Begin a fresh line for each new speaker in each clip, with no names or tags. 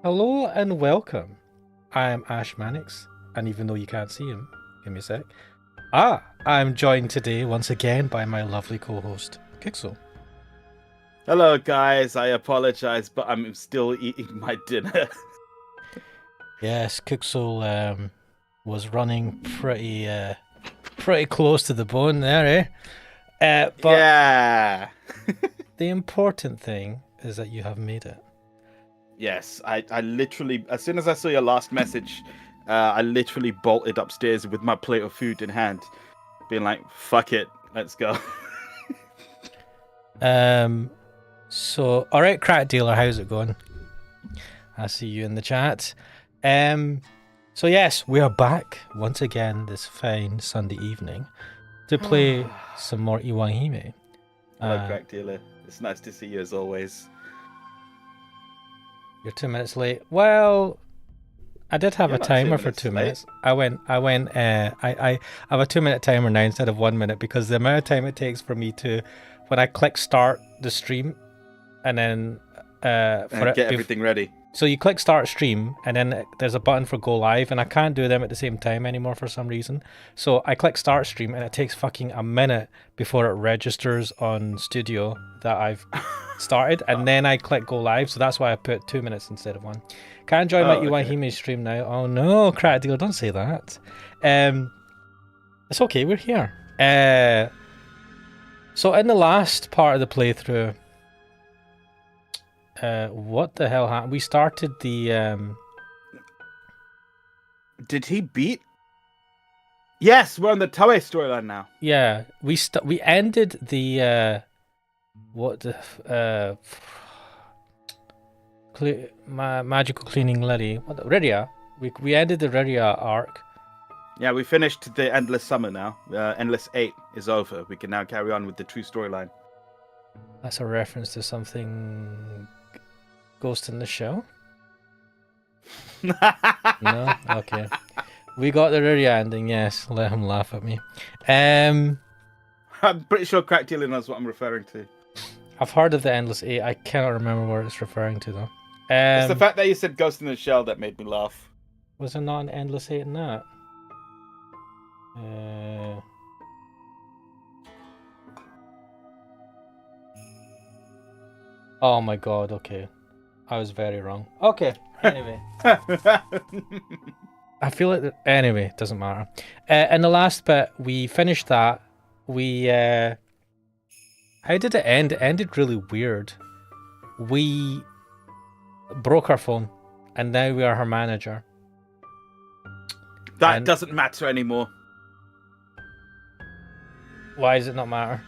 Hello and welcome. I am Ash Mannix, and even though you can't see him, give me a sec. I'm joined today once again by my lovely co-host, Kixel.
Hello, guys. I apologize, but I'm still eating my dinner.
Yes, Kixel was running pretty close to the bone there, eh? But
Yeah.
the important thing is that you have made it.
Yes, I literally, as soon as I saw your last message, I literally bolted upstairs with my plate of food in hand, being like, fuck it, let's go.
So, all right, crack dealer, how's it going? I see you in the chat. So yes, we are back once again this fine Sunday evening to play some more Iwaihime.
Hello, crack dealer. It's nice to see you as always.
You're 2 minutes late. Well, I did have
You're
a
not
timer
2
for
minutes
2
late.
minutes. I have a 2 minute timer now instead of 1 minute because the amount of time it takes for me to, when I click start the stream, and then
Get everything ready.
So you click start stream, and then there's a button for go live, and I can't do them at the same time anymore for some reason. So I click start stream, and it takes fucking a minute before it registers on Studio that I've started, and then I click go live. So that's why I put 2 minutes instead of 1. Can't join my Iwaihime stream now. Oh no, crack deal! Don't say that. It's okay. We're here. So in the last part of the playthrough. What the hell happened? We started the
Did he beat? Yes, we're on the Toei storyline now.
Yeah, we ended the magical cleaning lady. What Reria? We ended the Reria arc.
Yeah, we finished the Endless Summer now. Endless 8 is over. We can now carry on with the true storyline.
That's a reference to something Ghost in the Shell? No? Okay. We got the Reria ending, yes. Let him laugh at me.
I'm pretty sure Crack Dealer knows what I'm referring to.
I've heard of the Endless 8. I cannot remember what it's referring to, though.
It's the fact that you said Ghost in the Shell that made me laugh.
Was there not an Endless 8 in that? Oh my god, okay. I was very wrong. Okay, anyway. I feel like... Anyway, it doesn't matter. In the last bit, we finished that. We... How did it end? It ended really weird. We broke our phone, and now we are her manager.
That doesn't matter anymore.
Why does it not matter?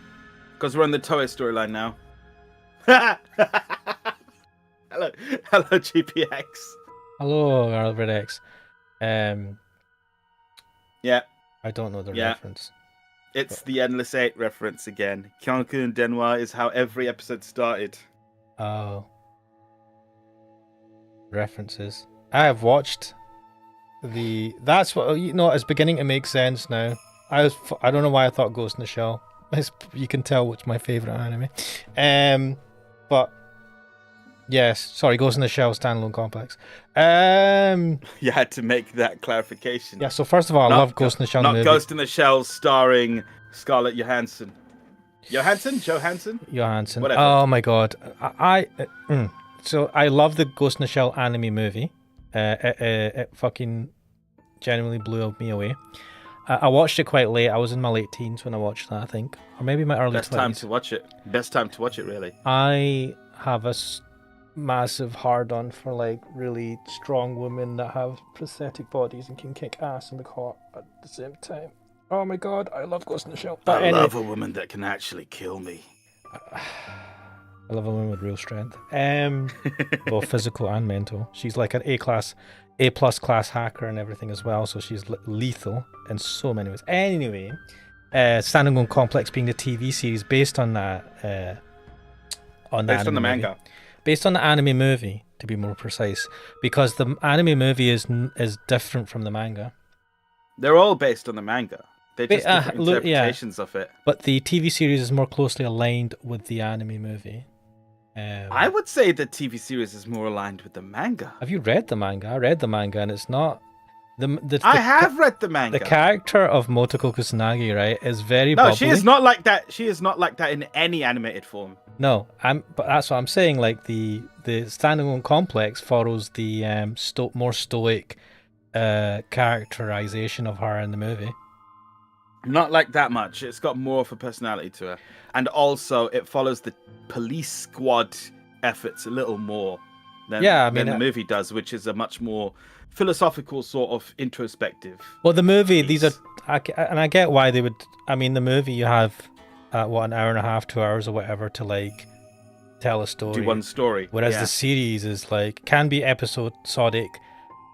Because we're on the Toei storyline now. Hello, GPX.
Hello, Albert X.
Yeah.
I don't know the reference.
It's the Endless 8 reference again. Kyonkun Denwa is how every episode started.
Oh. References. I have watched the... That's what... You know, it's beginning to make sense now. I don't know why I thought Ghost in the Shell. You can tell which my favourite anime. But... Yes, sorry, Ghost in the Shell standalone complex.
You had to make that clarification.
Yeah, so first of all, I love Ghost in the Shell
Not
movie.
Ghost in the Shell starring Scarlett Johansson. Johansson? Whatever.
Oh my god. So I love the Ghost in the Shell anime movie. It fucking genuinely blew me away. I watched it quite late. I was in my late teens when I watched that, I think. Or maybe my early 20s.
Best time to watch it. Best time to watch it, really.
I have a massive hard-on for like really strong women that have prosthetic bodies and can kick ass and look hot at the same time. Oh my god, I love Ghost in the Shell.
I love a woman that can actually kill me.
I love a woman with real strength. Both physical and mental. She's like an A+ class hacker and everything as well, so she's lethal in so many ways. Anyway, Standalone Complex being the TV series based on that. Based on the manga. Based on the anime movie, to be more precise, because the anime movie is different from the manga.
They're all based on the manga. They're just different interpretations of it.
But the TV series is more closely aligned with the anime movie.
I would say the TV series is more aligned with the manga.
Have you read the manga? I read the manga, and it's not.
I have read the manga.
The character of Motoko Kusanagi, right, is very
No,
bubbly.
she is not like that. She is not like that in any animated form.
No, but that's what I'm saying. Like the standalone complex follows the more stoic characterization of her in the movie.
Not like that much. It's got more of a personality to her, and also it follows the police squad efforts a little more than the movie does, which is a much more philosophical sort of introspective.
Well, the movie, and I get why they would. I mean, the movie you have an hour and a half, 2 hours or whatever to like tell a story.
Do one story.
Whereas the series is like can be episodic,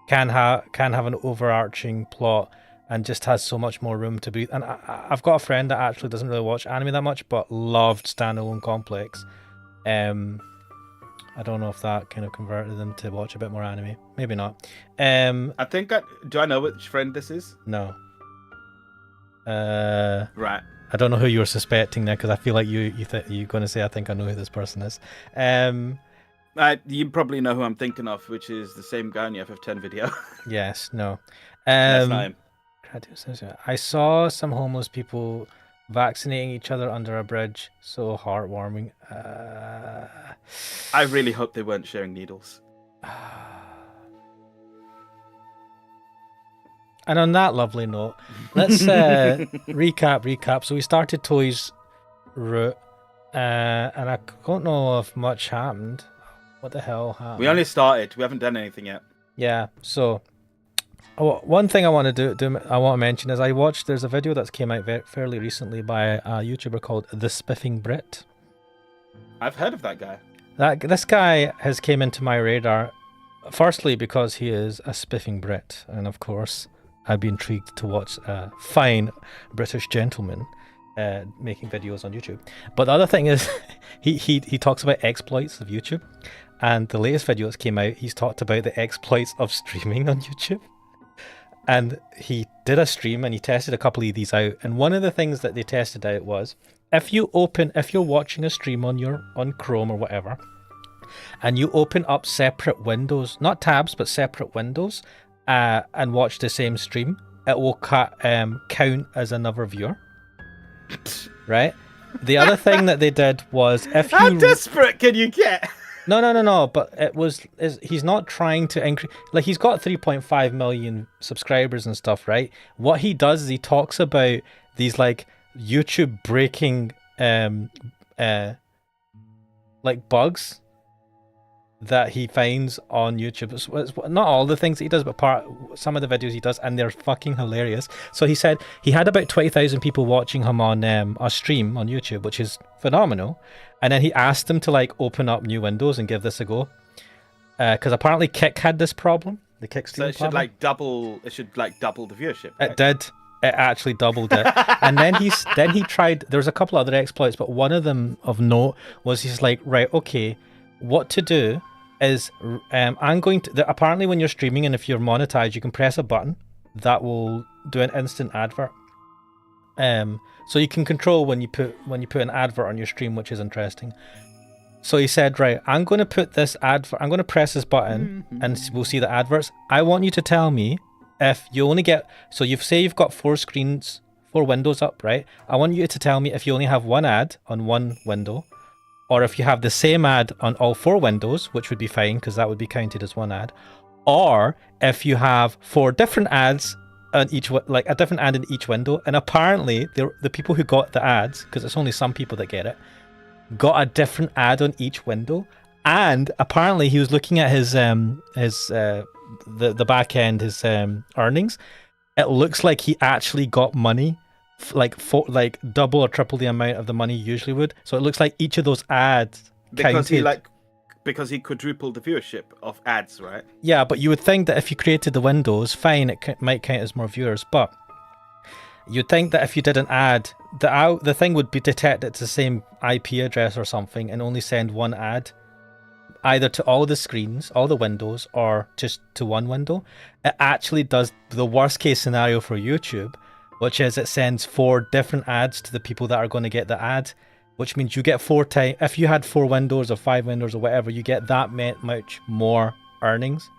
can have an overarching plot, and just has so much more room to breathe. And I've got a friend that actually doesn't really watch anime that much, but loved Standalone Complex. I don't know if that kind of converted them to watch a bit more anime. Maybe not.
I think do I know which friend this is?
No.
Right.
I don't know who you were suspecting there, because I feel like you're going to say I think I know who this person is.
You probably know who I'm thinking of, which is the same guy in the FF10 video.
Yes. No.
That's not him.
I saw some homeless people vaccinating each other under a bridge. So heartwarming.
I really hope they weren't sharing needles.
And on that lovely note, let's recap. So we started Toy's route, and I don't know if much happened. What the hell happened?
We only started. We haven't done anything yet.
Yeah. So one thing I want to mention is there's a video that's came out fairly recently by a YouTuber called The Spiffing Brit.
I've heard of that guy.
This guy has came into my radar, firstly because he is a spiffing Brit, and of course I'd be intrigued to watch a fine British gentleman making videos on YouTube. But the other thing is, he talks about exploits of YouTube, and the latest video that came out, he's talked about the exploits of streaming on YouTube. And he did a stream and he tested a couple of these out, and one of the things that they tested out was if you're watching a stream on Chrome or whatever, and you open up separate windows, not tabs but separate windows, and watch the same stream, it will count as another viewer. Right? The other thing that they did was
how desperate can you get?
No. But he's not trying to increase. Like, he's got 3.5 million subscribers and stuff, right? What he does is he talks about these like YouTube breaking like bugs that he finds on YouTube. It's not all the things that he does, but some of the videos he does, and they're fucking hilarious. So he said he had about 20,000 people watching him on a stream on YouTube, which is phenomenal. And then he asked them to like open up new windows and give this a go, because apparently Kick had this problem. The Kick stream.
So it should like double. It should like double the viewership. Right?
It did. It actually doubled it. And then he tried. There was a couple other exploits, but one of them of note was he's like, right, okay, what to do is I'm going to. Apparently, when you're streaming and if you're monetized, you can press a button that will do an instant advert. So you can control when you put an advert on your stream, which is interesting. So he said, right, I'm going to put this advert. I'm going to press this button, and we'll see the adverts. I want you to tell me if you only get. So you've got 4 windows up, right? I want you to tell me if you only have one ad on one window, or if you have the same ad on all 4 windows, which would be fine because that would be counted as one ad, or if you have 4 different ads on each, like a different ad in each window. And apparently the people who got the ads, because it's only some people that get it, got a different ad on each window. And apparently he was looking at his the back end, his earnings. It looks like he actually got money, like double or triple the amount of the money he usually would. So it looks like each of those ads
because he quadrupled the viewership of ads, right?
Yeah, but you would think that if you created the windows, fine, it might count as more viewers. But you'd think that if you did an ad, the thing would be detect it's the same IP address or something, and only send one ad, either to all the screens, all the windows, or just to one window. It actually does the worst case scenario for YouTube, which is it sends 4 different ads to the people that are going to get the ad, which means you get 4 times. If you had 4 windows or 5 windows or whatever, you get that much more earnings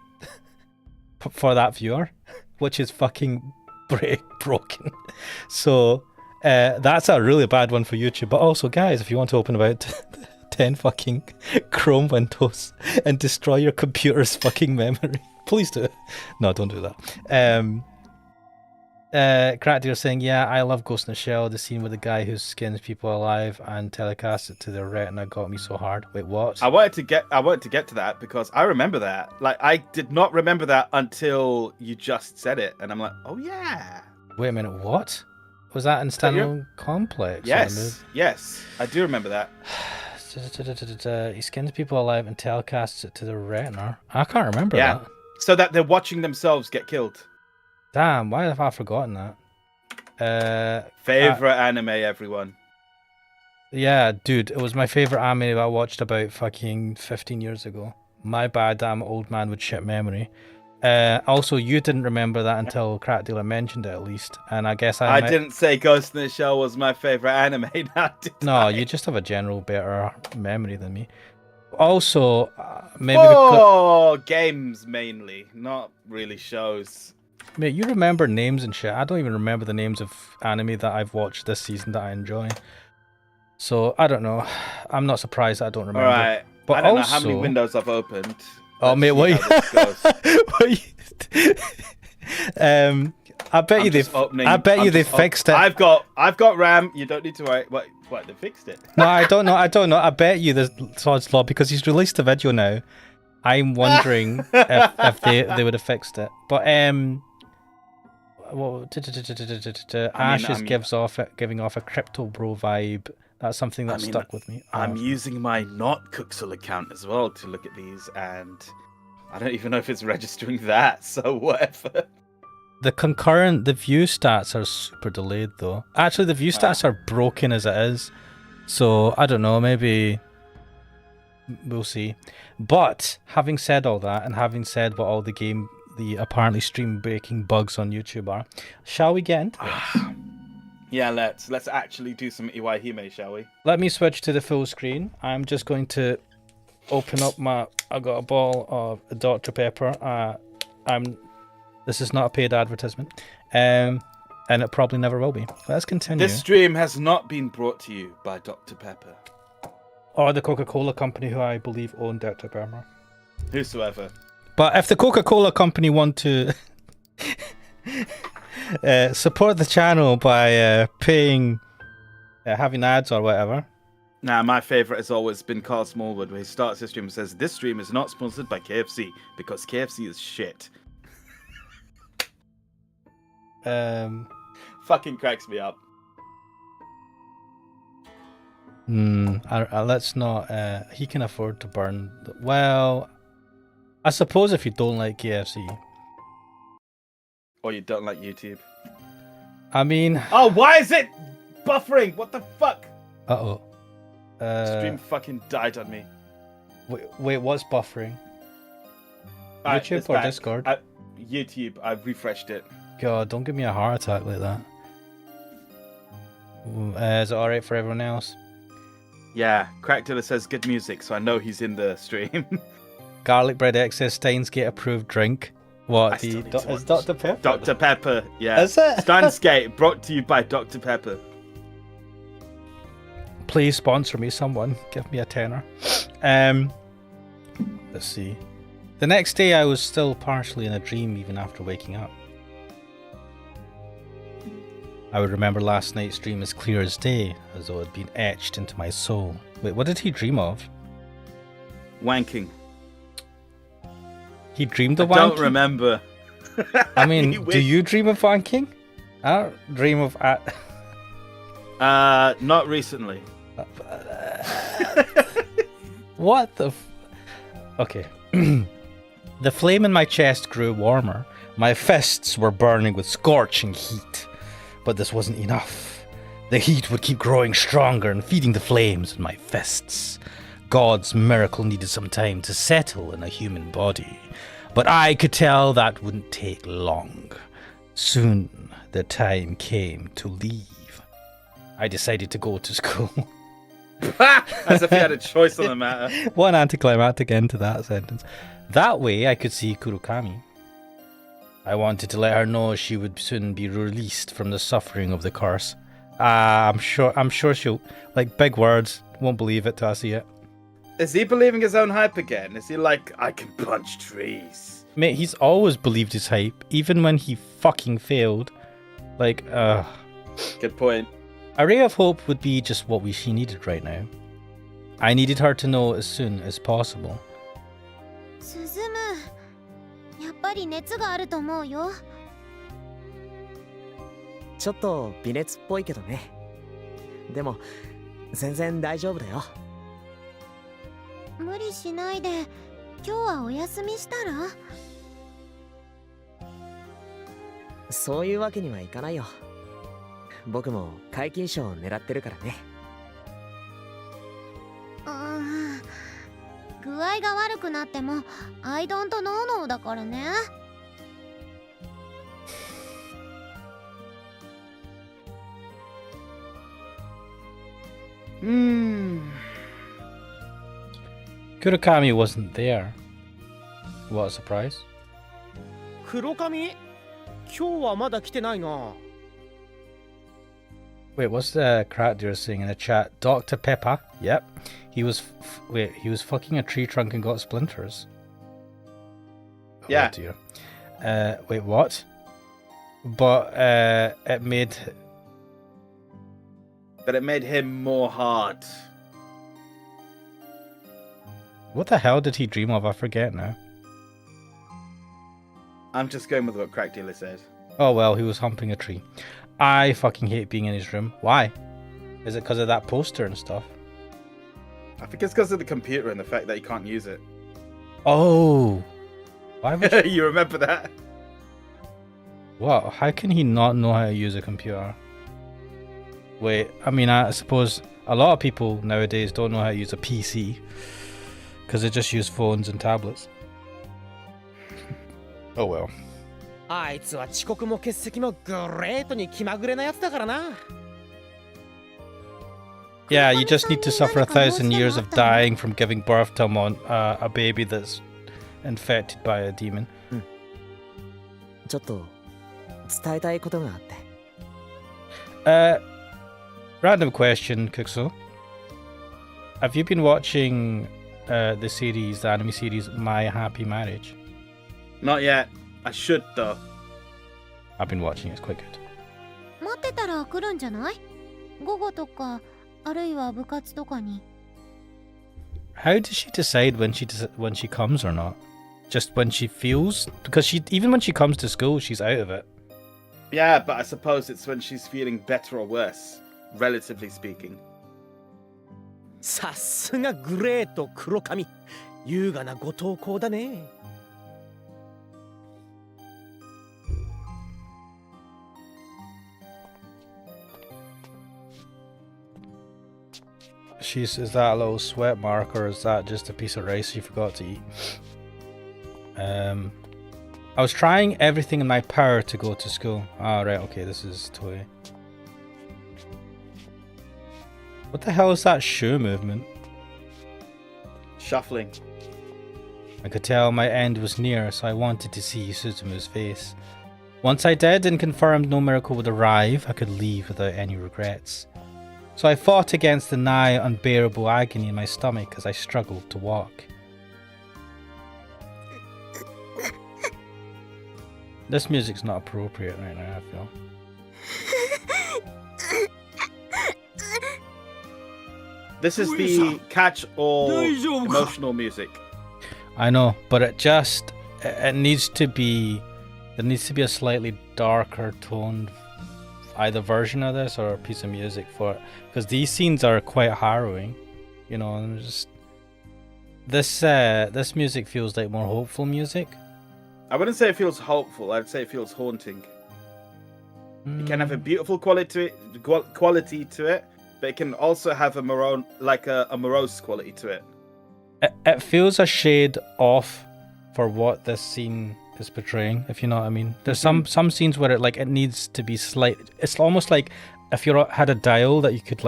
for that viewer, which is fucking broken. So that's a really bad one for YouTube. But also, guys, if you want to open about 10 fucking Chrome windows and destroy your computer's fucking memory, please do. No, don't do that. Crackdeer saying, yeah, I love Ghost in the Shell. The scene with the guy who skins people alive and telecasts it to their retina got me so hard. Wait, what?
I wanted to get to that because I remember that. Like, I did not remember that until you just said it, and I'm like, oh yeah.
Wait a minute, what? Was that in Standalone Complex?
Yes, I do remember that.
He skins people alive and telecasts it to the retina. I can't remember that.
So that they're watching themselves get killed.
Damn, why have I forgotten that?
Favorite anime, everyone.
Yeah, dude, it was my favorite anime that I watched about fucking 15 years ago. My bad, I'm an old man with shit memory. Also, you didn't remember that until Crackdealer mentioned it, at least. And I guess I
didn't say Ghost in the Shell was my favorite anime. No,
you just have a general better memory than me. Also, maybe
games mainly, not really shows.
Mate, you remember names and shit. I don't even remember the names of anime that I've watched this season that I enjoy. So, I don't know. I'm not surprised I don't remember.
Alright. But I don't know how many windows I've opened.
Oh, mate, what I bet you they fixed it.
I've got RAM. You don't need to worry. What, they fixed it?
No, I don't know. I bet you there's Sod's Law, because he's released a video now. I'm wondering if they would have fixed it. But Ash is giving off a crypto bro vibe. That's something that stuck with me.
I'm using my not Cooksel account as well to look at these, and I don't even know if it's registering that. So whatever.
The view stats are super delayed though. Actually, the view stats are broken as it is. So I don't know. Maybe we'll see. But having said all that, and having said what all the apparently stream breaking bugs on YouTube are, shall we get into it?
Yeah, let's actually do some Iwaihime, shall we?
Let me switch to the full screen. I'm just going to open up I got a ball of Dr. Pepper. This is not a paid advertisement. And it probably never will be. Let's continue.
This stream has not been brought to you by Dr. Pepper.
Or the Coca-Cola company, who I believe own Dr. Pepper.
Whosoever.
But if the Coca-Cola company want to support the channel by paying, having ads or whatever.
Nah, my favourite has always been Carl Smallwood, where he starts his stream and says, this stream is not sponsored by KFC, because KFC is shit. Fucking cracks me up.
Let's not. He can afford to burn. Well, I suppose if you don't like KFC,
or you don't like YouTube.
I mean.
Oh, why is it buffering? What the fuck?
Uh-oh.
Stream fucking died on me.
Wait, what's buffering? YouTube or Discord?
YouTube. I refreshed it.
God, don't give me a heart attack like that. Is it alright for everyone else?
Yeah, Crackdilla says good music, so I know he's in the stream.
Garlic Bread X says Steins Gate approved drink. What? Is Dr. Pepper?
Dr. Pepper, yeah.
Is it?
Steins Gate, brought to you by Dr. Pepper.
Please sponsor me, someone. Give me a tenner. Let's see. The next day I was still partially in a dream even after waking up. I would remember last night's dream as clear as day, as though it had been etched into my soul. Wait, what did he dream of?
Wanking.
He dreamed of wanking?
I don't remember.
I mean, do you dream of wanking? I don't dream of...
not recently.
What the... Okay. The flame in my chest grew warmer. My fists were burning with scorching heat. But this wasn't enough. The heat would keep growing stronger and feeding the flames in my fists. God's miracle needed some time to settle in a human body. But I could tell that wouldn't take long. Soon the time came to leave. I decided to go to school.
As if he had a choice on the matter.
One anticlimactic end to that sentence. That way I could see Kurokami. I wanted to let her know she would soon be released from the suffering of the curse. I'm sure she'll, like, big words, won't believe it till I see it.
Is he believing his own hype again? Is he like, I can punch trees?
Mate, he's always believed his hype, even when he fucking failed. Like,
Good point.
A ray of hope would be just what she needed right now. I needed her to know as soon as possible.
やっぱり熱があると思うよ。
ちょっと微熱っぽいけどね。でも全然大丈夫だよ。
無理しないで、今日はお休みしたら？
そういうわけにはいかないよ。僕も皆勤賞を狙ってるからね。
具合が悪くなっても I don't know だからね。
Kurokami wasn't there. What a surprise.
黒髪？今日はまだ来てないな。
Wait, what's the character saying in the chat? Dr. Pepper. Yep. He was fucking a tree trunk and got splinters.
Yeah.
Oh dear. Wait, what? But it made
him more hard.
What the hell did he dream of? I forget now.
I'm just going with what Crack Dealer said.
Oh well, he was humping a tree. I fucking hate being in his room. Why? Is it because of that poster and stuff?
I think it's because of the computer and the fact that he can't use it.
Oh. Why would you...
You remember that?
What? How can he not know how to use a computer? Wait, I mean, I suppose a lot of people nowadays don't know how to use a PC because they just use phones and tablets. Oh well.
あいつは遅刻も欠席もグレートに気まぐれなやつだからな。
Yeah, you just need to suffer 1,000 years of dying from giving birth to a baby that's infected by a demon.
ちょっと伝えたいことがあって。
Random question, Kuxo. Have you been watching the anime series My Happy Marriage?
Not yet. I should though.
I've been watching it. It's quite good.
待ってたら来るんじゃない？午後とかあるいは部活とかに。
How does she decide when she comes or not? Just when she feels? Because even when she comes to school, she's out of it.
Yeah, but I suppose it's when she's feeling better or worse, relatively speaking.
さすがグレート黒髪。優雅なご投稿だね。
Is that a little sweat mark or is that just a piece of rice you forgot to eat? I was trying everything in my power to go to school. Ah, right, okay, this is Toei. What the hell is that shoe movement?
Shuffling.
I could tell my end was near, so I wanted to see Suzumu's face. Once I did and confirmed no miracle would arrive, I could leave without any regrets. So I fought against the nigh unbearable agony in my stomach as I struggled to walk. This music's not appropriate right now, I feel.
This is the catch-all emotional music.
I know, but it needs to be, there needs to be a slightly darker toned either version of this or a piece of music for it, because these scenes are quite harrowing, you know. And just this music feels like more hopeful music.
I wouldn't say it feels hopeful. I'd say it feels haunting. It can have a beautiful quality to it, but it can also have a morose quality to it.
It feels a shade off for what this scene is portraying, if you know what I mean. There's some scenes where it needs to be slight. It's almost like if you had a dial that you could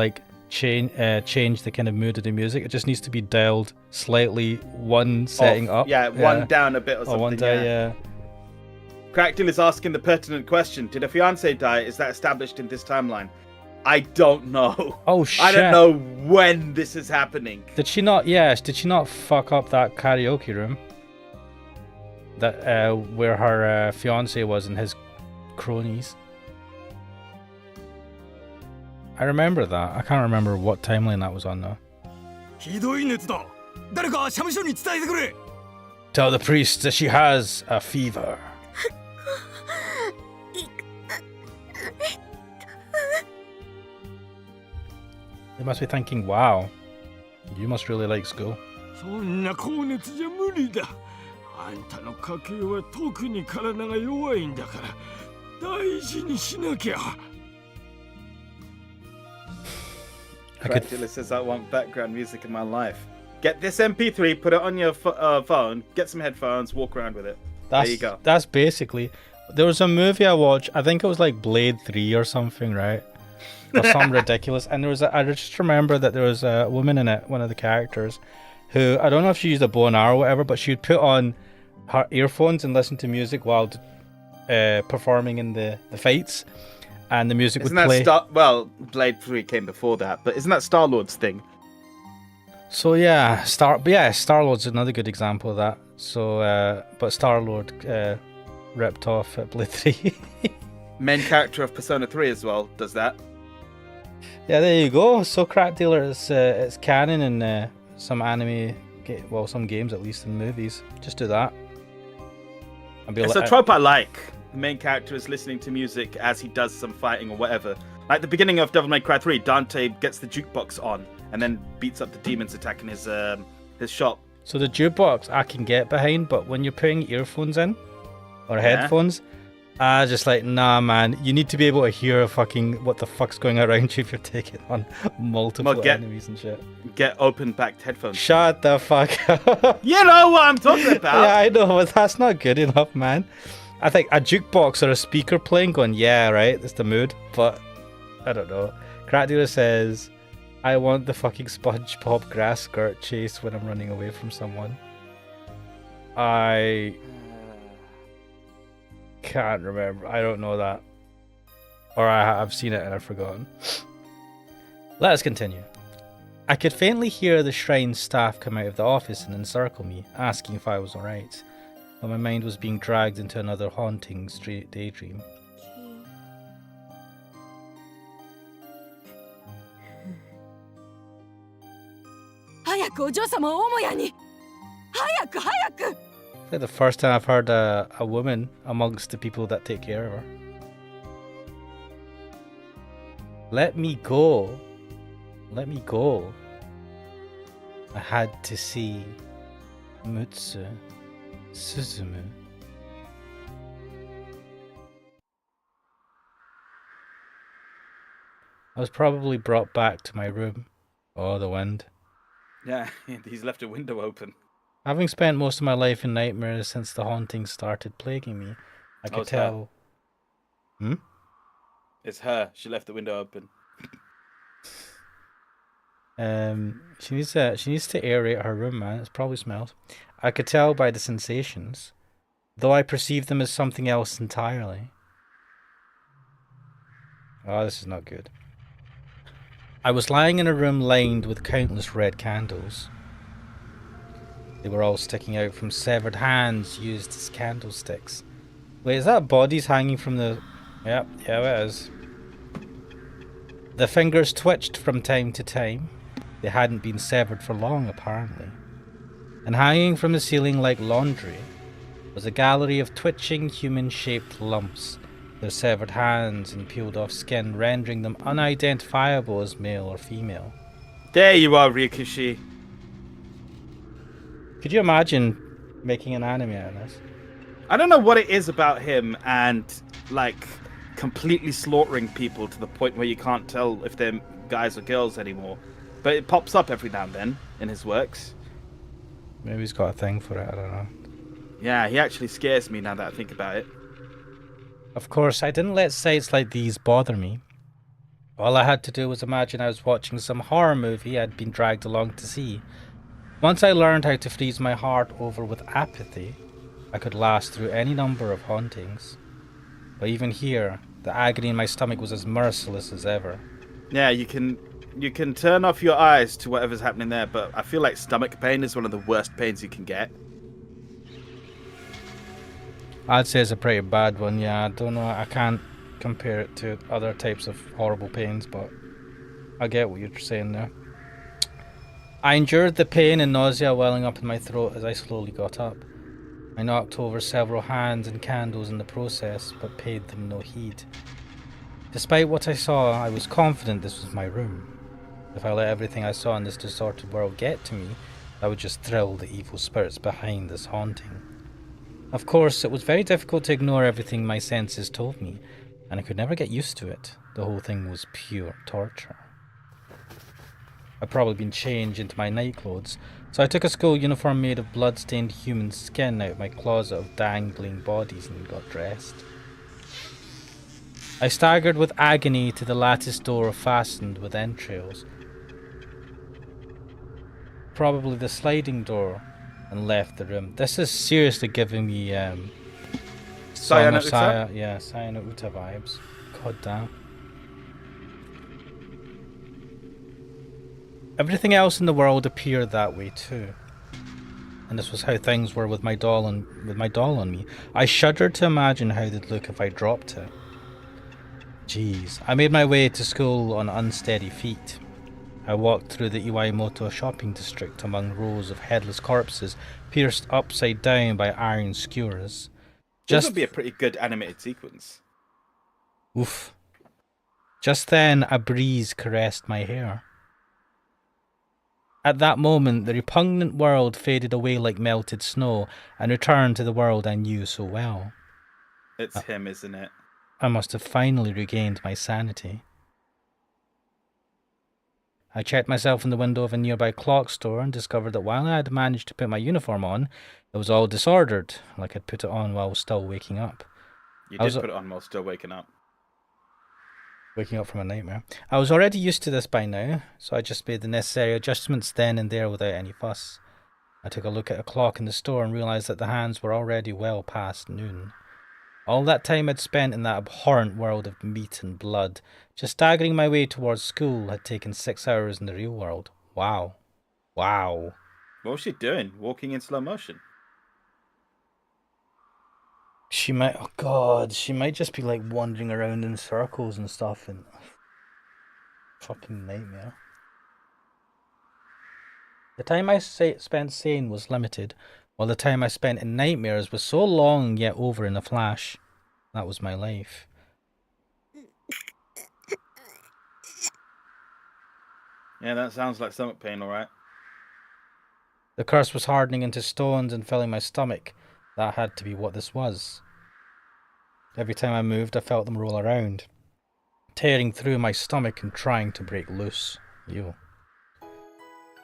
change the kind of mood of the music. It just needs to be dialed slightly one setting up.
Yeah, one down a bit or something.
Or one down, yeah.
Crackdill is asking the pertinent question. Did a fiance die? Is that established in this timeline? I don't know.
Oh, shit.
I don't know when this is happening.
Did she not fuck up that karaoke room? That where her fiance was and his cronies. I remember that. I can't remember what timeline that was on though. Tell the priest that she has a fever. They must be thinking, wow, you must really like school.
そんな高熱じゃ無理だ。あんたの家系は特に体が弱いんだから大事にしなきゃ。
Crackdill says, I want background music in my life. Get this MP3, put it on your phone, get some headphones, walk around with it. There you go.
That's basically... There was a movie I watched, I think it was like Blade 3 or something, right? Or something ridiculous. And I just remember that there was a woman in it, one of the characters, who, I don't know if she used a bow and arrow or whatever, but she would put on her earphones and listen to music while performing in the fights. And the music would play.
Blade 3 came before that, but isn't that Star-Lord's thing?
So yeah, Star-Lord's another good example of that. So, but Star-Lord ripped off Blade 3.
Main character of Persona 3 as well does that.
Yeah, there you go. So Crackdealer, it's canon in some anime, some games at least, and movies. Just do that.
It's a trope I like. The main character is listening to music as he does some fighting or whatever. Like the beginning of Devil May Cry 3, Dante gets the jukebox on and then beats up the demons attacking his shop.
So the jukebox I can get behind, but when you're putting earphones in or headphones, just like, nah, man, you need to be able to hear fucking what the fuck's going around you if you're taking on multiple enemies and shit.
Get open-backed headphones.
Shut the fuck up.
You know what I'm talking about.
Yeah, I know, but that's not good enough, man. I think a jukebox or a speaker playing going, yeah, right, that's the mood, but I don't know. Crackdealer says, I want the fucking SpongeBob grass skirt chase when I'm running away from someone. I can't remember. I don't know that. Or I've seen it and I've forgotten. Let us continue. I could faintly hear the shrine staff come out of the office and encircle me, asking if I was alright. But my mind was being dragged into another haunting daydream. It's like the first time I've heard a woman amongst the people that take care of her. Let me go. Let me go. I had to see Mutsu Suzumu. I was probably brought back to my room. Oh, the wind.
Yeah, he's left a window open.
Having spent most of my life in nightmares since the hauntings started plaguing me, I could tell...
Her. It's her. She left the window open.
She needs to aerate her room, man. It probably smells. I could tell by the sensations, though I perceived them as something else entirely. Oh, this is not good. I was lying in a room lined with countless red candles. They were all sticking out from severed hands used as candlesticks. Wait, is that bodies hanging from the... Yep, yeah, it is. The fingers twitched from time to time. They hadn't been severed for long, apparently. And hanging from the ceiling like laundry was a gallery of twitching human-shaped lumps, their severed hands and peeled-off skin rendering them unidentifiable as male or female.
There you are, Ryukishi.
Could you imagine making an anime out of this?
I don't know what it is about him and, like, completely slaughtering people to the point where you can't tell if they're guys or girls anymore. But it pops up every now and then in his works.
Maybe he's got a thing for it, I don't know.
Yeah, he actually scares me now that I think about it.
Of course, I didn't let sights like these bother me. All I had to do was imagine I was watching some horror movie I'd been dragged along to see. Once I learned how to freeze my heart over with apathy, I could last through any number of hauntings. But even here, the agony in my stomach was as merciless as ever.
Yeah, you can turn off your eyes to whatever's happening there, but I feel like stomach pain is one of the worst pains you can get.
I'd say it's a pretty bad one, yeah. I don't know, I can't compare it to other types of horrible pains, but I get what you're saying there. I endured the pain and nausea welling up in my throat as I slowly got up. I knocked over several hands and candles in the process, but paid them no heed. Despite what I saw, I was confident this was my room. If I let everything I saw in this distorted world get to me, I would just thrill the evil spirits behind this haunting. Of course, it was very difficult to ignore everything my senses told me, and I could never get used to it. The whole thing was pure torture. I'd probably been changed into my night clothes, so I took a school uniform made of blood-stained human skin out of my closet of dangling bodies and got dressed. I staggered with agony to the lattice door fastened with entrails, probably the sliding door, and left the room. This is seriously giving me Song of Saya, yeah, Sayano Uta vibes. God damn. Everything else in the world appeared that way too. And this was how things were with my doll on me. I shuddered to imagine how they'd look if I dropped it. Jeez. I made my way to school on unsteady feet. I walked through the Iwaihime shopping district among rows of headless corpses pierced upside down by iron skewers.
This would be a pretty good animated sequence.
Oof. Just then, a breeze caressed my hair. At that moment, the repugnant world faded away like melted snow and returned to the world I knew so well.
It's him, isn't it?
I must have finally regained my sanity. I checked myself in the window of a nearby clock store and discovered that while I had managed to put my uniform on, it was all disordered, like I'd put it on while still waking up.
You did put it on while still waking up.
Waking up from a nightmare. I was already used to this by now, so I just made the necessary adjustments then and there without any fuss. I took a look at a clock in the store and realised that the hands were already well past noon. All that time I'd spent in that abhorrent world of meat and blood, just staggering my way towards school, had taken 6 hours in the real world. Wow. Wow.
What was she doing? Walking in slow motion?
She might, oh god, she might just be like wandering around in circles and stuff, and fucking nightmare. The time I spent sane was limited, while the time I spent in nightmares was so long yet over in a flash. That was my life.
Yeah, that sounds like stomach pain, alright.
The curse was hardening into stones and filling my stomach. That had to be what this was. Every time I moved, I felt them roll around, tearing through my stomach and trying to break loose. Ew.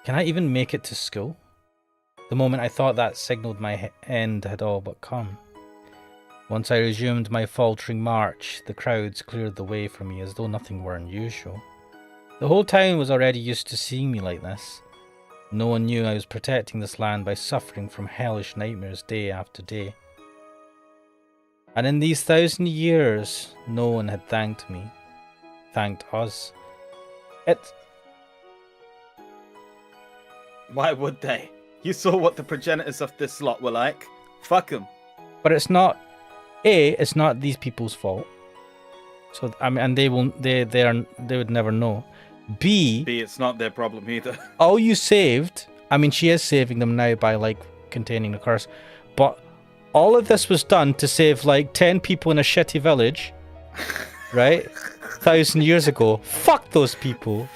Can I even make it to school? The moment I thought that signalled my end had all but come. Once I resumed my faltering march, the crowds cleared the way for me as though nothing were unusual. The whole town was already used to seeing me like this. No one knew I was protecting this land by suffering from hellish nightmares day after day. And in these 1,000 years, no one had thanked me. Thanked us.
Why would they? You saw what the progenitors of this lot were like. Fuck them.
But it's not... it's not these people's fault. So, I mean, and they would never know. B,
it's not their problem either.
All you saved, I mean, she is saving them now by, like, containing the curse, but all of this was done to save, like, 10 people in a shitty village, right? 1,000 years ago. Fuck those people.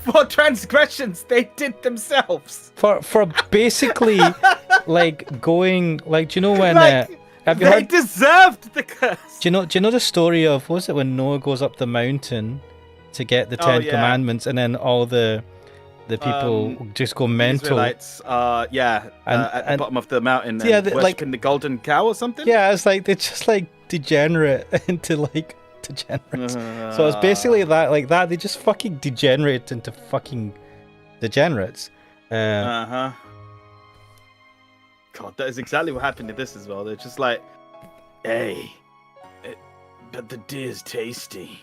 For transgressions they did themselves.
For basically, like, going, like, do you know when...
like,
have you
they
heard...
deserved the curse.
Do you know the story of, what was it, when Noah goes up the mountain to get the Ten Commandments, and then all the people just go mental.
Israelites, at the bottom of the mountain,
yeah,
worshipping the golden cow or something.
Yeah, it's like they just like degenerate into like degenerates. So it's basically that, like that. They just fucking degenerate into fucking degenerates.
God, that is exactly what happened to this as well. They're just like, hey, but the deer's tasty.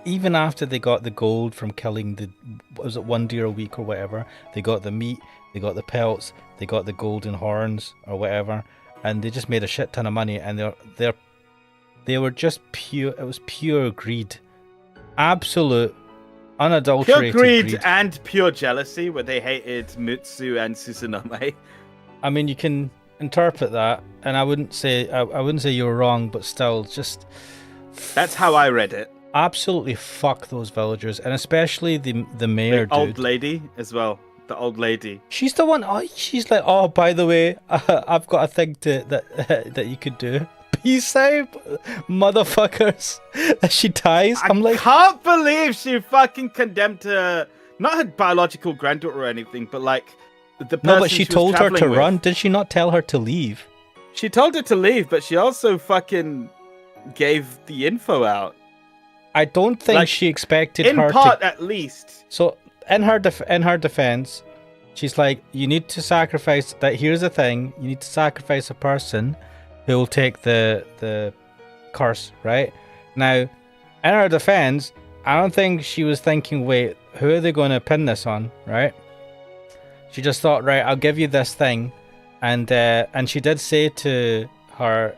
Even after they got the gold from killing was it one deer a week or whatever, they got the meat, they got the pelts, they got the golden horns or whatever, and they just made a shit ton of money. And they were just pure. It was pure greed, absolute, unadulterated
pure greed and pure jealousy, where they hated Mutsu and Susanome.
I mean, you can interpret that, and I wouldn't say you were wrong, but still, just
that's how I read it.
Absolutely fuck those villagers, and especially the mayor,
the old lady as well. The old lady.
She's the one. Oh, she's like, oh, by the way, I've got a thing that you could do. Peace out, motherfuckers. She dies. I'm like,
can't believe she fucking condemned her, not her biological granddaughter or anything, but like the person.
No, but she told her to run.
With.
Did she not tell her to leave?
She told her to leave, but she also fucking gave the info out.
I don't think she expected her to...
In part, at least.
So, in her defense, she's like, you need to sacrifice... Here's the thing. You need to sacrifice a person who will take the curse, right? Now, in her defense, I don't think she was thinking, wait, who are they going to pin this on, right? She just thought, right, I'll give you this thing. And she did say to her...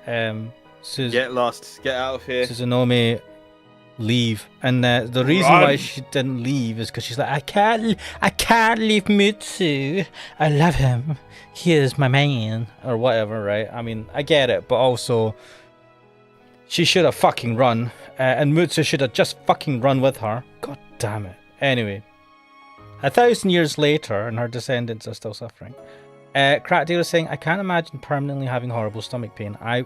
get lost. Get out of here.
Susanome... leave, and the reason why she didn't leave is because she's like, I can't leave Mutsu. I love him. He is my man, or whatever, right? I mean, I get it, but also she should have fucking run, and Mutsu should have just fucking run with her. God damn it. Anyway, 1,000 years later, and her descendants are still suffering. Crackdeal is saying, I can't imagine permanently having horrible stomach pain. I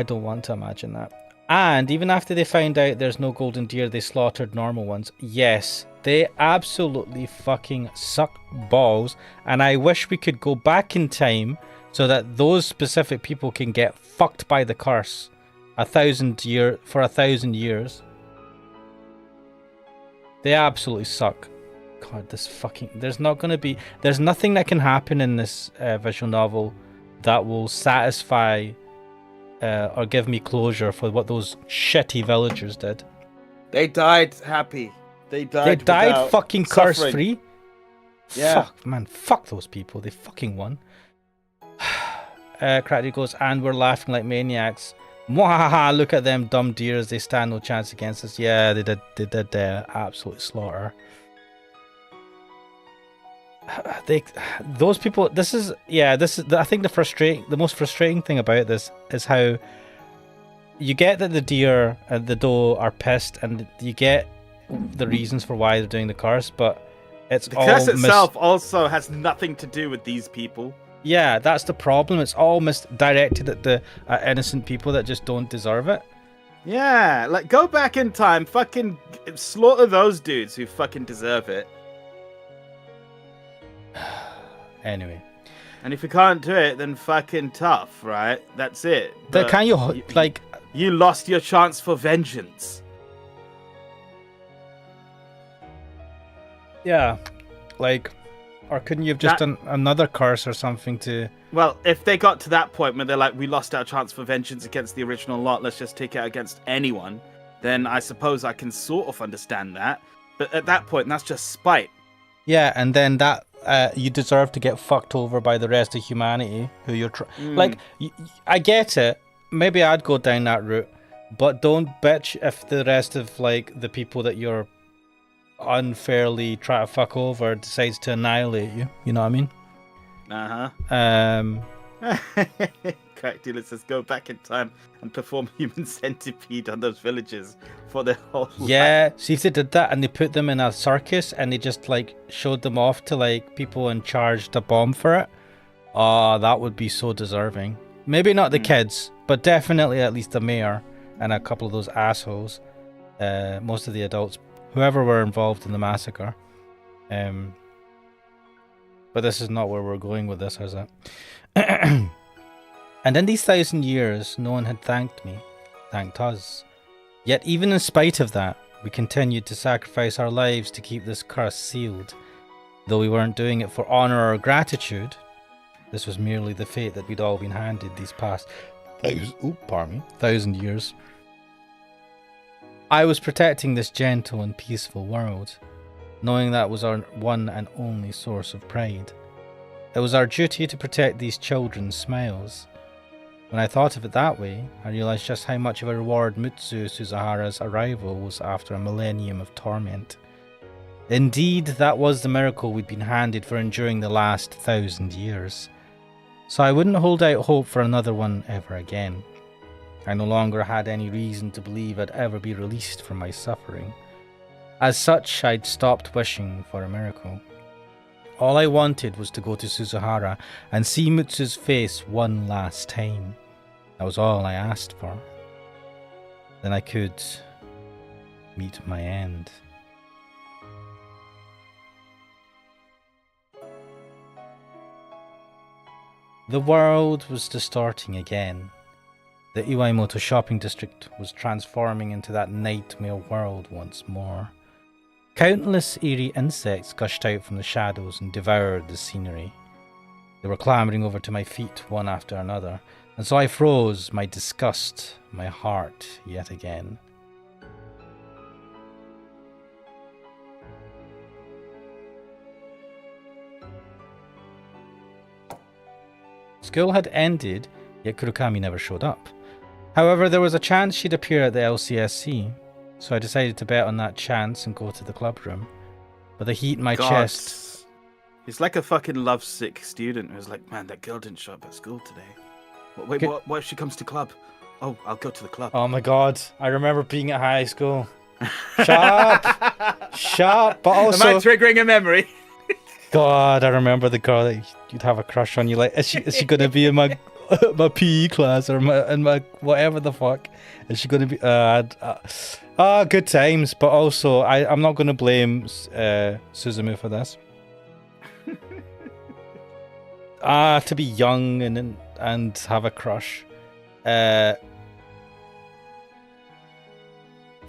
don't want to imagine that. And even after they found out there's no golden deer, they slaughtered normal ones. Yes, they absolutely fucking suck balls. And I wish we could go back in time so that those specific people can get fucked by the curse for 1,000 years. They absolutely suck. God, this fucking... There's nothing that can happen in this visual novel that will satisfy... or give me closure for what those shitty villagers did.
They died happy. They died
fucking curse free.
Yeah.
Fuck, man. Fuck those people. They fucking won. Cracky goes, and we're laughing like maniacs. Mwahaha, look at them dumb deers. They stand no chance against us. Yeah, they did absolute slaughter. Those people, I think the most frustrating thing about this is how you get that the deer and the doe are pissed, and you get the reasons for why they're doing the curse, but it's
the curse itself also has nothing to do with these people.
Yeah, that's the problem. It's all misdirected at the innocent people that just don't deserve it.
Yeah, like go back in time, fucking slaughter those dudes who fucking deserve it.
Anyway.
And if you can't do it, then fucking tough, right? That's it.
But can you, like...
You lost your chance for vengeance.
Yeah. Like... Or couldn't you have just done another curse or something to...
Well, if they got to that point where they're like, we lost our chance for vengeance against the original lot, let's just take it against anyone, then I suppose I can sort of understand that. But at that point, that's just spite.
Yeah, and then that... you deserve to get fucked over by the rest of humanity who you're like, I get it, maybe I'd go down that route, but don't bitch if the rest of like the people that you're unfairly trying to fuck over decides to annihilate you, you know what I mean?
Crack dealer says go back in time and perform human centipede on those villagers for their whole life.
See if they did that and they put them in a circus and they just like showed them off to like people and charged a bomb for it. Oh, that would be so deserving. Maybe not the kids, but definitely at least the mayor and a couple of those assholes. Most of the adults, whoever were involved in the massacre. But this is not where we're going with this, is it? And in these 1,000 years, no one had thanked us. Yet even in spite of that, we continued to sacrifice our lives to keep this curse sealed. Though we weren't doing it for honour or gratitude, this was merely the fate that we'd all been handed these past 1,000 years. I was protecting this gentle and peaceful world, knowing that was our one and only source of pride. It was our duty to protect these children's smiles. When I thought of it that way, I realised just how much of a reward Mutsu Suzahara's arrival was after a millennium of torment. Indeed, that was the miracle we'd been handed for enduring the last 1,000 years. So I wouldn't hold out hope for another one ever again. I no longer had any reason to believe I'd ever be released from my suffering. As such, I'd stopped wishing for a miracle. All I wanted was to go to Suzahara and see Mutsu's face one last time. That was all I asked for. Then I could meet my end. The world was distorting again. The Iwaimoto shopping district was transforming into that nightmare world once more. Countless eerie insects gushed out from the shadows and devoured the scenery. They were clambering over to my feet one after another, and so I froze, my disgust, my heart yet again. School had ended, yet Kurokami never showed up. However, there was a chance she'd appear at the LCSC, so I decided to bet on that chance and go to the club room. But the heat in my chest...
He's like a fucking lovesick student who's like, man, that girl didn't show up at school today. Wait, what if she comes to club? Oh, I'll go to the club.
Oh my god, I remember being at high school. Shut up! Shut up! But also...
Am I triggering a memory?
God, I remember the girl that you'd have a crush on. You like, is she going to be in my my PE class or in my whatever the fuck? Is she going to be? Good times. But also, I'm not going to blame Suzumu for this. To be young and have a crush.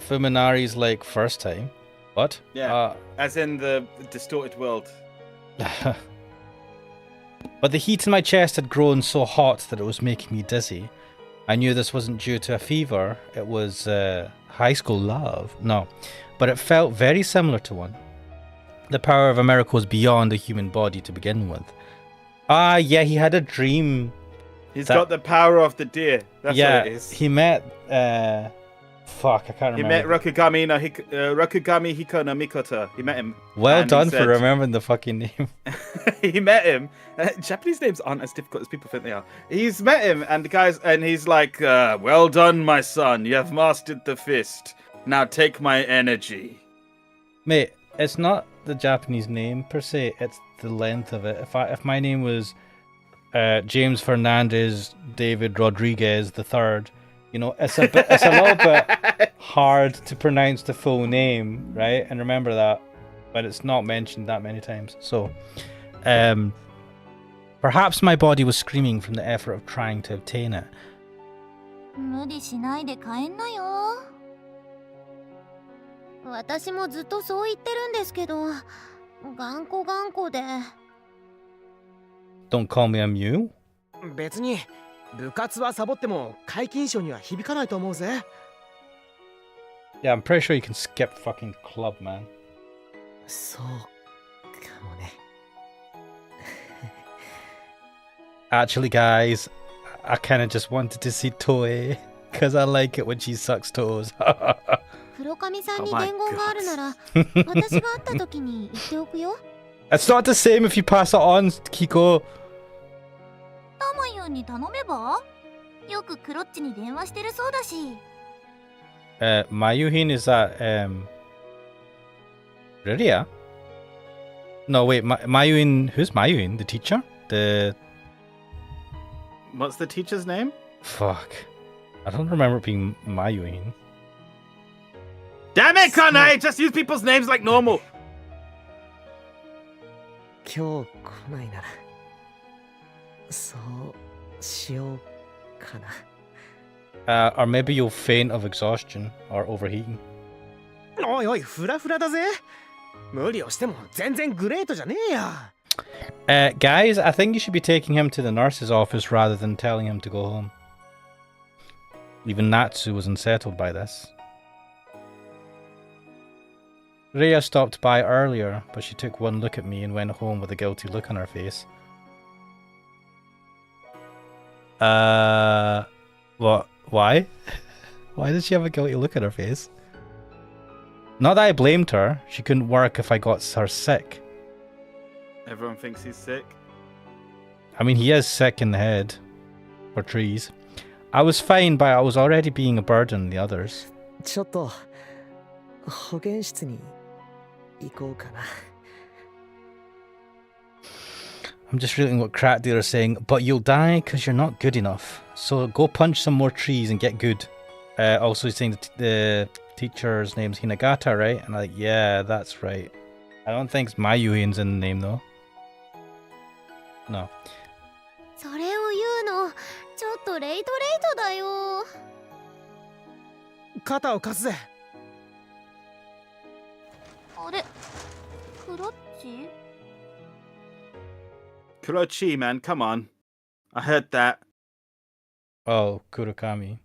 Fuminari's like first time. What?
Yeah. As in the distorted world.
But the heat in my chest had grown so hot that it was making me dizzy. I knew this wasn't due to a fever, it was high school love. No, but it felt very similar to one. The power of a miracle was beyond the human body to begin with. Yeah, he had a dream.
He's got the power of the deer. That's what it is.
He met... Fuck, I can't remember.
He met Rokugami Hiko no Mikoto. He met him.
Well done for remembering the fucking name.
He met him. Japanese names aren't as difficult as people think they are. He's met him, and the guys, and he's like, well done, my son. You have mastered the fist. Now take my energy.
Mate, it's not the Japanese name per se, it's the length of it. If my name was James Fernandez David Rodriguez III, you know, it's a little bit hard to pronounce the full name, right? And remember that, but it's not mentioned that many times. So, perhaps my body was screaming from the effort of trying to obtain it.
無理しないで帰んなよ。私もずっとそう言ってるんですけど、頑固で。
Don't call me a mule?
別に部活はサボっても皆勤賞には響かないと思うぜ。
Yeah, I'm pretty sure you can skip fucking club, man.
そうかもね。
Actually, guys, I kind of just wanted to see Toei because I like it when she sucks toes.
黒髪さんに伝言があるなら、私が会った時に言っておくよ。
It's not the same if you pass it on, Kiko.
タマユンに頼めば？よくクロッチに電話してるそうだし。
Mayuhin, is that Riria? No, wait, Mayuhin, who's Mayuhin? The teacher?
What's the teacher's name?
Fuck. I don't remember it being Mayuhin.
Damn it, Kanai! Just use people's names like normal!
今日来ないならそうしようかな。
Or maybe you'll faint of exhaustion or overheating.
おいおい、フラフラだぜ。無理をしても全然グレートじゃねえや。
Guys, I think you should be taking him to the nurse's office rather than telling him to go home. Even Natsu was unsettled by this. Rhea stopped by earlier, but she took one look at me and went home with a guilty look on her face. What? Why? Why did she have a guilty look on her face? Not that I blamed her. She couldn't work if I got her sick.
Everyone thinks he's sick.
I mean, he is sick in the head. For trees. I was fine, but I was already being a burden on the others.
ちょっと保健室に行こうかな。
I'm just reading what Crack Dealer is saying, but you'll die because you're not good enough. So go punch some more trees and get good. Also, he's saying the teacher's name's Hinagata, right? And I'm like, yeah, that's right. I don't think Mayuhin's in the name, though. No.
それを言うのちょっとレイトだよ。
肩を貸すぜ。
あれクロッチ
Kurochi, man, come on. I heard that.
Oh, Kurakami.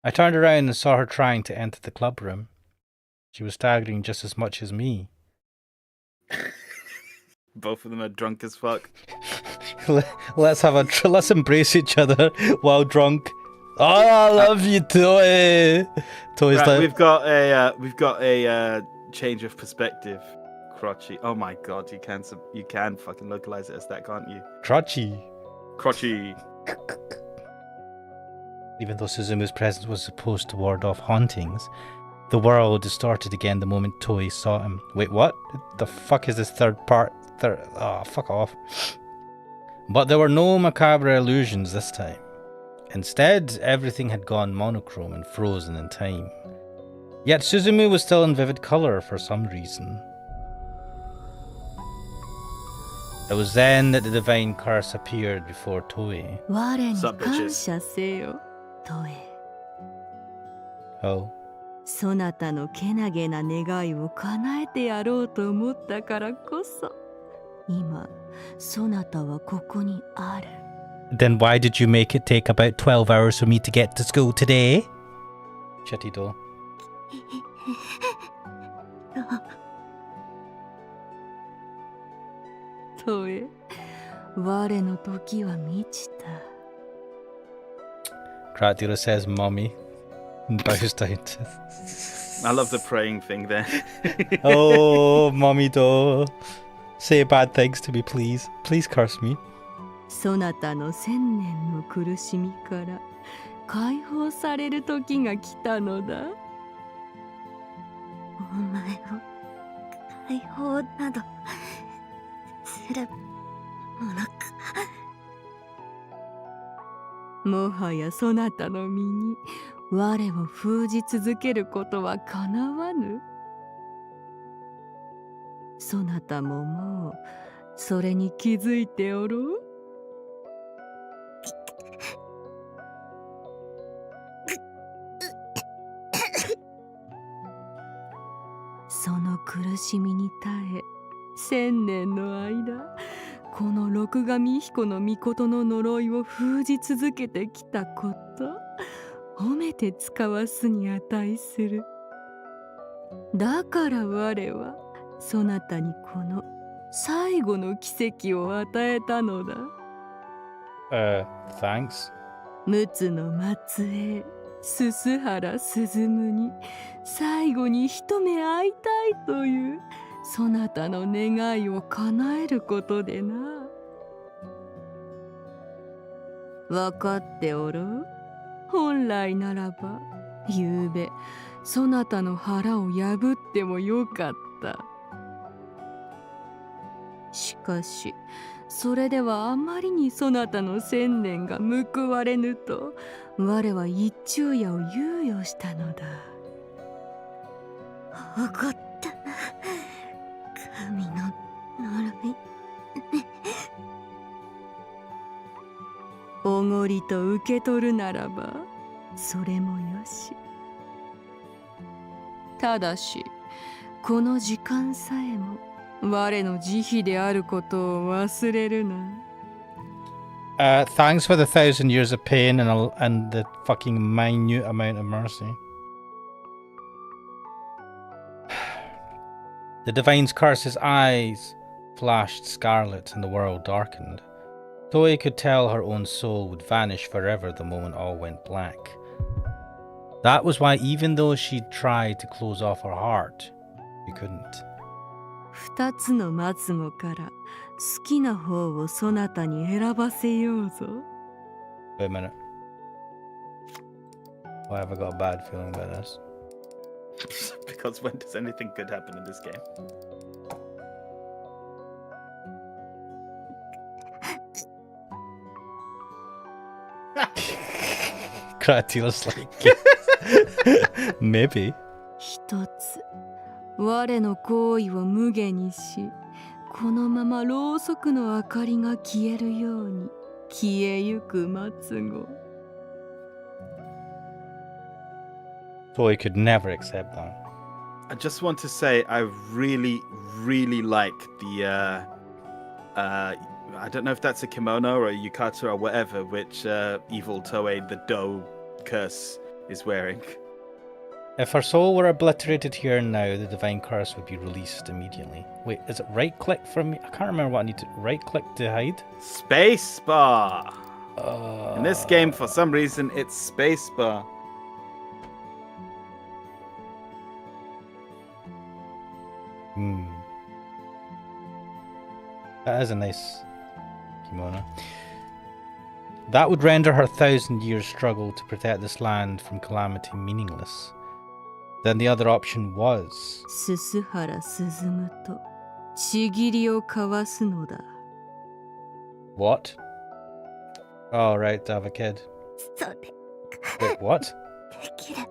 I turned around and saw her trying to enter the club room. She was staggering just as much as me.
Both of them are drunk as fuck.
Let's embrace each other while drunk. Oh, I love you, Toy. Toy's
Right,
like,
we've got a change of perspective. Crotchy. Oh my god, you can fucking localize it as that, can't you?
Crotchy.
Crotchy.
Even though Suzumu's presence was supposed to ward off hauntings, the world distorted again the moment Toei saw him. Wait, what? The fuck is this third part? Oh, fuck off. But there were no macabre illusions this time. Instead, everything had gone monochrome and frozen in time. Yet Suzumu was still in vivid colour for some reason. It was then that the divine curse appeared before Toei.
我に
Sup,
感
bitches?
謝せよ、トエ。
Oh.
そなたのけなげな願いを叶えてやろうと思ったからこそ、今、そなたはここにある。
Then why did you make it take about 12 hours for me to get to school today? Chitty-do.
トエ、我の時は満ちた。
Gradula says mommy and bows down to...
I love the praying thing there.
Oh, mommy do. Say bad things to me, please. Please curse me.
そなたの千年の苦しみから解放される時が来たのだ。
お前を解放などするものか。
もはやそなたの身に我を封じ続けることはかなわぬ。そなたももうそれに気づいておろう。その苦しみに耐え千年の間、この六神彦の命の呪いを封じ続けてきたこと、褒めて使わすに値する。だから我はそなたにこの最後の奇跡を与えたのだ。
Thanks.
陸奥の末裔鈴原鈴夢に最後に一目会いたいというそなたの願いを叶えることでな。分かっておろう。本来ならばゆうべそなたの腹を破ってもよかった。しかしそれではあまりにそなたの千年が報われぬと我は一昼夜を猶予したのだ。
おこった神の呪い。
拝ごりと受け取るならばそれもよし。ただしこの時間さえも我の慈悲であることを忘れるな。
Thanks for the 1,000 years of pain and the fucking minute amount of mercy. The Divine's curse's eyes flashed scarlet and the world darkened. Toei could tell her own soul would vanish forever the moment all went black. That was why even though she tried to close off her heart, she couldn't.
二つの末語から好きな方をそなたに選ばせようぞ。
Wait a minute. Why have I got a bad feeling about this?
Because when does anything good happen in this game?
Kratila's like, maybe.
一つ我の行為を無下にし、このままろうそくの明かりが消えるように消えゆく末語。
Toei could never accept that.
I just want to say I really, really like the I don't know if that's a kimono or a yukata or whatever, which evil Toei, the dough curse, is wearing.
If her soul were obliterated here and now, the divine curse would be released immediately. Wait, is it right click for me? I can't remember what I need to right click to hide.
Space bar. In this game, for some reason, it's space bar.
That is a nice kimono. That would render her 1,000 years struggle to protect this land from calamity meaningless. Then the other option was...
鈴原進とちぎりを交わすのだ。
What? Oh, right, to have a kid.
それ
Wait, what?
できれば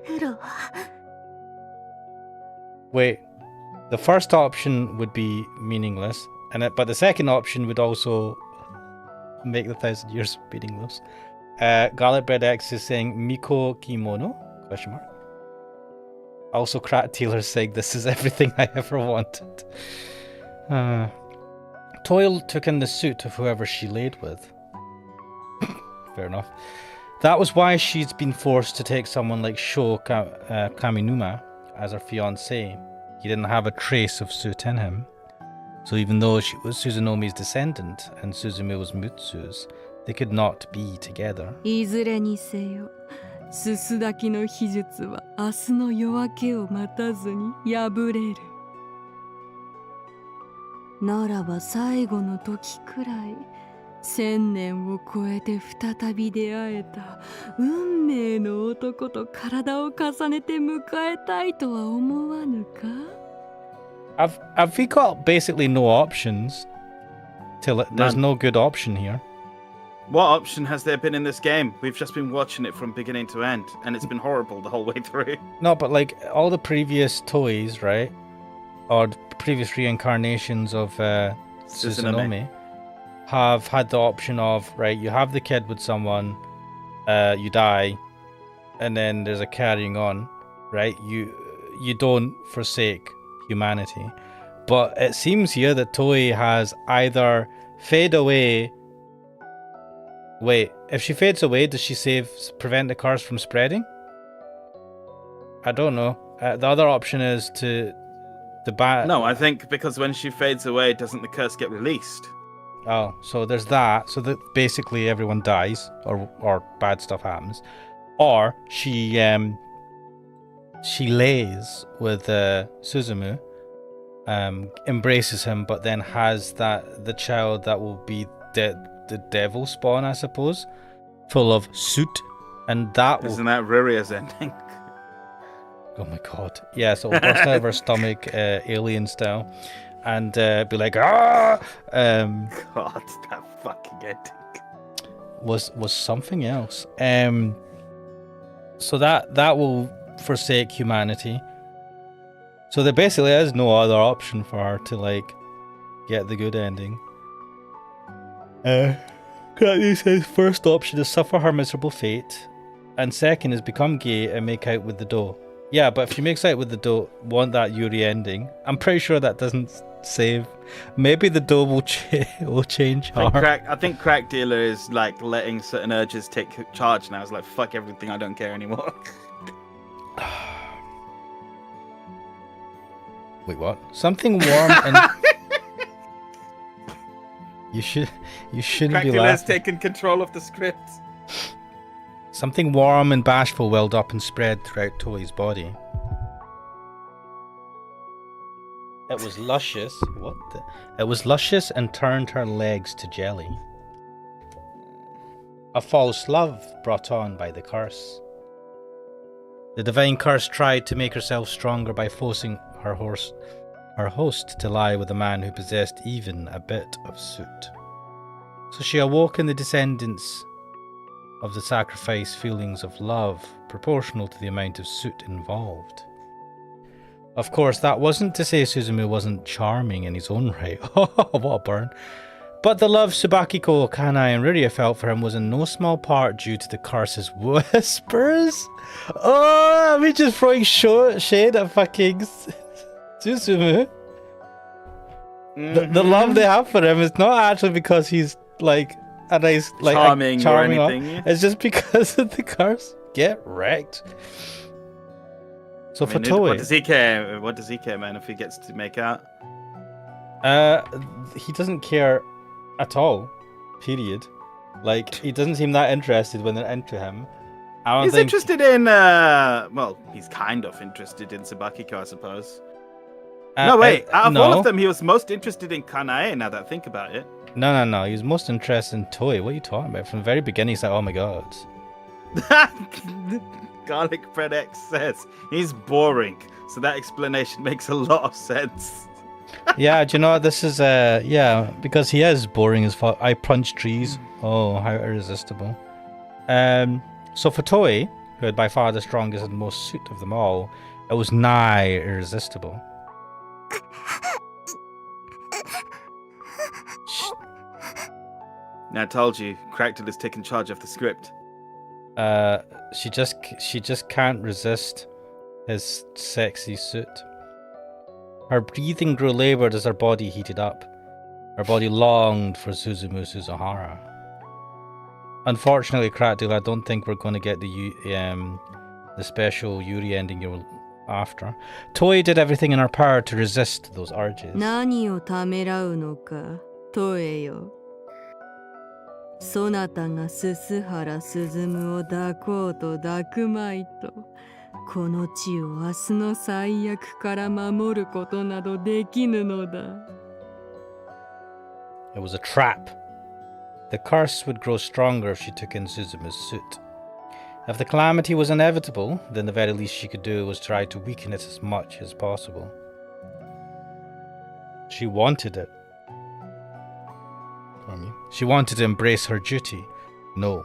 黒は
Wait, the first option would be meaningless, but the second option would also make the 1,000 years meaningless. Garlic Bread X is saying Miko Kimono? Question mark. Also, Krat Taylor saying this is everything I ever wanted. Toil took in the suit of whoever she laid with. Fair enough. That was why she's been forced to take someone like Sho Kaminuma as her fiancé. He didn't have a trace of suit in him. So even though she was Suzunomi's descendant and Suzume was Mutsu's, they could not be together.
いずれにせよ、すすだきの秘術は明日の夜明けを待たずに破れる。ならば最後の時くらい、1000年を超えて再び出会えた運命の男と体を重ねて迎えたいとは思わぬか？
Have we got basically no options? There's no good option here.
What option has there been in this game? We've just been watching it from beginning to end, and it's been horrible the whole way through.
No, but like all the previous toys, right? Or the previous reincarnations of Suzunomi have had the option of, right, you have the kid with someone, you die, and then there's a carrying on, right? You don't forsake humanity. But it seems here that Toei has either fade away. Wait, if she fades away, does she prevent the curse from spreading? I don't know. The other option is to ban.
No, I think because when she fades away, doesn't the curse get released?
Oh, so there's that. So that basically everyone dies, or bad stuff happens, or she lays with Suzumu, embraces him, but then has the child that will be the devil spawn, I suppose, full of soot, and that
isn't that Ruria's ending?
Oh my god! Yeah, so it'll burst out of her stomach, alien style, and be like, ah!
God, that fucking ending
was something else. So that will forsake humanity. So there basically is no other option for her to like get the good ending. Kratty says first option is suffer her miserable fate, and second is become gay and make out with the doe. Yeah, but if she makes out with the doe, want that Yuri ending, I'm pretty sure that doesn't save. Maybe the doe will change her.
I think crack dealer is like letting certain urges take charge now. It's like, fuck everything, I don't care anymore.
Wait, what? Something warm and... You shouldn't
crack
be
dealer has
laughing.
taken control of the script.
Something warm and bashful welled up and spread throughout Toei's body. It was luscious. What the? It was luscious and turned her legs to jelly. A false love brought on by the curse. The divine curse tried to make herself stronger by forcing her host to lie with a man who possessed even a bit of soot. So she awoke in the descendants of the sacrifice feelings of love proportional to the amount of soot involved. Of course, that wasn't to say Suzumu wasn't charming in his own right. What a burn. But the love Tsubakiko, Kanai and Ruria felt for him was in no small part due to the curse's whispers. Oh, we just throwing shade at fucking Suzumu. The love they have for him is not actually because he's like a nice, like
charming or anything.
Yeah. It's just because of the curse. Get wrecked. So for Toei,
what does he care? What does he care, man? If he gets to make out,
he doesn't care at all. Period. Like he doesn't seem that interested when they're into him.
He's interested in. Well, he's kind of interested in Tsubakiko, I suppose. No, wait. Out of all of them, he was most interested in Kanae. Now that I think about it.
No. He was most interested in Toei. What are you talking about? From the very beginning, he's like, oh my god.
Garlic Bread X says he's boring, so that explanation makes a lot of sense.
Yeah, do you know what this is? Because he is boring as fuck. I punch trees. Oh, how irresistible. So for Toei, who had by far the strongest and most suit of them all, it was nigh irresistible.
Now I told you, Crackdale has taken charge of the script.
She just can't resist his sexy suit. Her breathing grew laboured as her body heated up. Her body longed for Suzumu Suzuhara. Unfortunately, Crackdale, I don't think we're going to get the special Yuri ending you're after. Toei did everything in her power to resist those urges.
何をためらうのか、トエよ。そなたがすす原鈴むを抱こうと抱くまいと、この地を明日の最悪から守ることなどできぬのだ。
It was a trap. The curse would grow stronger if she took in Suzumu's suit. If the calamity was inevitable, then the very least she could do was try to weaken it as much as possible. She wanted it. She wanted to embrace her duty. No,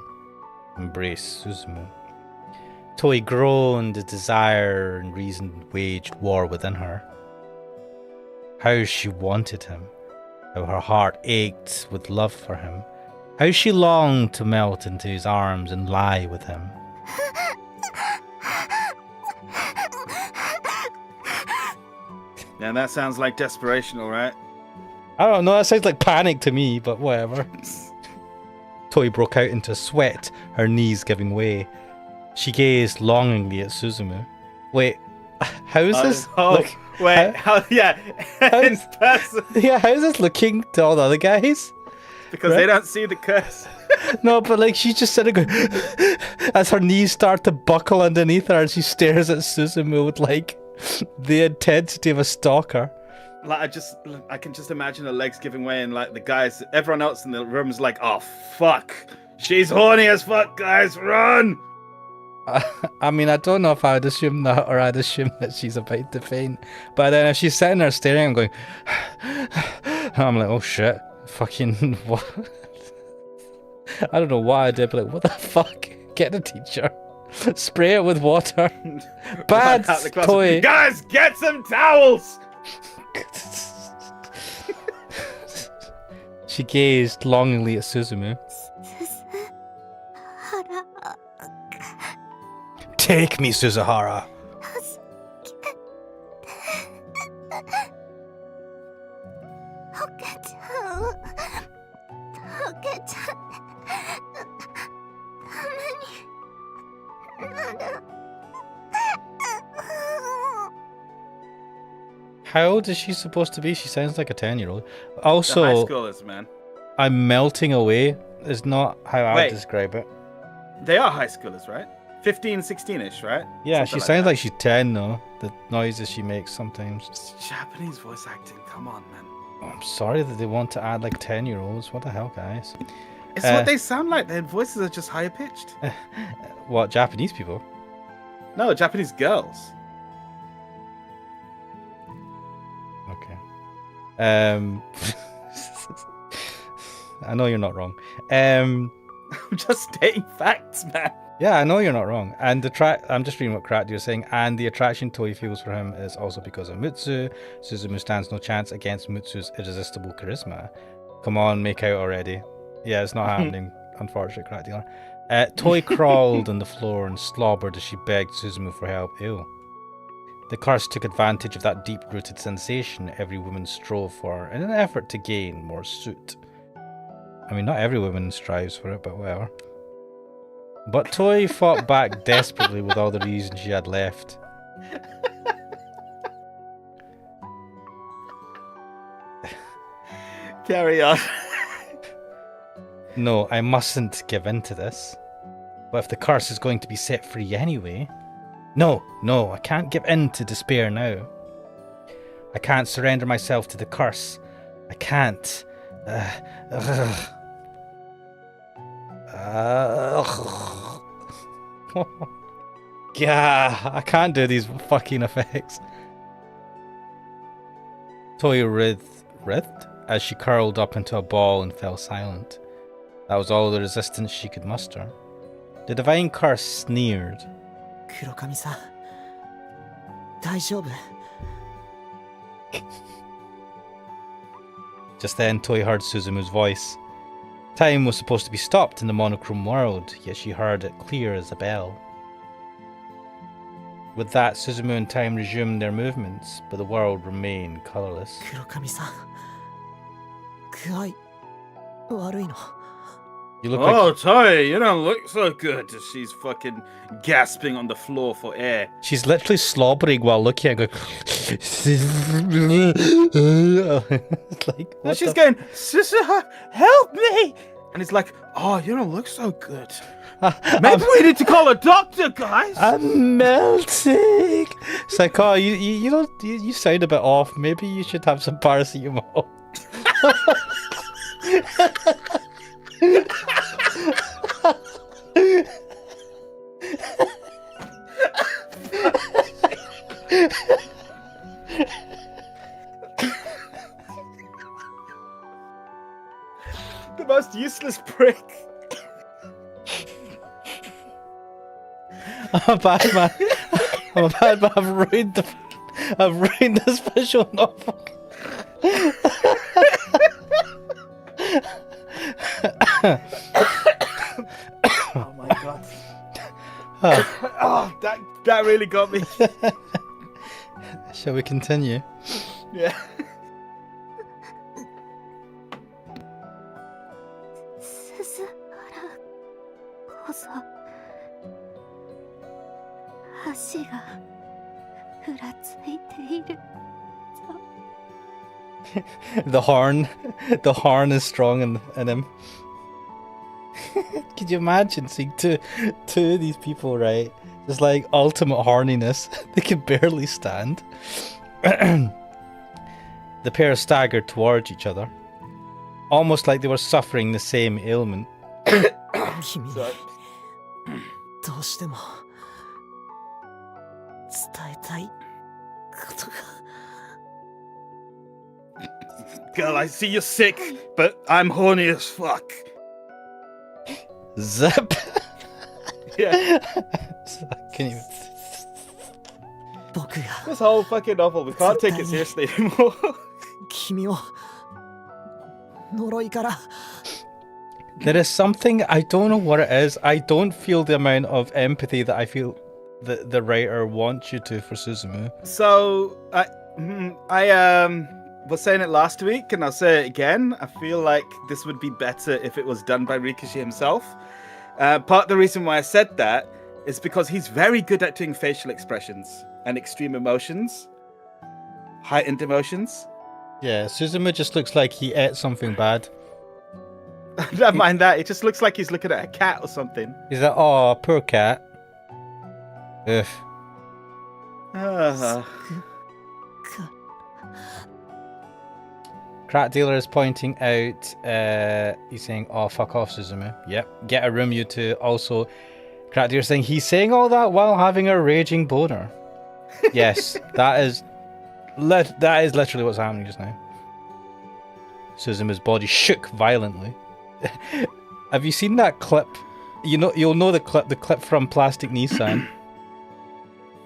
embrace Suzumu. Toei groaned as desire and reason waged war within her. How she wanted him. How her heart ached with love for him. How she longed to melt into his arms and lie with him.
Yeah, that sounds like desperation, alright?
I don't know, that sounds like panic to me, but whatever. Toei broke out into sweat, her knees giving way. She gazed longingly at Suzumu. Wait, how is this?
Wait, how yeah. In person.
Yeah, how is this looking to all the other guys?
Because they don't see the curse.
No, but like she's just sitting going as her knees start to buckle underneath her and she stares at Suzumu with like the intensity of a stalker.
Like I can just imagine her legs giving way and like the guys, everyone else in the room's like, oh fuck, she's horny as fuck, guys, run!
I mean, I don't know if I would assume that or I'd assume that she's about to faint. But then if she's sitting there staring and going, I'm like, oh shit, fucking what? I don't know why I did, but like, what the fuck? Get a teacher. Spray it with water. Bad Toei.
Guys, get some towels!
She gazed longingly at Suzumu. Take me, Suzuhara.
ホケちゃんをホケちゃんためになる
How old is she supposed to be? She sounds like a 10-year-old.
The high
Also,
schoolers, man.
I'm melting away is not how I would
Wait.
describe it.
They are high schoolers, right? 15, 16-ish, right?
Yeah,
Something
she sounds
that.
like she's 10 though. The noises she makes sometimes.
It's Japanese voice acting. Come on, man.
I'm sorry that they want to add like 10-year-olds. What the hell, guys?
It's what they sound like. Their voices are just higher pitched.
What, Japanese people?
No, Japanese girls.
Okay. I know you're not wrong.
I'm just stating facts, man.
Yeah, I know you're not wrong. And I'm just reading what Karat was saying. And the attraction Toei feels for him is also because of Mutsu. Suzumu stands no chance against Mutsu's irresistible charisma. Come on, make out already. Yeah, it's not happening, unfortunately, Karat dealer. Toei crawled on the floor and slobbered as she begged Suzumu for help. Ew. The curse took advantage of that deep-rooted sensation every woman strove for in an effort to gain more suit. I mean, not every woman strives for it, but whatever. But Toei fought back desperately with all the reasons she had left.
Carry on.
No, I mustn't give in to this. But if the curse is going to be set free anyway... No, I can't give in to despair now. I can't surrender myself to the curse. I can't. Yeah, I can't do these fucking effects. Toei writhed as she curled up into a ball and fell silent. That was all the resistance she could muster. The divine curse sneered.
黒髪さん大丈夫
Just then, Toei heard Suzumu's voice. Time was supposed to be stopped in the monochrome world, yet she heard it clear as a bell. With that, Suzumu and Time resumed their movements, but the world remained colourless.
黒髪さん具合悪いの
You look
Oh,
like
Toei, you don't look so good. She's fucking gasping on the floor for air.
she's literally slobbering while looking at it, like,
No,
what
she's
the-
going, Suzuha, help me! And he's like, oh, you don't look so good. Maybe we need to call a doctor, guys.
I'm melting. It's like, oh, you don't you sound a bit off. Maybe you should have some paracetamol.
The most useless prick.
I'm a bad man. I'm a bad man. I've ruined this visual novel.
Oh my god. Oh, that really got me.
Shall we continue?
Yeah.
鈴原こそ足がふらついている
The horn is strong in him. Could you imagine seeing two of these people, right? Just like ultimate horniness. They can barely stand. The pair staggered towards each other, almost like they were suffering the same ailment.
君に
So,
どうしても伝えたいことが
girl, I see you're sick, but I'm horny as fuck.
Zip.
Yeah.
Can you?
僕が
This whole fucking novel, we can't take it seriously anymore.
君を呪いから
There is something, I don't know what it is. I don't feel the amount of empathy that I feel the writer wants you to for Suzumu.
So I was saying it last week, and I'll say it again. I feel like this would be better if it was done by Rikishi himself. Part of the reason why I said that is because he's very good at doing facial expressions and extreme emotions, heightened emotions.
Yeah, Suzumu just looks like he ate something bad.
Don't mind that. It just looks like he's looking at a cat or something.
He's like, oh, poor cat. Ugh. Crack dealer is pointing out, he's saying, oh, fuck off, Suzumu. Yep, get a room, you two. Also, crack dealer saying, he's saying all that while having a raging boner. Yes, that is literally what's happening just now. Suzumu's body shook violently. Have you seen that clip? You'll know the clip from Plastic Nissan.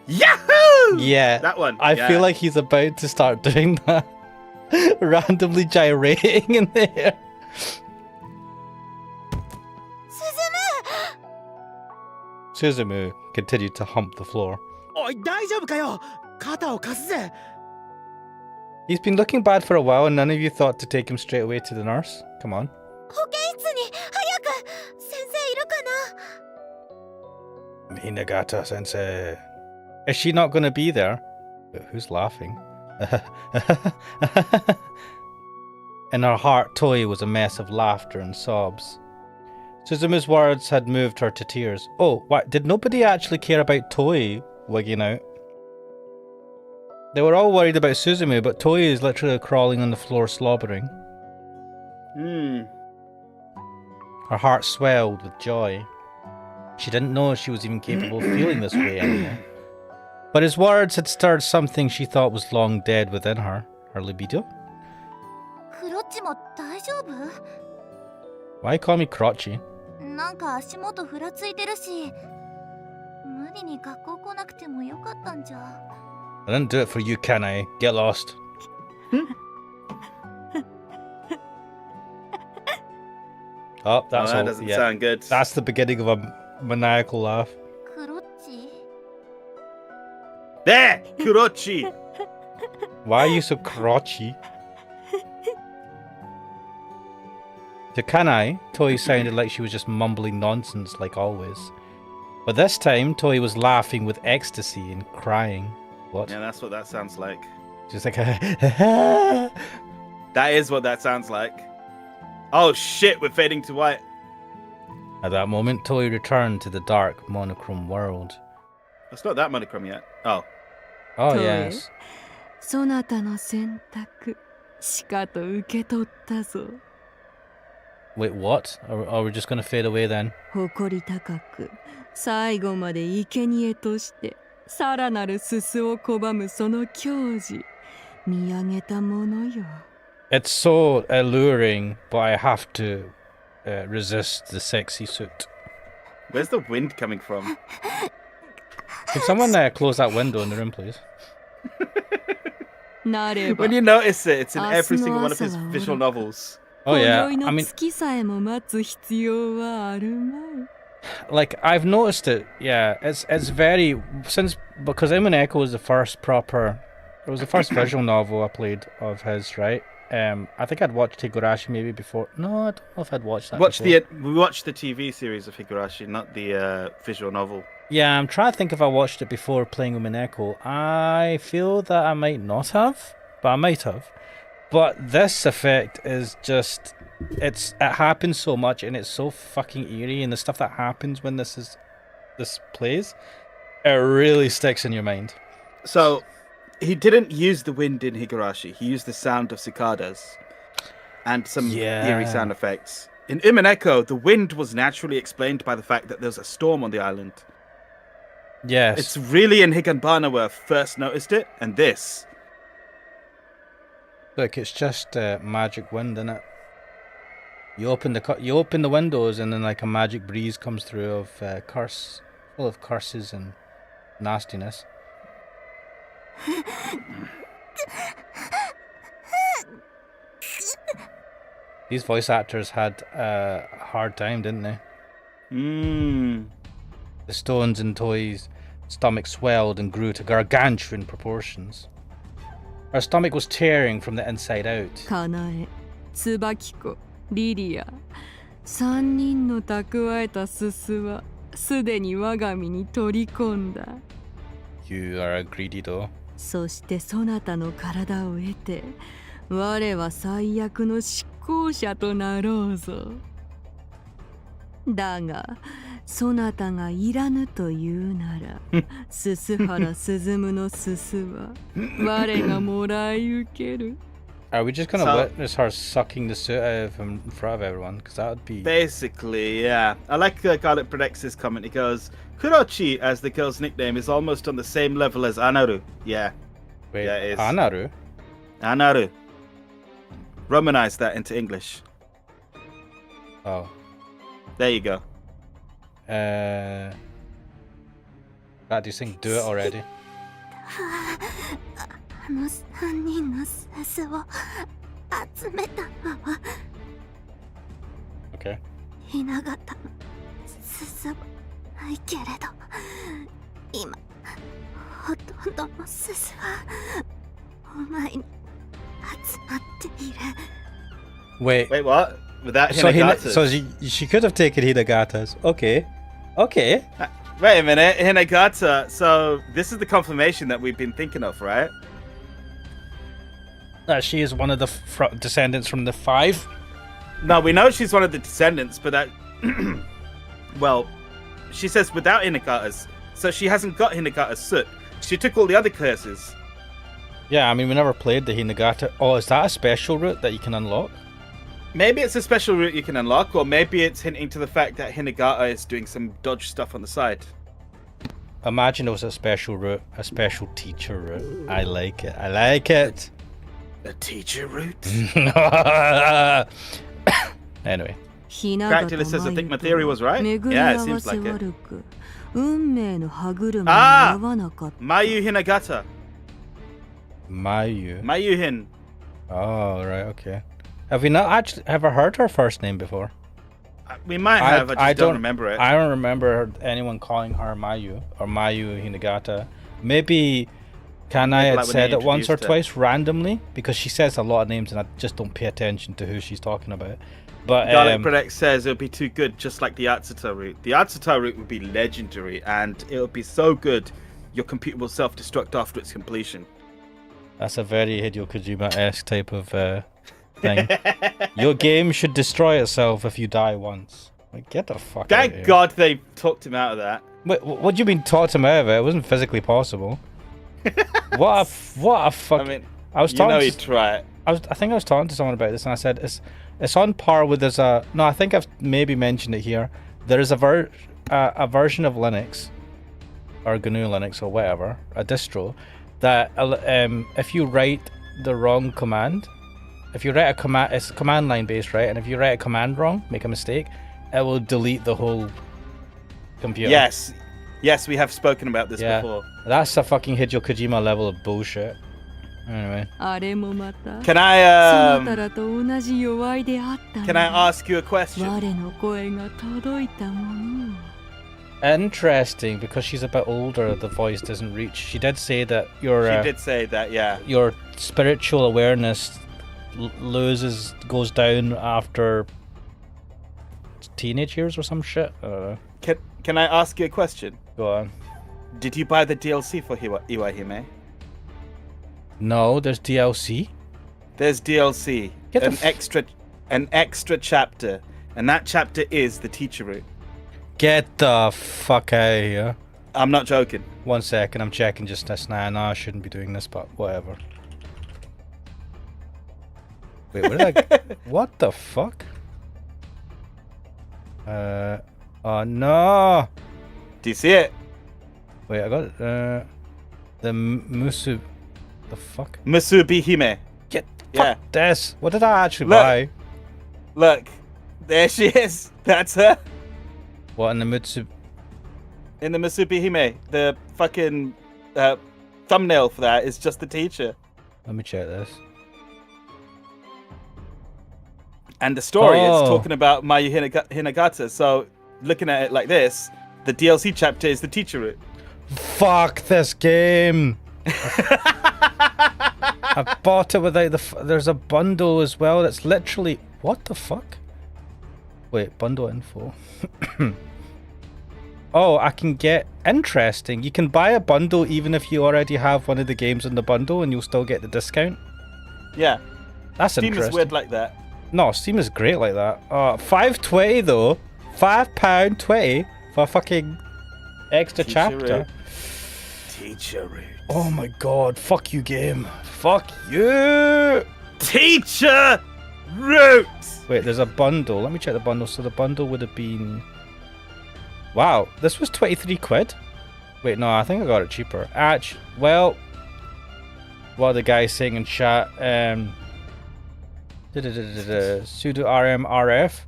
Yahoo!
Yeah,
that one.
I feel like he's about to start doing that. Randomly gyrating in there. Suzumu continued to hump the floor. He's been looking bad for a while and none of you thought to take him straight away to the nurse? Come on. Hinagata sensei. Is she not going to be there? Who's laughing? In her heart, Toi was a mess of laughter and sobs. Suzumu's words had moved her to tears. Oh, what? Did nobody actually care about Toi wigging out? They were all worried about Suzumu, but Toi is literally crawling on the floor slobbering. Her heart swelled with joy. She didn't know she was even capable of feeling this way anymore. But his words had stirred something she thought was long dead within her. Her libido? Why call me Crotchy? I didn't do it for you, can I? Get lost. Oh, that's
that doesn't sound good.
That's the beginning of a maniacal laugh.
There! Kurochi!
Why are you so crotchy? To Kanai, Toi sounded like she was just mumbling nonsense like always. But this time, Toi was laughing with ecstasy and crying. What?
Yeah, that's what that sounds like.
Just like
That is what that sounds like. Oh shit, we're fading to white.
At that moment, Toi returned to the dark, monochrome world.
It's not that monochrome yet. Oh.
Oh, yes.
そなたの選択しかと受け取ったぞ。
Wait, what? Are we just going to fade away then?
誇り高く最後まで生贄としてさらなるすすを拒むその矜持見上げたものよ。
It's so alluring, but I have to resist the sexy suit.
Where's the wind coming from?
Can someone close that window in the room, please?
When you notice it, it's in every single one of his visual novels.
Oh yeah, I mean,
月さえも待つ必要はあるまい。
like I've noticed it. Yeah, it's very because Imaneko was the first visual novel I played of his, right? I think I'd watched Higurashi maybe before. No, I don't know if I'd watched that.
We watched the TV series of Higurashi, not the visual novel.
Yeah, I'm trying to think if I watched it before playing Umineko. I feel that I might not have, but I might have. But this effect is just, it happens so much and it's so fucking eerie, and the stuff that happens when this plays, it really sticks in your mind.
So, he didn't use the wind in Higurashi. He used the sound of cicadas and some eerie sound effects. In Umineko, the wind was naturally explained by the fact that there's a storm on the island.
Yes.
It's really in Higanbana where I first noticed it, and this.
Look, it's just magic wind, innit? You open the windows, and then like a magic breeze comes through of full of curses and nastiness. These voice actors had a hard time, didn't they? The Stones and Toi's stomach swelled and grew to gargantuan proportions. Her stomach was tearing from the inside out.
かなえ、椿子、リリア、3人の蓄えたすすはすでに我が身に取り込んだ。
You are a greedy though.
そしてそなたの体を得て、我は最悪の執行者となろうぞ。だが、そなたがいらぬというなら、すす原進のすすは我がもらい受ける。
Are we just gonna witness her sucking the suit out of him in front of everyone? Because that would be...
Basically, yeah. I like Garlic predicts his comment. He goes, Kurochi, as the girl's nickname, is almost on the same level as Anaru. Yeah.
Wait,
yeah, it is.
Anaru?
Anaru. Romanize that into English.
Oh.
There you go.
That do you think? Do it already.
あの3人のすすを集めたのは
Okay.
雛形のすすはないけれど、今ほとんどのすすはお前に集まっている。
Wait,
Wait, what? Without
so,
Hinagatas?
so she could have taken Hinagatas. Okay. Okay.
Wait a minute, Hinagata. So this is the confirmation that we've been thinking of, right?
That she is one of the descendants from the 5?
No, we know she's one of the descendants, but that... well, she says without Hinagatas. So she hasn't got Hinagata's soot. She took all the other curses.
Yeah, I mean, we never played the Hinagata. Oh, is that a special route that you can unlock?
Maybe it's a special route you can unlock, or maybe it's hinting to the fact that Hinagata is doing some dodge stuff on the side.
Imagine it was a special route, a special teacher route. I like it. I like it.
A teacher route?
Anyway.
Practically says I think my theory was right. Yeah, it seems like it.
Ah!
Mayu Hinagata.
Mayu.
Mayu Hin.
Oh, right, okay. Have we not actually ever heard her first name before?
We might have, I just don't remember it.
I don't remember anyone calling her Mayu or Mayu Hinagata. Maybe Kanai had said it once or twice randomly, because she says a lot of names and I just don't pay attention to who she's talking about. But
Garlic Protect says it would be too good, just like the Atsuta route. The Atsuta route would be legendary, and it would be so good your computer will self-destruct after its completion.
That's a very Hideo Kojima-esque type of thing. Your game should destroy itself if you die once. Like, get the fuck out of here.
Thank God they talked him out of that.
Wait, what do you mean talked him out of it? It wasn't physically possible. What a fuck.
I mean,
I was talking
he'd try it.
I think I was talking to someone about this, and I said it's on par with this. No, I think I've maybe mentioned it here. There is a version of Linux or GNU Linux or whatever, a distro, that if you write the wrong command, if you write a command, it's command line based, right? And if you write a command wrong, make a mistake, it will delete the whole computer.
Yes, we have spoken about this before.
That's a fucking Hideo Kojima level of bullshit. Anyway.
Can I ask you a question?
Interesting, because she's a bit older, the voice doesn't reach. She did say that
she did say that, yeah.
Your spiritual awareness goes down after teenage years or some shit. I don't know.
Can I ask you a question?
Go on.
Did you buy the DLC for Iwaihime?
No, there's DLC.
There's DLC. An extra chapter, and that chapter is the teacher route.
Get the fuck out of here.
I'm not joking.
1 second, I'm checking just this now. No, I shouldn't be doing this, but whatever. Wait, what did I... What the fuck? Oh no!
Do you see it?
Wait, I got the Musu... The fuck?
Musubihime.
Fuck this! What did I actually buy?
Look, there she is. That's her.
What, in the Mutsu...
In the Musubihime, the fucking thumbnail for that is just the teacher.
Let me check this.
And the story is talking about Mayu Hinagata, so looking at it like this, the DLC chapter is the teacher route.
fuck this game. I bought it without there's a bundle as well that's literally... What the fuck? Wait, bundle info. Oh, I can get... Interesting. You can buy a bundle even if you already have one of the games in the bundle and you'll still get the discount.
Yeah.
That's
Steam
interesting.
is weird like that.
No, Steam is great like that. $5.20 though. £5.20 for a fucking extra chapter.
Teacher root.
Oh my god, fuck you, game. Fuck you!
Teacher root!
Wait, there's a bundle. Let me check the bundle. So the bundle would have been... Wow, this was 23 quid? Wait, no, I think I got it cheaper. Well, what are the guys saying in chat? Sudo RMRF.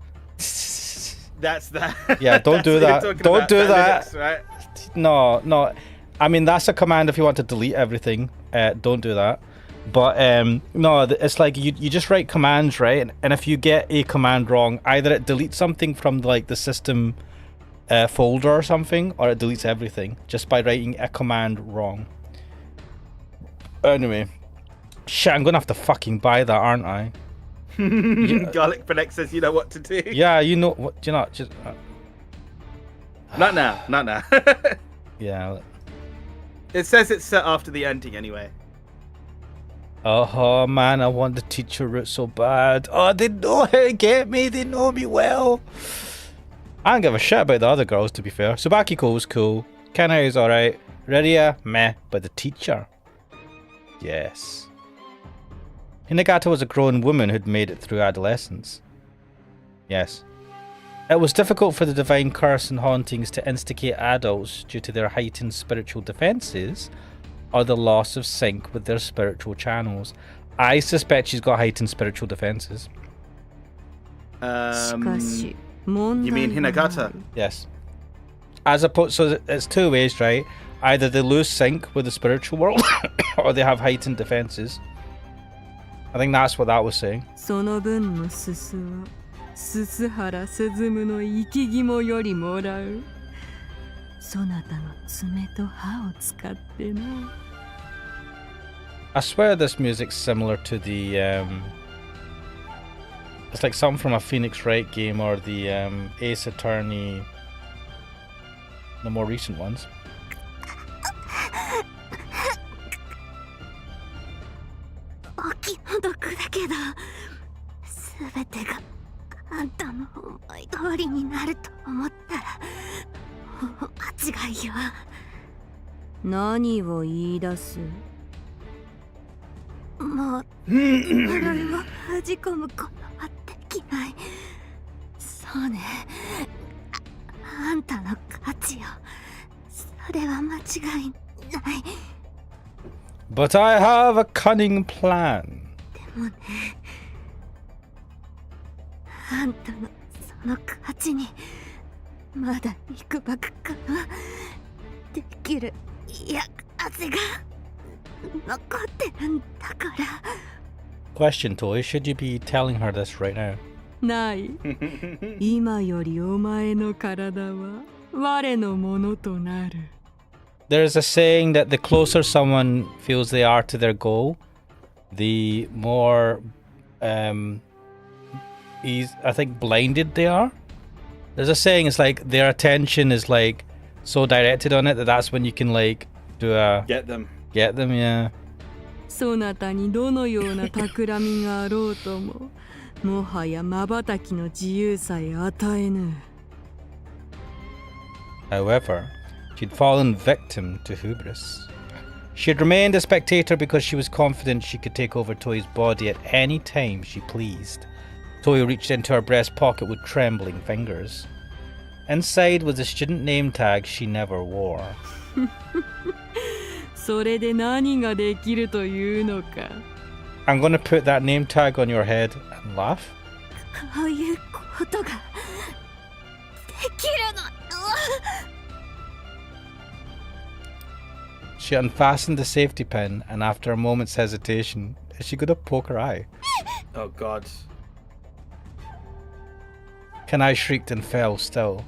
That's that.
Yeah, don't do that. Don't do that.
Linux, right?
No. I mean, that's a command if you want to delete everything. Don't do that. But no, it's like you just write commands, right? And if you get a command wrong, either it deletes something from like the system folder or something, or it deletes everything just by writing a command wrong. Anyway, shit, I'm gonna have to fucking buy that, aren't I?
Garlic Phoenix says you know what to do.
Yeah, you know what? You know, just
Not now.
yeah.
It says it's set after the ending anyway.
Oh man, I want the teacher route so bad. Oh, they know how to get me. They know me well. I don't give a shit about the other girls, to be fair. Subakiko's cool. Kanai's alright. Reria, meh. But the teacher? Yes. Hinagata was a grown woman who'd made it through adolescence. Yes. It was difficult for the divine curse and hauntings to instigate adults due to their heightened spiritual defenses or the loss of sync with their spiritual channels. I suspect she's got heightened spiritual defenses.
You mean Hinagata?
Yes. As opposed, so it's two ways, right? Either they lose sync with the spiritual world or they have heightened defenses. I think that's what that was saying.
その分のすすは鈴原鈴の生き肝よりもらう。そなたの爪と歯を使ってな。
I swear this music's similar to the it's like something from a Phoenix Wright game or the Ace Attorney, the more recent ones.
お気の毒だけど、すべてがあんたの思い通りになると思ったら間違いよ。
何を言い出す？
もう呪いを恥じ込むことはできない。そうね、あんたの価値よ。それは間違いない。
But I have a cunning plan.
でもね、あんたのその価値にまだ幾ばくかなできる厄風が残ってるんだから。
Question, Toy, should you be telling her this right now?
ない。今よりお前の体は我のものとなる。
There's a saying that the closer someone feels they are to their goal, the more, I think, blinded they are. There's a saying, it's like their attention is like so directed on it that that's when you can like do a...
Get them,
yeah.
そなたにどのような企みがあろうとも、もはや瞬きの自由さえ与えぬ。
However, she'd fallen victim to hubris. She had remained a spectator because she was confident she could take over Toei's body at any time she pleased. Toei reached into her breast pocket with trembling fingers. Inside was a student name tag she never wore.
それで何ができるというのか。
I'm gonna put that name tag on your head and laugh.
こういうことができるの。
She unfastened the safety pin and after a moment's hesitation, is she gonna poke her eye?
Oh god.
Kanai shrieked and fell still.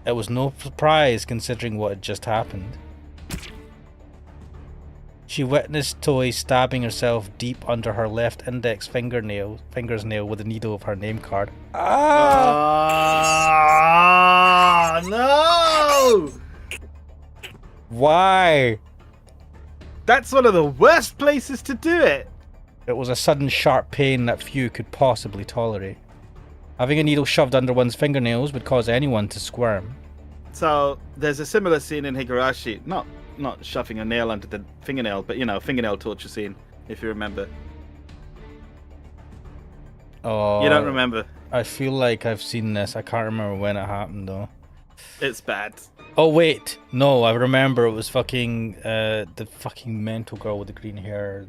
It was no surprise considering what had just happened. She witnessed Toei stabbing herself deep under her left index fingernail with the needle of her name card.
Ah! No!
Why?
That's one of the worst places to do it.
It was a sudden sharp pain that few could possibly tolerate. Having a needle shoved under one's fingernails would cause anyone to squirm.
So there's a similar scene in Higurashi. Not shoving a nail under the fingernail, but fingernail torture scene, if you remember.
Oh,
you don't remember?
I feel like I've seen this. I can't remember when it happened though.
It's bad.
Oh wait, no, I remember it was fucking the fucking mental girl with the green hair.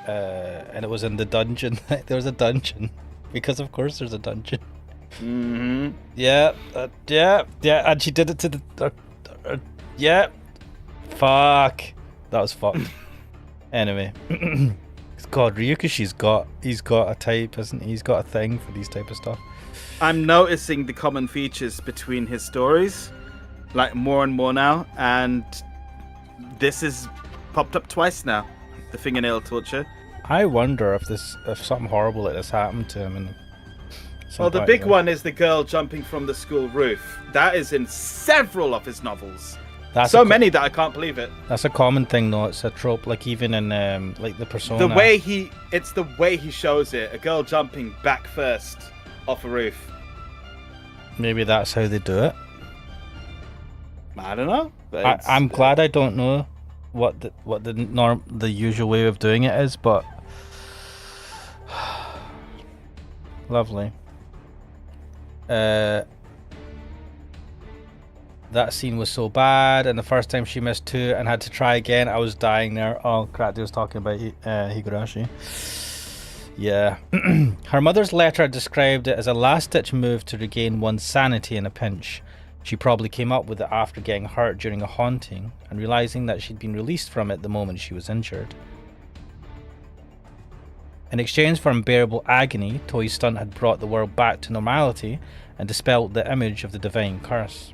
And it was in the dungeon. There was a dungeon because of course there's a dungeon.
Mm-hmm.
Yeah, and she did it to the. Yeah. Fuck. That was fucked. Anyway. God, Ryukishi's he's got a type, isn't he? He's got a thing for these type of stuff.
I'm noticing the common features between his stories, like more and more now, and this has popped up twice now. The fingernail torture.
I wonder if something horrible like this happened to him.
Well, the big one is the girl jumping from the school roof. That is in several of his novels. That's so many that I can't believe it.
That's a common thing, though. It's a trope, like even in like the Persona.
It's the way he shows it. A girl jumping back first off a roof.
Maybe that's how they do it.
I don't know.
I'm glad I don't know what the usual way of doing it is, but lovely. That scene was so bad, and the first time she missed 2 and had to try again, I was dying there. Oh crap, they was talking about Higurashi. Yeah. Her mother's letter described it as a last-ditch move to regain one's sanity in a pinch. She probably came up with it after getting hurt during a haunting and realizing that she'd been released from it the moment she was injured. In exchange for unbearable agony, Toei's stunt had brought the world back to normality and dispelled the image of the divine curse.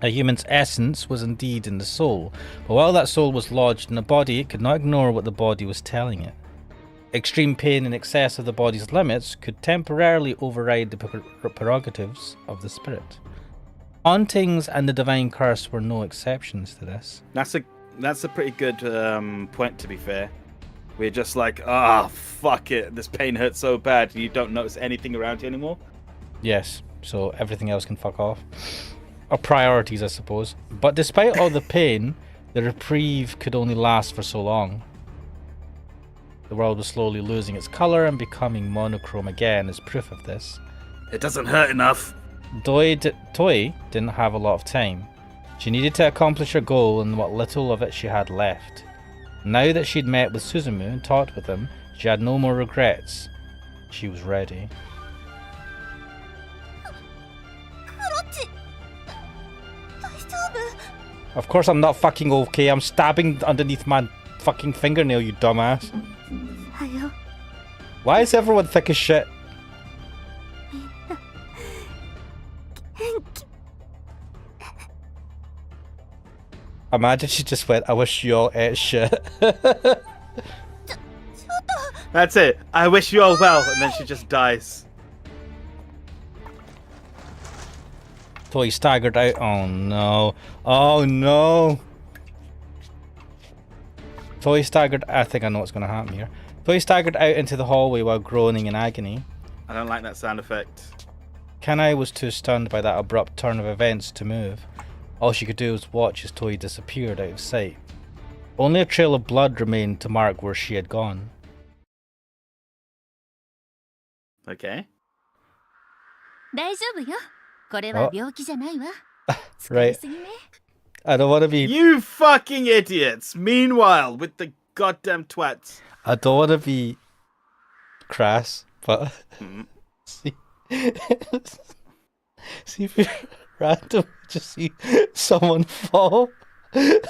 A human's essence was indeed in the soul, but while that soul was lodged in the body, it could not ignore what the body was telling it. Extreme pain in excess of the body's limits could temporarily override the prerogatives of the spirit. Hauntings and the divine curse were no exceptions to this.
That's a pretty good point, to be fair. We're just like, fuck it, this pain hurts so bad, you don't notice anything around you anymore?
Yes, so everything else can fuck off. Or priorities, I suppose. But despite all the pain, the reprieve could only last for so long. The world was slowly losing its colour and becoming monochrome again as proof of this.
It doesn't hurt enough.
Toei didn't have a lot of time. She needed to accomplish her goal in what little of it she had left. Now that she'd met with Suzumu and talked with him, she had no more regrets. She was ready. Of course I'm not fucking okay. I'm stabbing underneath my fucking fingernail, you dumbass. Why is everyone thick as shit? Imagine she just went, I wish you all ate shit.
That's it. I wish you all well, and then she just dies.
Toei staggered out. Oh no. Oh no. Toei staggered. I think I know what's going to happen here. Toei staggered out into the hallway while groaning in agony.
I don't like that sound effect.
Kanai was too stunned by that abrupt turn of events to move. All she could do was watch as Toei disappeared out of sight. Only a trail of blood remained to mark where she had gone.
Okay.
Right. I don't want to be...
You fucking idiots! Meanwhile, with the goddamn twats.
I don't want to be crass, but... See if you're random, just see someone fall. I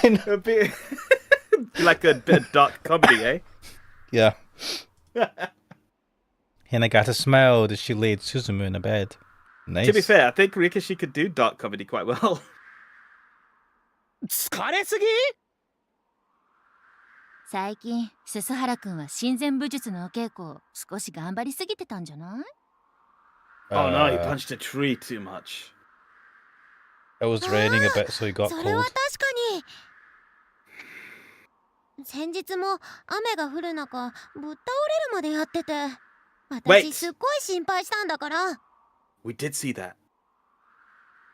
know.
Be like a bit of dark comedy, eh?
Yeah. Hinagata smiled as she laid Suzumu in a bed. Nice.
To be fair, I think Rikishi could do dark comedy quite well.
疲れすぎ
最近鈴原くんは親善武術のお稽古を少し頑張りすぎてたんじゃない？
Oh no, he punched a tree too much.
It was raining a bit, so he got
それは
cold.
確かに。先日も雨が降る中、ぶっ倒れるまでやってて、私すっごい心配したんだから。
We did see that.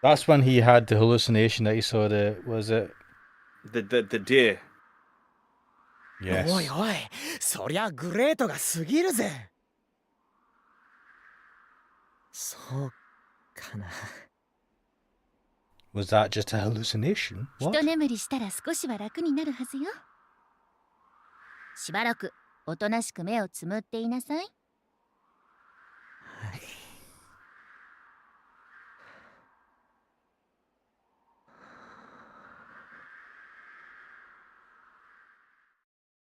That's when he had the hallucination that he saw was it?
The deer.
Yes.
おいおい、そりゃグレートが過ぎるぜ。そうかな。
Was that just a hallucination?
一
What?
眠りしたら少しは楽になるはずよ。しばらくおとなしく目をつむっていなさい。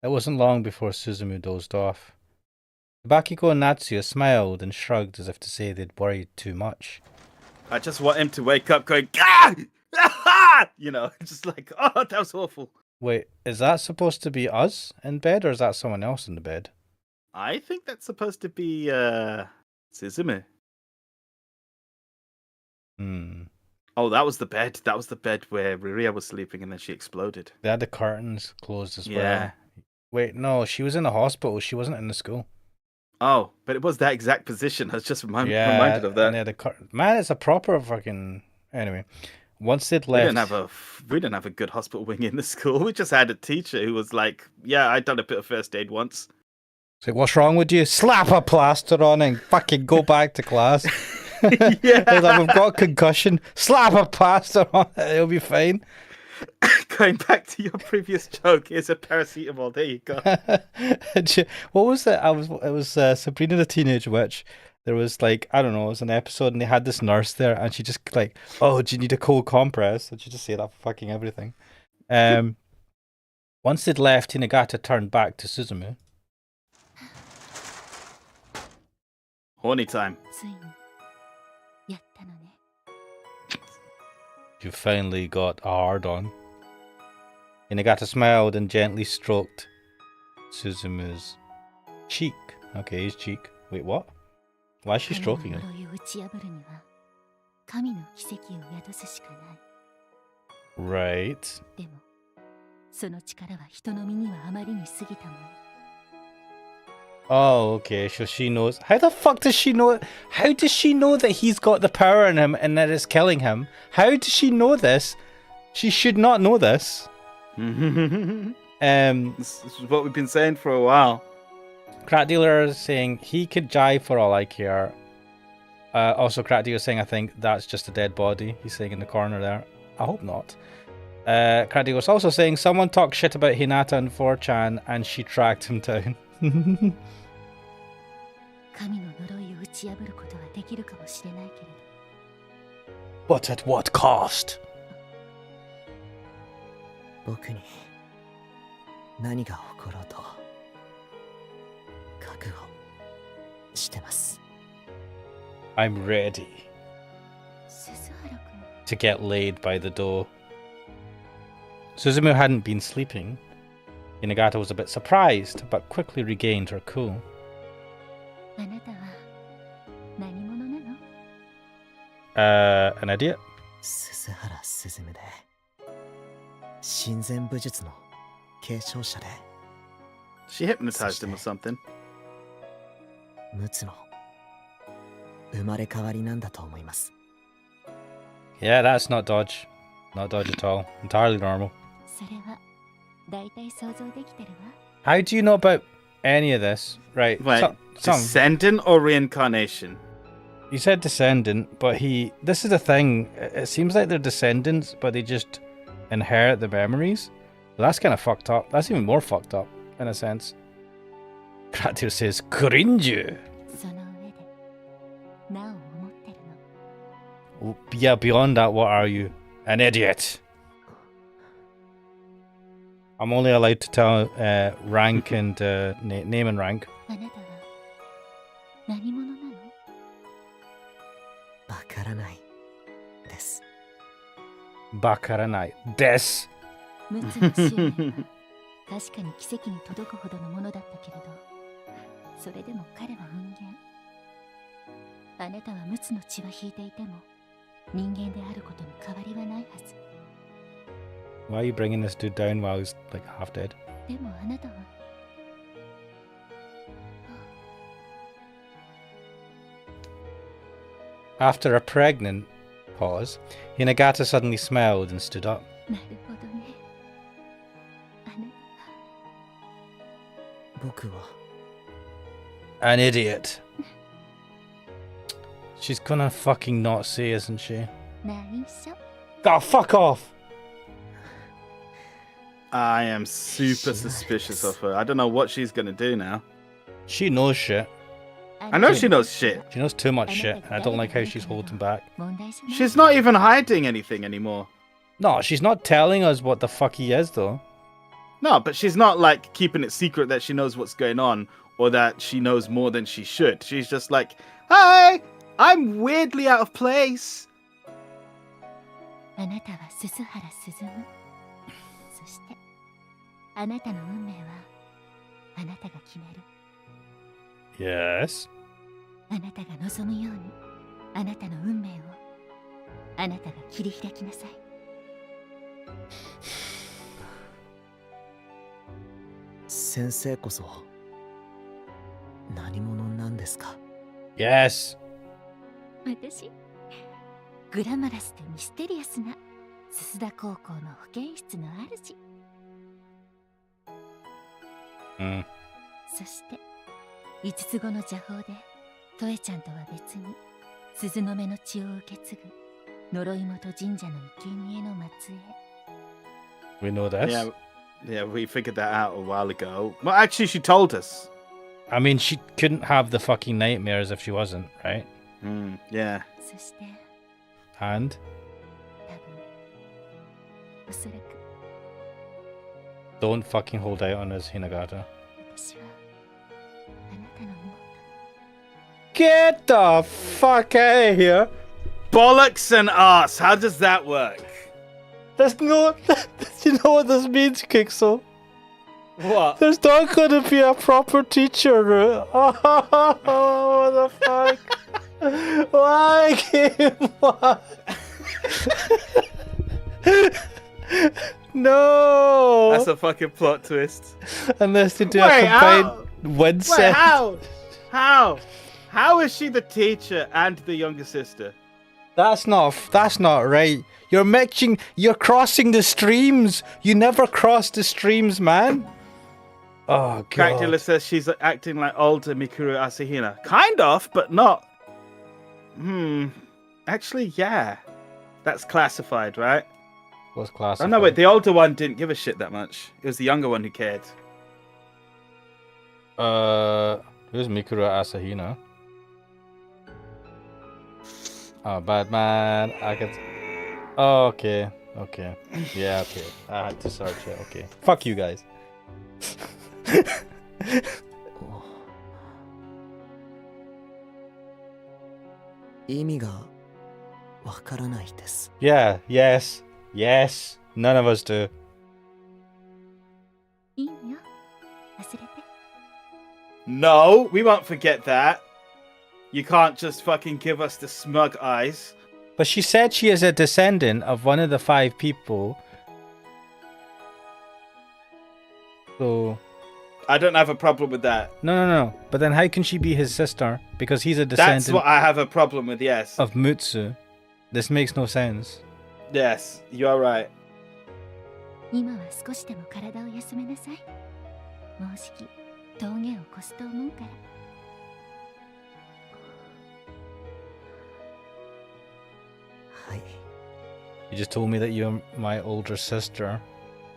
It wasn't long before Suzumu dozed off. Bakiko and Natsuya smiled and shrugged as if to say they'd worried too much.
I just want him to wake up going, ah! You know, just like, oh, that was awful.
Wait, is that supposed to be us in bed or is that someone else in the bed?
I think that's supposed to be Suzumu. Oh, that was the bed. That was the bed where Riria was sleeping and then she exploded.
They had the curtains closed as
Yeah.
well. Wait, no, she was in the hospital. She wasn't in the school.
Oh, but it was that exact position. I was just reminded of that.
And they had the man, it's a proper fucking... Anyway, once they'd
We
left...
didn't have a good hospital wing in the school. We just had a teacher who was like, yeah, I'd done a bit of first aid once.
It's like, what's wrong with you? Slap a plaster on and fucking go back to class.
Yeah.
Like, we've got concussion. Slap a plaster on it. It'll be fine.
Going back to your previous joke, here's a paracetamol. There you go.
What was it? It was Sabrina the Teenage Witch. There was like, I don't know, it was an episode and they had this nurse there and she just like, oh, do you need a cold compress? And she just said that for fucking everything. Once they'd left, Hinagata turned back to Suzumu.
Horny time.
ついにやったのね。
You finally got a hard on. Hinagata smiled and gently stroked Suzumu's cheek. Okay, his cheek. Wait, what? Why is she stroking him?
神の呪いを打ち破るには神の奇跡を宿すしかない。
Right.
でもその力は人の身にはあまりに過ぎたもの。
Oh, okay, so she knows. How the fuck does she know? How does she know that he's got the power in him and that it's killing him? How does she know this? She should not know this.
This is what we've been saying for a while.
Crack Dealer is saying he could jive for all I care. Also, Crack Dealer is saying I think that's just a dead body. He's saying in the corner there. I hope not. Crack Dealer is also saying someone talked shit about Hinata and 4chan and she tracked him down.
神の呪いを打ち破ることはできるかもしれないけれど。
But at what cost?
僕に何が起ころうと覚悟してます。
I'm ready
鈴原くん。
to get laid by the door. Suzumu hadn't been sleeping. Hinagata was a bit surprised, but quickly regained her cool.
あなたは何者なの？
An idiot?
鈴原鈴夢で親善武術の継承者で
She hypnotized him or something.
陸奥の生まれ変わりなんだと思います。
Yeah, that's not dodge. Not dodge at all. Entirely normal.
それはだいたい想像できてるわ。
How do you know about any of this? Right.
Wait, descendant or reincarnation?
You said descendant, but this is the thing. It seems like they're descendants, but they just inherit the memories. Well, that's kind of fucked up. That's even more fucked up, in a sense. Kratos says, Kurinju!
その上でなお思ってるの。
Yeah, beyond that, what are you? An idiot! I'm only allowed to tell rank and name and rank.
あなたは何者なの？
バカ
Bakaranai. Des.
ムツの執念は確かに奇跡に届くほどのものだったけれど、それでも彼は人間。あなたはムツの血は引いていても人間であることに変わりはないはず。
Why are you bringing this dude down while he's like half dead?
でもあなたは
After a pregnant pause, Hinagata suddenly smiled and stood up.
なるほどね。あな
僕は
An idiot. She's gonna fucking not say, isn't she?
内緒。
Oh, fuck off!
I am super suspicious of her. I don't know what she's gonna do now.
She knows shit.
I know she knows shit.
She knows too much shit, and I don't like how she's holding back.
問題じゃない。
She's not even hiding anything anymore.
No, she's not telling us what the fuck he is, though.
No, but she's not like keeping it secret that she knows what's going on or that she knows more than she should. She's just like, hi, I'm weirdly out of place.
あなたは鈴原進む。そしてあなたの運命はあなたが決める。
Yes.
あなたが望むようにあなたの運命をあなたが切り開きなさい。
先生こそ何者なんですか？
Yes.
私グラマラスでミステリアスな鈴田高校の保健室の主。
Mm.
そして5つ子の邪法でトエちゃんとは別に鈴の目の血を受け継ぐ呪い元神社の生贄の末裔。
We know this.
Yeah, we figured that out a while ago. Well, actually, she told us.
I mean, she couldn't have the fucking nightmares if she wasn't, right?
Yeah.
そして
And?
多分おそらく
Don't fucking hold out on us, Hinagata.
私はあなたの妹。
Get the fuck out of here!
Bollocks and ass. How does that work?
There's no... You know what this means, Kixel?
What?
There's not gonna be a proper teacher. Oh, what the fuck? Why, Kim? What? No!
That's a fucking plot twist.
Unless they do
Wait,
a combined
how?
win
Wait,
set.
how? How is she the teacher and the younger sister?
That's not right. You're crossing the streams. You never cross the streams, man. Oh,
Crackula
God.
says she's acting like older Mikuru Asahina. Kind of, but not. Actually, yeah. That's classified, right?
What's classified?
Oh, no, wait. The older one didn't give a shit that much. It was the younger one who cared.
Who's Mikuru Asahina? Oh, bad man. I could... Oh, okay. Okay. Yeah, okay. I had to search it. Okay. Fuck you guys.
意味がわからないです。
Yeah, yes. Yes. None of us do.
いいよ、忘れて。
No, we won't forget that. You can't just fucking give us the smug eyes.
But she said she is a descendant of one of the 5 people. So...
I don't have a problem with that.
No. But then how can she be his sister? Because he's a descendant
That's what I have a problem with, yes.
of Mutsu. This makes no sense.
Yes, you are right.
今は少しでも体を休めなさい。もうじき峠を越すと思うから。
はい。
You just told me that you're my older sister.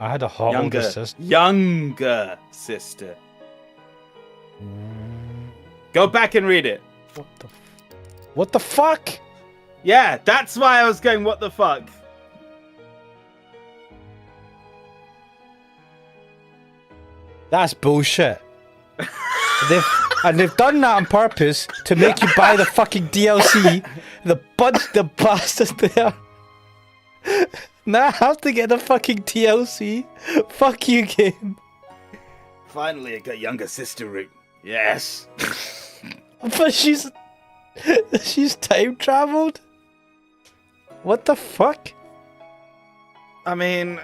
I had a hot older sister.
Younger sister. Go back and read it.
What the fuck?
Yeah, that's why I was going, what the fuck?
That's bullshit. they've done that on purpose to make you buy the fucking DLC. The bastards there. Now I have to get the fucking TLC. Fuck you, game.
Finally, I got younger sister route. Yes.
But she's time traveled. What the fuck?
I mean,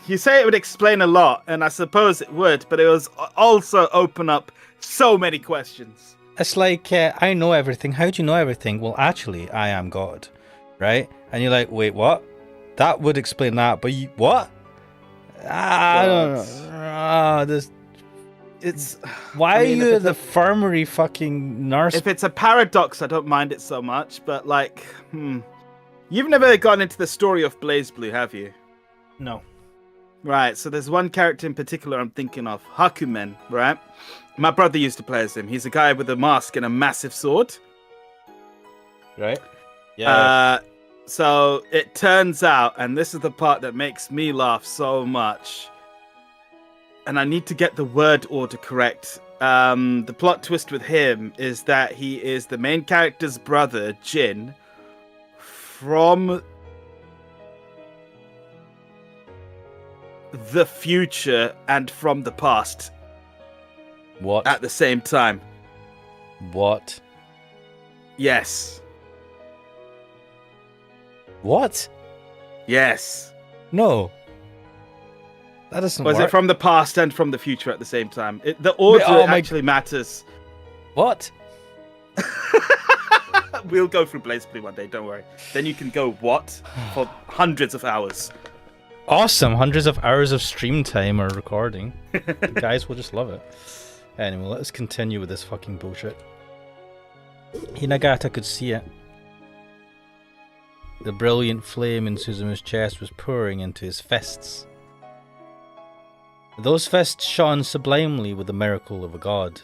you say it would explain a lot, and I suppose it would, but it was also open up so many questions.
It's like, I know everything. How do you know everything? Well, actually, I am God, right? And you're like, wait, what? That would explain that, but you, what? I don't know.
It's.
Why are you the infirmary fucking nurse?
If it's a paradox, I don't mind it so much, but like, You've never gone into the story of BlazBlue, have you?
No.
Right, so there's one character in particular I'm thinking of, Hakumen, right? My brother used to play as him. He's a guy with a mask and a massive sword.
Right? Yeah.
So it turns out, and this is the part that makes me laugh so much, and I need to get the word order correct. The plot twist with him is that he is the main character's brother, Jin, from the future and from the past.
What?
At the same time.
What?
Yes.
What?
Yes.
No. That doesn't work.
Was it from the past and from the future at the same time? The order actually matters.
What?
We'll go through BlazBlue one day, don't worry. Then you can go what? For hundreds of hours.
Awesome. Hundreds of hours of stream time or recording. The guys will just love it. Anyway, let's continue with this fucking bullshit. Hinagata could see it. The brilliant flame in Suzumu's chest was pouring into his fists. Those fists shone sublimely with the miracle of a god.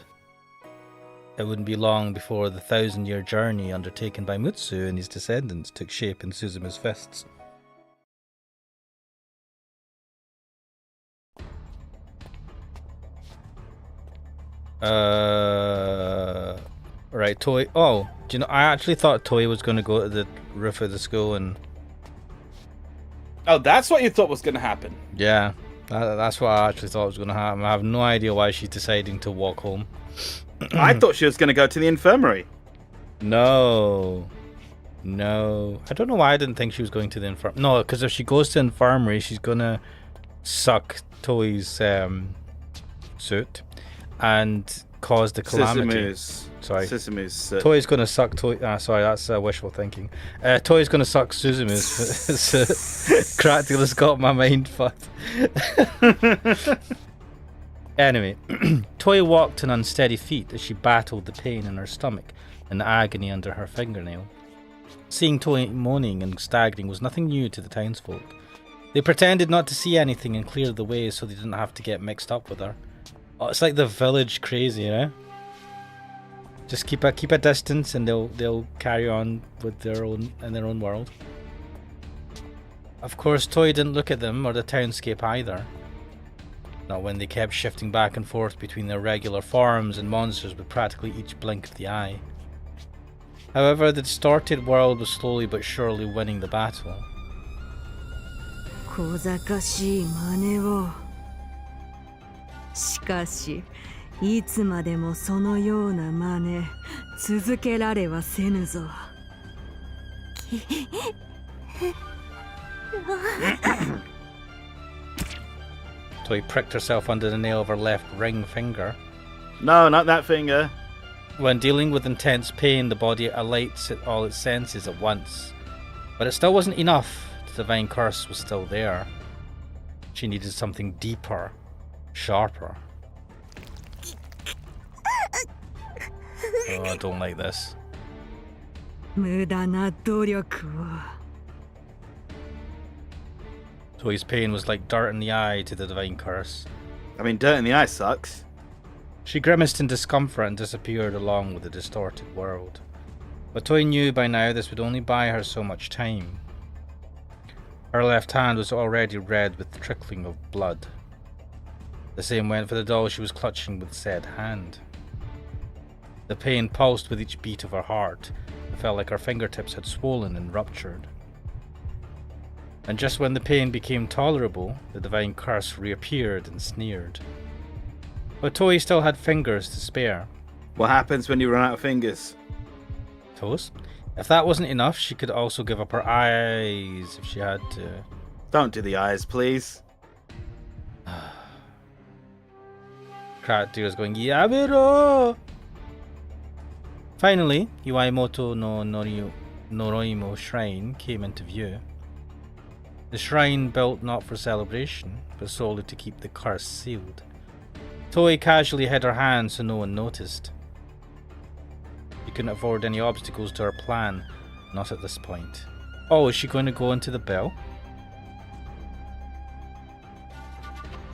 It wouldn't be long before the 1,000-year journey undertaken by Mutsu and his descendants took shape in Suzumu's fists. Right, Toei. Oh, do you know, I actually thought Toei was going to go to the roof of the school and...
Oh, that's what you thought was going to happen?
Yeah, that's what I actually thought was going to happen. I have no idea why she's deciding to walk home.
I thought she was going to go to the infirmary.
No. I don't know why I didn't think she was going to the infirmary. No, because if she goes to the infirmary, she's going to suck Toei's suit and cause the calamity.
Suzumu's suit.
Toei's going to suck Toei. Sorry, that's wishful thinking. Toei's going to suck Suzumu's suit. Practically got my mind fucked. Anyway, Toei walked on unsteady feet as she battled the pain in her stomach and the agony under her fingernail. Seeing Toei moaning and staggering was nothing new to the townsfolk. They pretended not to see anything and cleared the way so they didn't have to get mixed up with her. Oh, it's like the village crazy, you know? Just keep a distance and they'll carry on with their own world. Of course, Toei didn't look at them or the townscape either. Not when they kept shifting back and forth between their regular forms and monsters with practically each blink of the eye. However, the distorted world was slowly but surely winning the battle.
小賢しい真似を。しかし、いつまでもそのような真似続けられはせぬぞ。
Toei pricked herself under the nail of her left ring finger.
No, not that finger.
When dealing with intense pain, the body alights at all its senses at once. But it still wasn't enough. The divine curse was still there. She needed something deeper, sharper. Oh, I don't like this.
無駄な努力を。
Toei's pain was like dirt in the eye to the divine curse.
I mean, dirt in the eye sucks.
She grimaced in discomfort and disappeared along with the distorted world. But Toei knew by now this would only buy her so much time. Her left hand was already red with the trickling of blood. The same went for the doll she was clutching with said hand. The pain pulsed with each beat of her heart. It felt like her fingertips had swollen and ruptured. And just when the pain became tolerable, the divine curse reappeared and sneered. But Toei still had fingers to spare.
What happens when you run out of fingers?
Toes? If that wasn't enough, she could also give up her eyes if she had to.
Don't do the eyes, please.
Karatura's going, Yabero! Finally, Iwaimoto no Noroimo Shrine came into view. The shrine built not for celebration, but solely to keep the curse sealed. Toei casually hid her hand so no one noticed. She couldn't afford any obstacles to her plan, not at this point. Oh, is she going to go into the bell?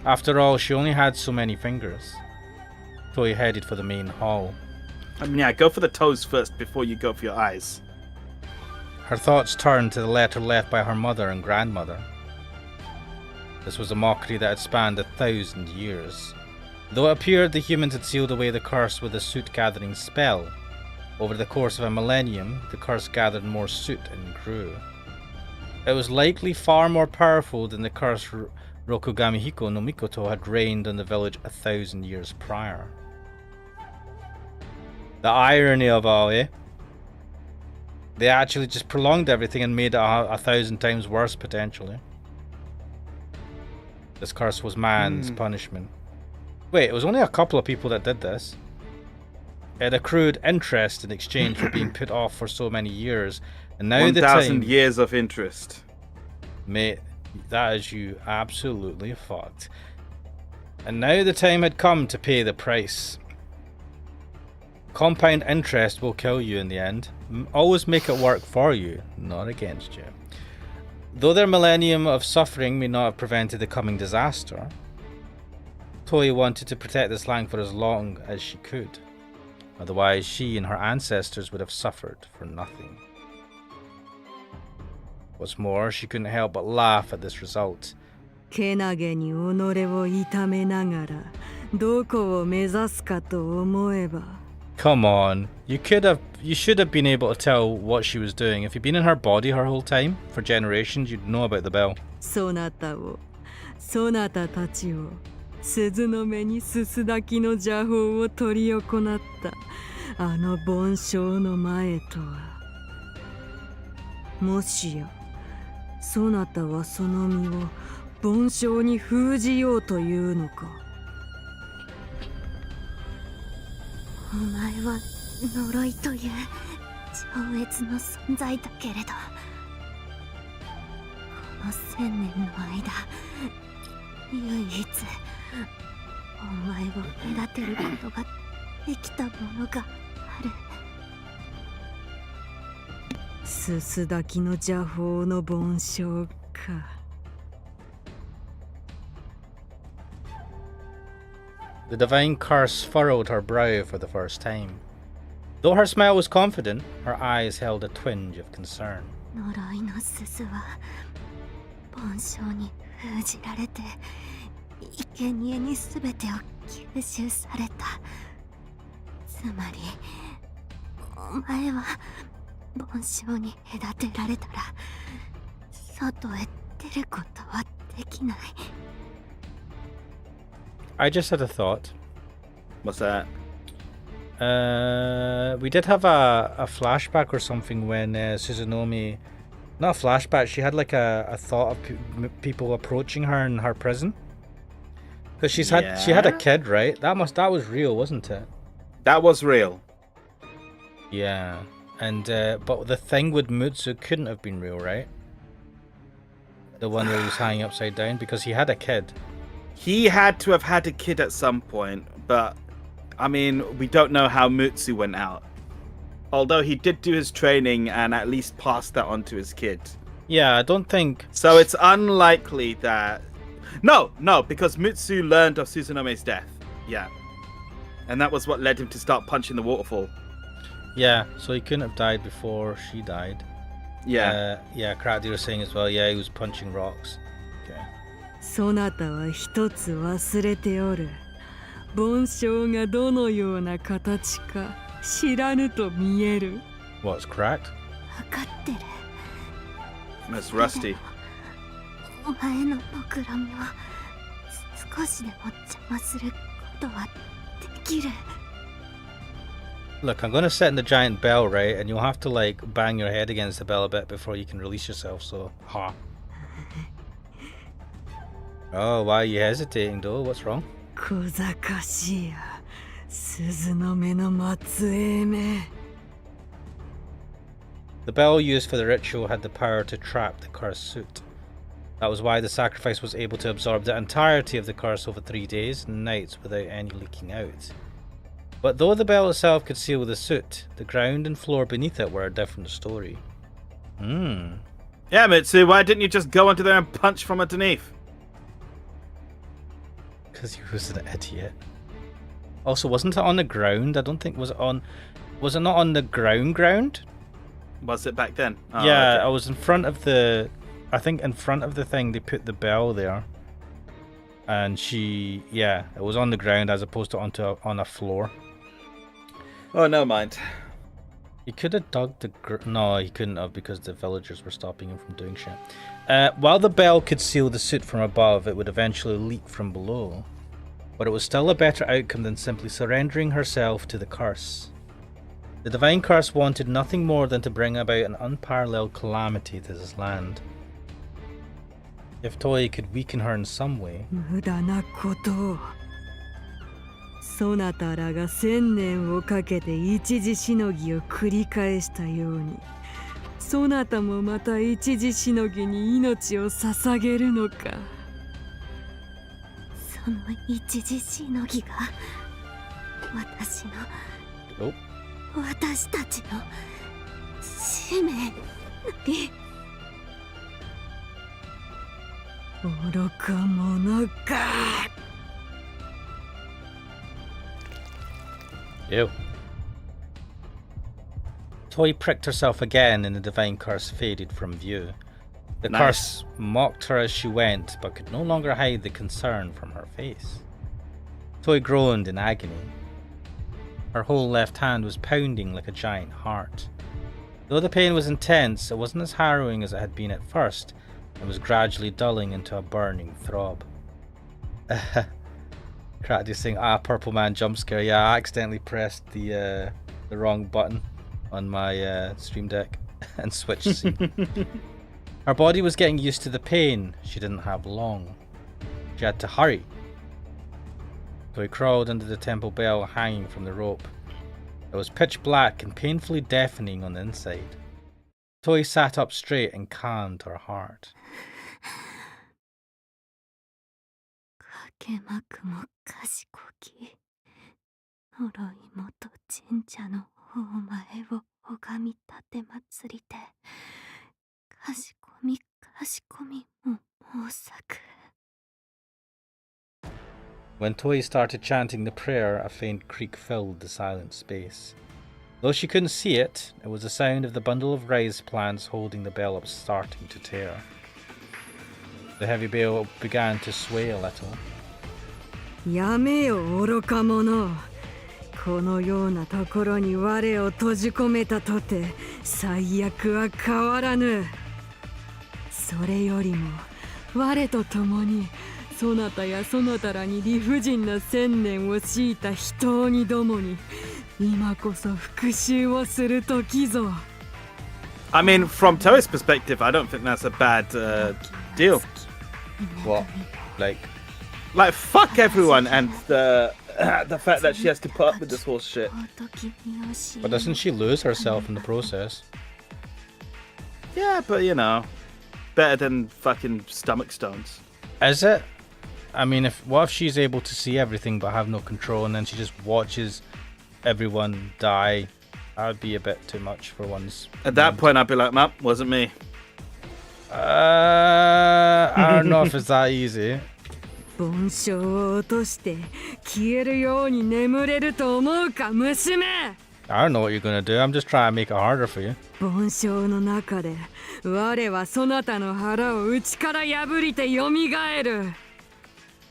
After all, she only had so many fingers. Toei headed for the main hall.
I mean, yeah, go for the toes first before you go for your eyes.
Her thoughts turned to the letter left by her mother and grandmother. This was a mockery that had spanned 1,000 years. Though it appeared the humans had sealed away the curse with a soot-gathering spell, over the course of a millennium, the curse gathered more soot and grew. It was likely far more powerful than the curse Rokugami Hiko no Mikoto had reigned on the village 1,000 years prior. The irony of all, eh? They actually just prolonged everything and made it 1,000 times worse, potentially. This curse was man's punishment. Wait, it was only a couple of people that did this. It accrued interest in exchange for being put off for so many years, and now
1,000 years of interest.
Mate, that is you absolutely fucked. And now the time had come to pay the price. Compound interest will kill you in the end. Always make it work for you, not against you. Though their millennium of suffering may not have prevented the coming disaster, Toei wanted to protect this land for as long as she could. Otherwise, she and her ancestors would have suffered for nothing. What's more, she couldn't help but laugh at this result.
けなげに己を痛めながらどこを目指すかと思えば
Come on, you should have been able to tell what she was doing. If you'd been in her body her whole time, for generations, you'd know about the bell.
そなたたちを鈴の目にすすだきの邪法を執り行ったあの梵鐘の前とはもしやそなたはその身を梵鐘に封じようというのか
お前は呪いという超越の存在だけれどこの1000年の間唯一お前を隔てることができたものがある
すすだきの邪法の梵鐘か
The divine curse furrowed her brow for the first time. Though her smile was confident, her eyes held a twinge of concern.
呪いの鈴は梵鐘に封じられて生贄に全てを吸収されたつまりお前は梵鐘に隔てられたら外へ出ることはできない
I just had a thought.
What's that?
We did have a flashback or something when Suzunomi... Not a flashback, she had like a thought of people approaching her in her prison. Because she had a kid, right? That was real, wasn't it?
That was real.
Yeah. And but the thing with Mutsu couldn't have been real, right? The one that he was hanging upside down, because he had a kid.
He had to have had a kid at some point, but I mean, we don't know how Mutsu went out. Although he did do his training and at least passed that on to his kid.
Yeah, I don't think...
So it's unlikely that... No, because Mutsu learned of Suzunome's death. Yeah. And that was what led him to start punching the waterfall.
Yeah, so he couldn't have died before she died.
Yeah.
Karatdi was saying as well, yeah, he was punching rocks. Okay.
そなたは一つ忘れておる。梵鐘がどのような形か知らぬと見える。
What's cracked?
分かってる
That's rusty.
前の目論見を少しでも邪魔することはできる。
Look, I'm gonna sit in the giant bell, right? And you'll have to like bang your head against the bell a bit before you can release yourself, so ha. Oh, why are you hesitating though? What's wrong?
小賢しいや鈴の目の末裔め。
The bell used for the ritual had the power to trap the cursed suit. That was why the sacrifice was able to absorb the entirety of the curse over 3 days and nights without any leaking out. But though the bell itself could seal the suit, the ground and floor beneath it were a different story.
Yeah, Mitsu, why didn't you just go under there and punch from underneath?
Because he was an idiot. Also, wasn't it on the ground? I don't think, was it not on the ground?
Was it back then? Oh,
yeah,
okay.
I was in front of the... I think in front of the thing they put the bell there. And it was on the ground as opposed to on a floor.
Oh, no mind.
He could have dug the... No, he couldn't have because the villagers were stopping him from doing shit. While the bell could seal the suit from above, it would eventually leak from below. But it was still a better outcome than simply surrendering herself to the curse. The divine curse wanted nothing more than to bring about an unparalleled calamity to this land. If Toei could weaken her in some way...
無駄なことを。そなたらが1000年をかけて一時しのぎを繰り返したように、そなたもまた一時しのぎに命を捧げるのか。
その一時しのぎが私たちの使命なり。
愚か者か。
Ew. Toei pricked herself again and the divine curse faded from view. The curse mocked her as she went, but could no longer hide the concern from her face. Toei groaned in agony. Her whole left hand was pounding like a giant heart. Though the pain was intense, it wasn't as harrowing as it had been at first, and was gradually dulling into a burning throb. Cracked saying, Purple Man jump scare. Yeah, I accidentally pressed the wrong button on my stream deck and switched scene. Her body was getting used to the pain. She didn't have long. She had to hurry. So he crawled under the temple bell hanging from the rope. It was pitch black and painfully deafening on the inside. Toei sat up straight and calmed her heart.
かけまくも賢き呪い元神社のお前を拝み立て祭りて賢みも豊作。
When Toei started chanting the prayer, a faint creak filled the silent space. Though she couldn't see it, it was the sound of the bundle of rice plants holding the bell up starting to tear. The heavy bell began to sway a little.
やめよ愚か者。このようなところに我を閉じ込めたとて最悪は変わらぬ。それよりも我と共にそなたやそなたらに理不尽な1000年を強いた人鬼どもに今こそ復讐をする時ぞ。
I mean, from Toei's perspective, I don't think that's a bad deal.
What? Like,
fuck everyone and the fact that she has to put up with this horse shit.
but doesn't she lose herself in the process?
Yeah, but you know, better than fucking stomach stones.
Is it? I mean, what if she's able to see everything but have no control, and then she just watches everyone die? That would be a bit too much for one's...
At that point, I'd be like, "Map, wasn't me."
I don't know if it's that easy.
盆章を落として消えるように眠れると思うか娘。
I don't know what you're gonna do. I'm just trying to make it harder for you.
盆章の中で我はそなたの腹を内から破りて蘇る。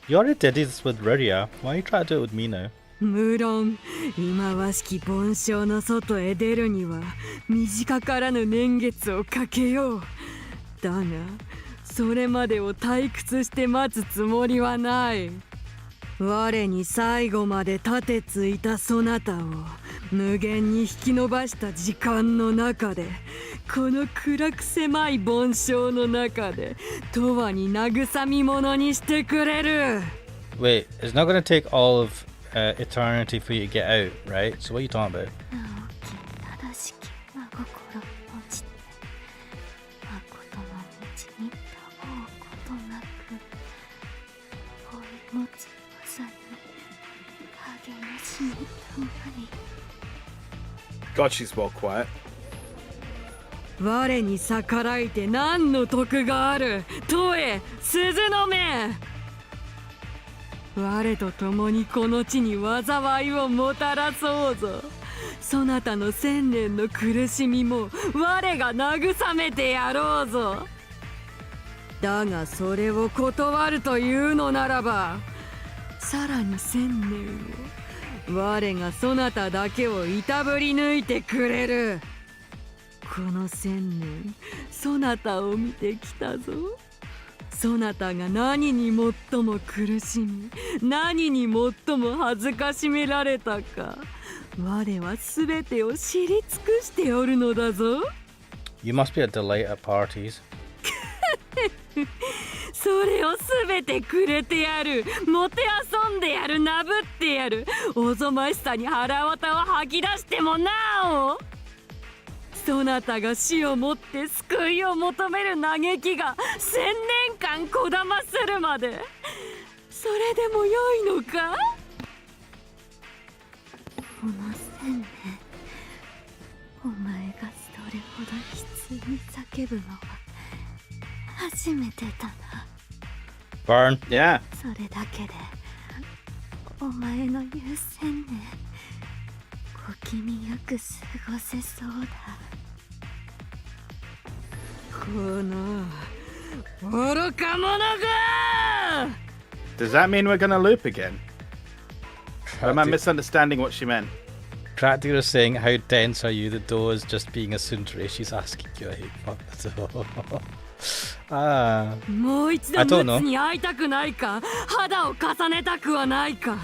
You already did this with Ryria. Why are you trying to do it with me now?
無論今わしき盆章の外へ出るには短からぬ年月をかけよう。だがそれまでを退屈して待つつもりはない。我に最後まで立てついたそなたを無限に引き伸ばした時間の中で、この暗く狭い盆床の中で永遠に慰み者にしてくれる。
Wait, it's not going to take all of eternity for you to get out, right? So what are you talking about?
正しき真心を持ちて誠の道にたごうことなく追い持つ技に励ましにたまり。
God, she's well quiet.
我に逆らいて何の得がある。問え鈴の目。我と共にこの地に災いをもたらそうぞ。そなたの千年の苦しみも我が慰めてやろうぞ。だがそれを断るというのならば、さらに千年を我がそなただけをいたぶり抜いてくれる。この千年そなたを見てきたぞ。そなたが何に最も苦しみ、何に最も恥ずかしめられたか、我はすべてを知り尽くしておるのだぞ。
You must be a delight at parties.
それをすべてくれてやる。もて遊んでやる。なぶってやる。おぞましさに腹渡を吐き出してもなお、そなたが死をもって救いを求める嘆きが1000年間こだまするまで、それでもよいのか。
この1000年、お前がそれほど悲痛に叫ぶのは初めてだな。
Burn.
Yeah.
それだけでお前の言う1000年、小気味よく過ごせそうだ。
この愚か者が。
Does that mean we're gonna loop again? Or am I misunderstanding what she meant?
Practically saying, how dense are you? The door is just being a Sundari. She's asking you, I hate fuck the door.
もう一度ムツに会いたくないか。肌を重ねたくはないか。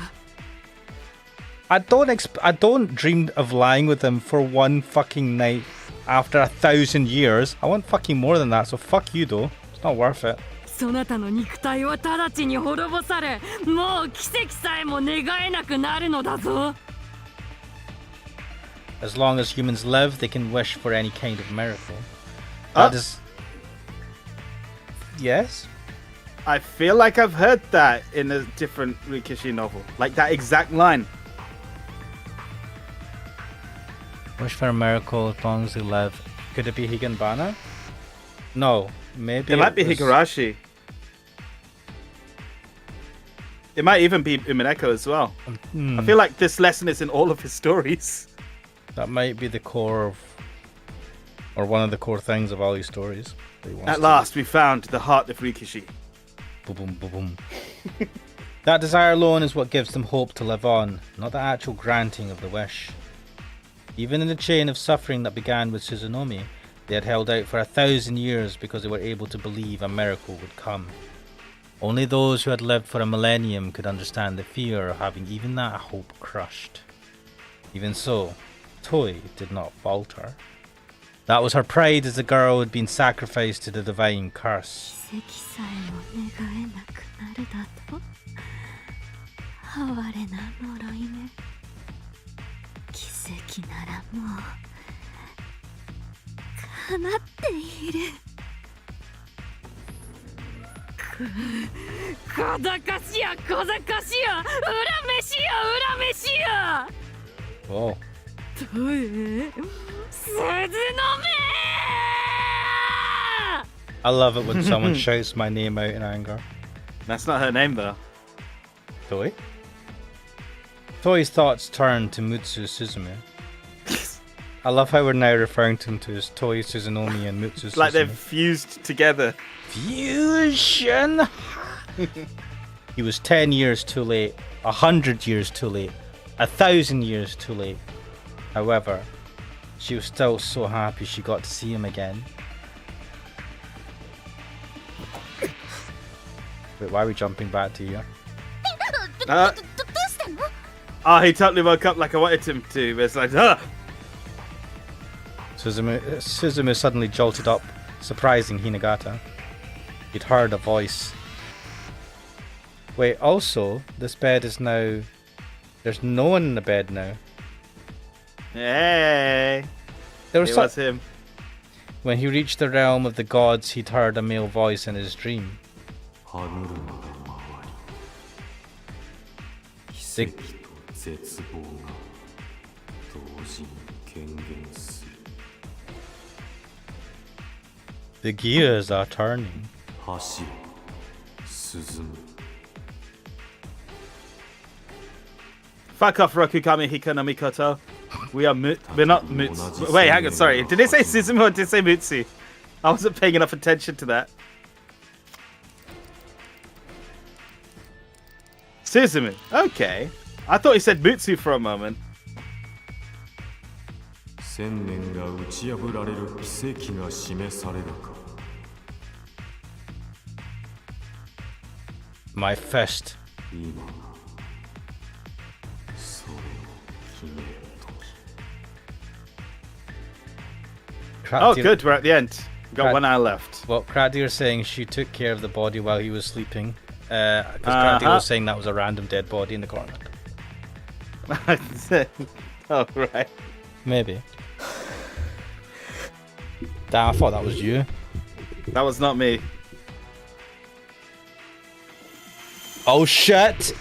I don't dream of lying with him for one fucking night after 1,000 years. I want fucking more than that, so fuck you though. It's not worth it.
そなたの肉体は直ちに滅ぼされ、もう奇跡さえも願えなくなるのだぞ。
As long as humans live, they can wish for any kind of miracle. That is... Yes?
I feel like I've heard that in a different Rikishi novel. Like that exact line.
Wish for a miracle as long as they live. Could it be Higanbana? No, maybe
It might be
was...
Higurashi. It might even be Umineko as well. I feel like this lesson is in all of his stories.
That might be the core of... Or one of the core things of all these stories.
At last, we found the heart of Rikishi.
Boom, boom, boom. That desire alone is what gives them hope to live on, not the actual granting of the wish. Even in the chain of suffering that began with Suzunomi, they had held out for 1,000 years because they were able to believe a miracle would come. Only those who had lived for a millennium could understand the fear of having even that hope crushed. Even so, Toi did not falter. That was her pride as the girl had been sacrificed to the divine curse.
奇跡さえも願えなくなるだと。哀れな呪いね。奇跡ならもう叶っている。
小賢しや小賢しや、恨めしや恨めしや。
Oh.
トイ鈴の目。
I love it when someone shouts my name out in anger.
That's not her name though.
Toi? Toi's thoughts turned to Mutsu Suzume. I love how we're now referring to him to as Toi Suzunomi and Mutsu
It's
Suzume.
like they've fused together.
Fusion! He was 10 years too late, 100 years too late, 1,000 years too late. However, she was still so happy she got to see him again. Wait, why are we jumping back to here?
Oh, he totally woke up like I wanted him to. It's like,
Suzumu suddenly jolted up, surprising Hinagata. He'd heard a voice. Wait, also, this bed is now... There's no one in the bed now.
Hey!
There was,
it was him.
When he reached the realm of the gods, he'd heard a male voice in his dream. The gears are turning.
Fuck off, Rokugami Hiko no Mikoto. We're not Mutsu. Wait, hang on, sorry. Did they say Suzumu or did they say Mutsu? I wasn't paying enough attention to that. Suzumu. Okay. I thought he said Mutsu for a moment.
My fist.
Oh, good. We're at the end. We've got 1 hour left.
Well, Craddy was saying she took care of the body while he was sleeping. Because Craddy was saying that was a random dead body in the corner.
Oh, right.
Maybe. Damn, I thought that was you.
That was not me.
Oh, shit!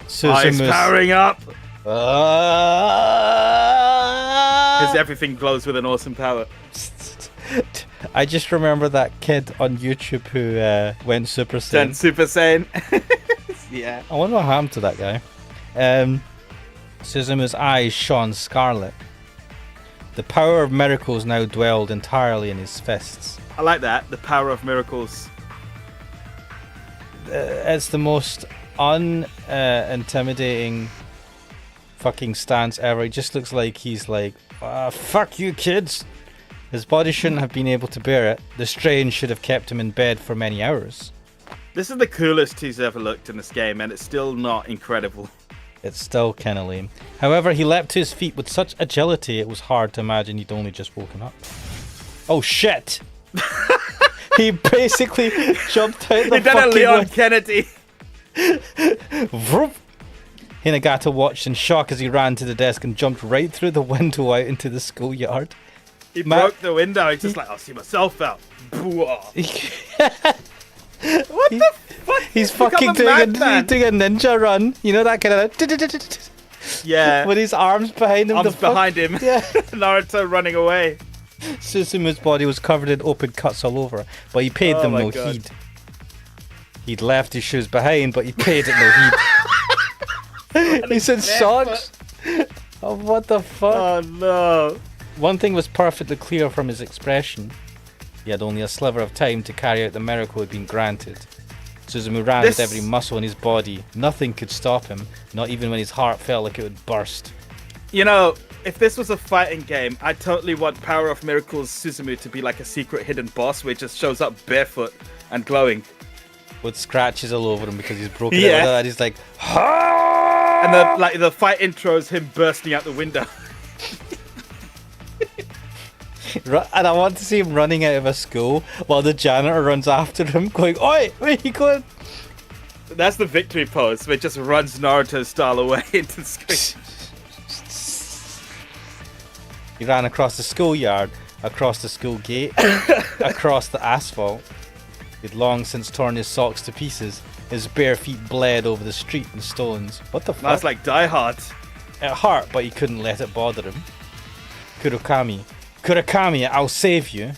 He's powering up! Because everything glows with an awesome power.
I just remember that kid on YouTube who went Super Saiyan.
Turned Super Saiyan. Yeah.
I wonder what happened to that guy. Suzumu's eyes shone scarlet. The power of miracles now dwelled entirely in his fists.
I like that. The power of miracles.
It's the most intimidating fucking stance ever. He just looks like he's like, fuck you kids. His body shouldn't have been able to bear it. The strain should have kept him in bed for many hours.
This is the coolest he's ever looked in this game, and it's still not incredible.
It's still kind of lame. However, he leapt to his feet with such agility it was hard to imagine he'd only just woken up. Oh shit! He basically jumped out the
fucking... He did a Leon Kennedy!
Vroom. Hinagata watched in shock as he ran to the desk and jumped right through the window out into the schoolyard.
He broke the window. He's just like, I'll see myself out. What the fuck?
He's fucking doing a ninja run. You know that kind of...
Yeah.
With his arms behind him.
Arms behind him.
Yeah.
Naruto running away.
Susumu's body was covered in open cuts all over, but he paid them no heed. He'd left his shoes behind, but he paid it no heed. He's in socks. Oh, what the fuck?
Oh no.
One thing was perfectly clear from his expression. He had only a sliver of time to carry out the miracle had been granted. Suzumu ran with every muscle in his body. Nothing could stop him, not even when his heart felt like it would burst.
You know, if this was a fighting game, I totally want Power of Miracles Suzumu to be like a secret hidden boss where he just shows up barefoot and glowing.
With scratches all over him because he's broken out of that. He's like,
Haa! And the fight intro is him bursting out the window.
And I want to see him running out of a school while the janitor runs after him going, oi, where are you going?
That's the victory pose where it just runs Naruto style away into the screen.
He ran across the schoolyard, across the school gate, across the asphalt. He'd long since torn his socks to pieces. His bare feet bled over the street and stones. What the fuck?
That's like Die Hard.
It hurt, but he couldn't let it bother him. Kurakami, I'll save you.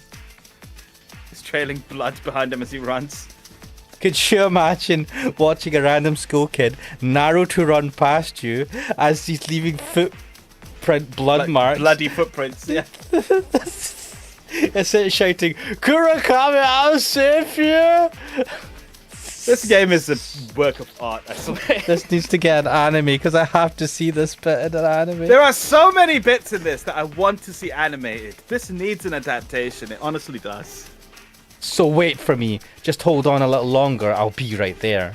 He's trailing blood behind him as he runs.
Could you imagine watching a random school kid Naruto run past you as he's leaving blood marks?
Bloody footprints, yeah.
It's it shouting, Kurakami, I'll save you!
This game is a work of art, I swear.
This needs to get an anime because I have to see this bit in an anime.
There are so many bits in this that I want to see animated. This needs an adaptation. It honestly does.
So wait for me. Just hold on a little longer. I'll be right there.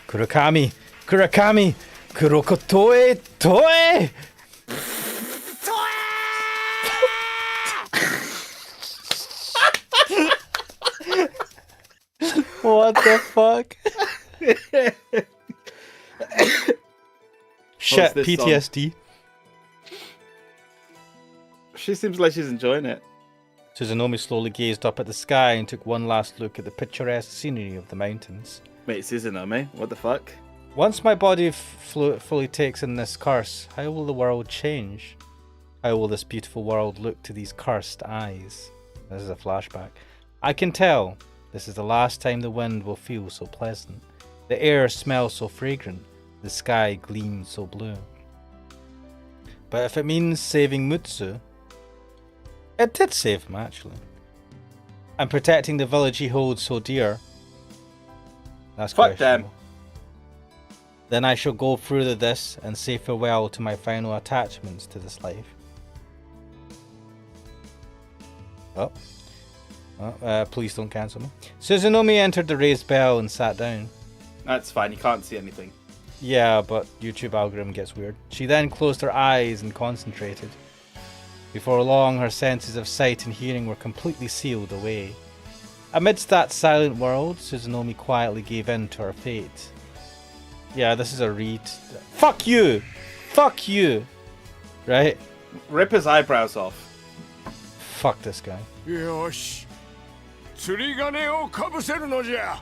Kurakami, Kurakami, Kurokotoe, Toe! What the fuck? Shit, PTSD.
Song? She seems like she's enjoying it.
Suzunomi slowly gazed up at the sky and took one last look at the picturesque scenery of the mountains.
Wait, Suzunomi? What the fuck?
Once my body fully takes in this curse, how will the world change? How will this beautiful world look to these cursed eyes? This is a flashback. I can tell this is the last time the wind will feel so pleasant. The air smells so fragrant. The sky gleams so blue. But if it means saving Mutsu, it did save him actually. And protecting the village he holds so dear, that's
fuck them.
Then I shall go through this and say farewell to my final attachments to this life. Please don't cancel me. Suzunomi entered the raised bell and sat down.
That's fine, you can't see anything.
Yeah, but YouTube algorithm gets weird. She then closed her eyes and concentrated. Before long, her senses of sight and hearing were completely sealed away. Amidst that silent world, Suzunomi quietly gave in to her fate. Yeah, this is a read. Fuck you! Fuck you! Right?
Rip his eyebrows off.
Fuck this guy.
Yosh. 釣り鐘をかぶせるのじゃ.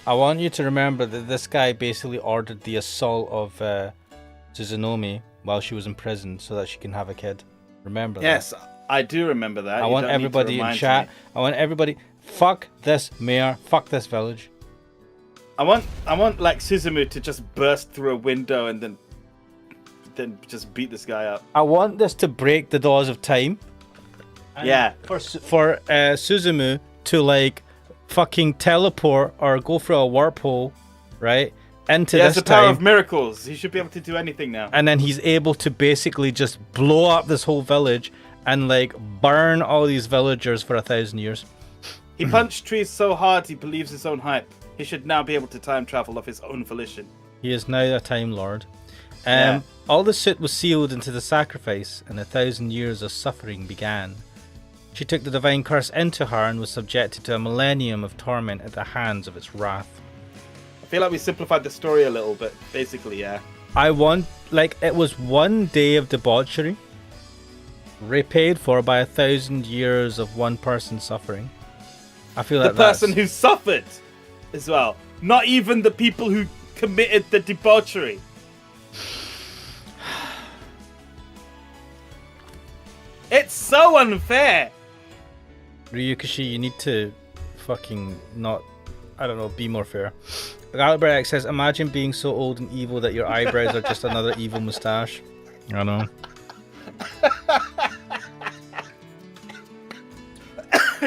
I want you to remember that this guy basically ordered the assault of Suzunomi while she was in prison so that she can have a kid. Remember that?
Yes, I do remember that.
I want everybody in chat. I want everybody. Fuck this mayor. Fuck this village.
I want like Suzumu to just burst through a window and then just beat this guy up.
I want this to break the laws of time. And
yeah.
For Suzumu to like fucking teleport or go through a warp hole, right? Into this time. He has the
power of miracles. He should be able to do anything now.
And then he's able to basically just blow up this whole village and like burn all these villagers for 1,000 years.
He punched trees so hard he believes his own hype. He should now be able to time travel of his own volition.
He is now a Time Lord. All the soot was sealed into the sacrifice, and 1,000 years of suffering began. She took the divine curse into her and was subjected to a millennium of torment at the hands of its wrath.
I feel like we simplified the story a little bit, basically, yeah.
I want, like, it was one day of debauchery, repaid for by 1,000 years of one person suffering. I feel like
the person who suffered as well. Not even the people who committed the debauchery. It's so unfair.
Ryukishi, you need to fucking not, I don't know, be more fair. Galbrecht says, imagine being so old and evil that your eyebrows are just another evil moustache. I know.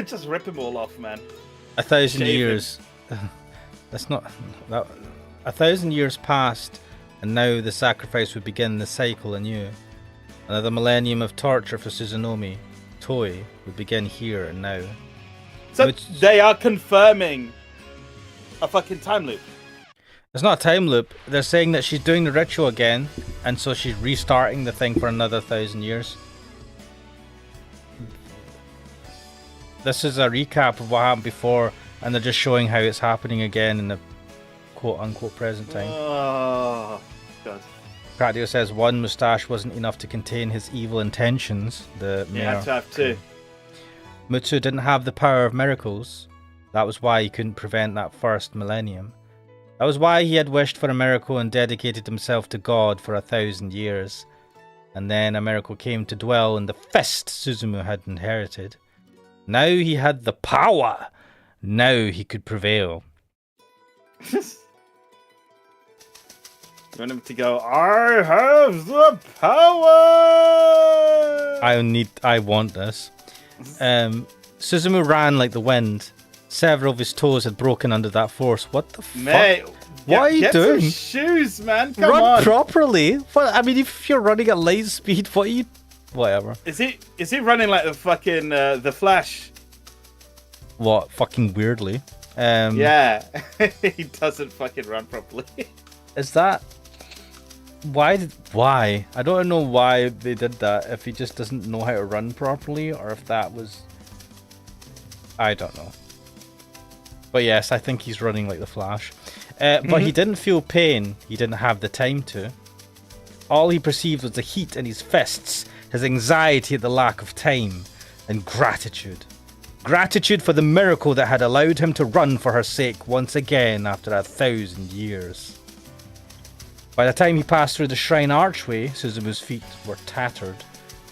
Just rip them all off, man.
1,000 years. That's not... That, 1,000 years passed, and now the sacrifice would begin the cycle anew. Another millennium of torture for Suzunomi, Toei, would begin here and now.
So they are confirming a fucking time loop.
It's not a time loop. They're saying that she's doing the ritual again, and so she's restarting the thing for another 1,000 years. This is a recap of what happened before, and they're just showing how it's happening again in the quote-unquote present time.
Oh, God.
Kratio says one moustache wasn't enough to contain his evil intentions. The mayor.
You had to have two.
Mutsu didn't have the power of miracles. That was why he couldn't prevent that first millennium. That was why he had wished for a miracle and dedicated himself to God for 1,000 years. And then a miracle came to dwell in the fist Suzumu had inherited. Now he had the power. Now he could prevail.
You want him to go, I have the power!
I want this. Suzumu ran like the wind. Several of his toes had broken under that force. What the
Mate,
fuck? What are you doing?
Get some shoes, man. Come
Run
on.
properly. What? I mean, if you're running at light speed, what are you... Whatever.
Is he running like the fucking, the Flash?
What? Fucking weirdly.
Yeah, he doesn't fucking run properly.
Is that... Why? I don't know why they did that. If he just doesn't know how to run properly, or if that was... I don't know. But yes, I think he's running like the Flash. But he didn't feel pain. He didn't have the time to. All he perceived was the heat in his fists, his anxiety at the lack of time, and gratitude. Gratitude for the miracle that had allowed him to run for her sake once again after 1,000 years. By the time he passed through the shrine archway, Suzumu's feet were tattered.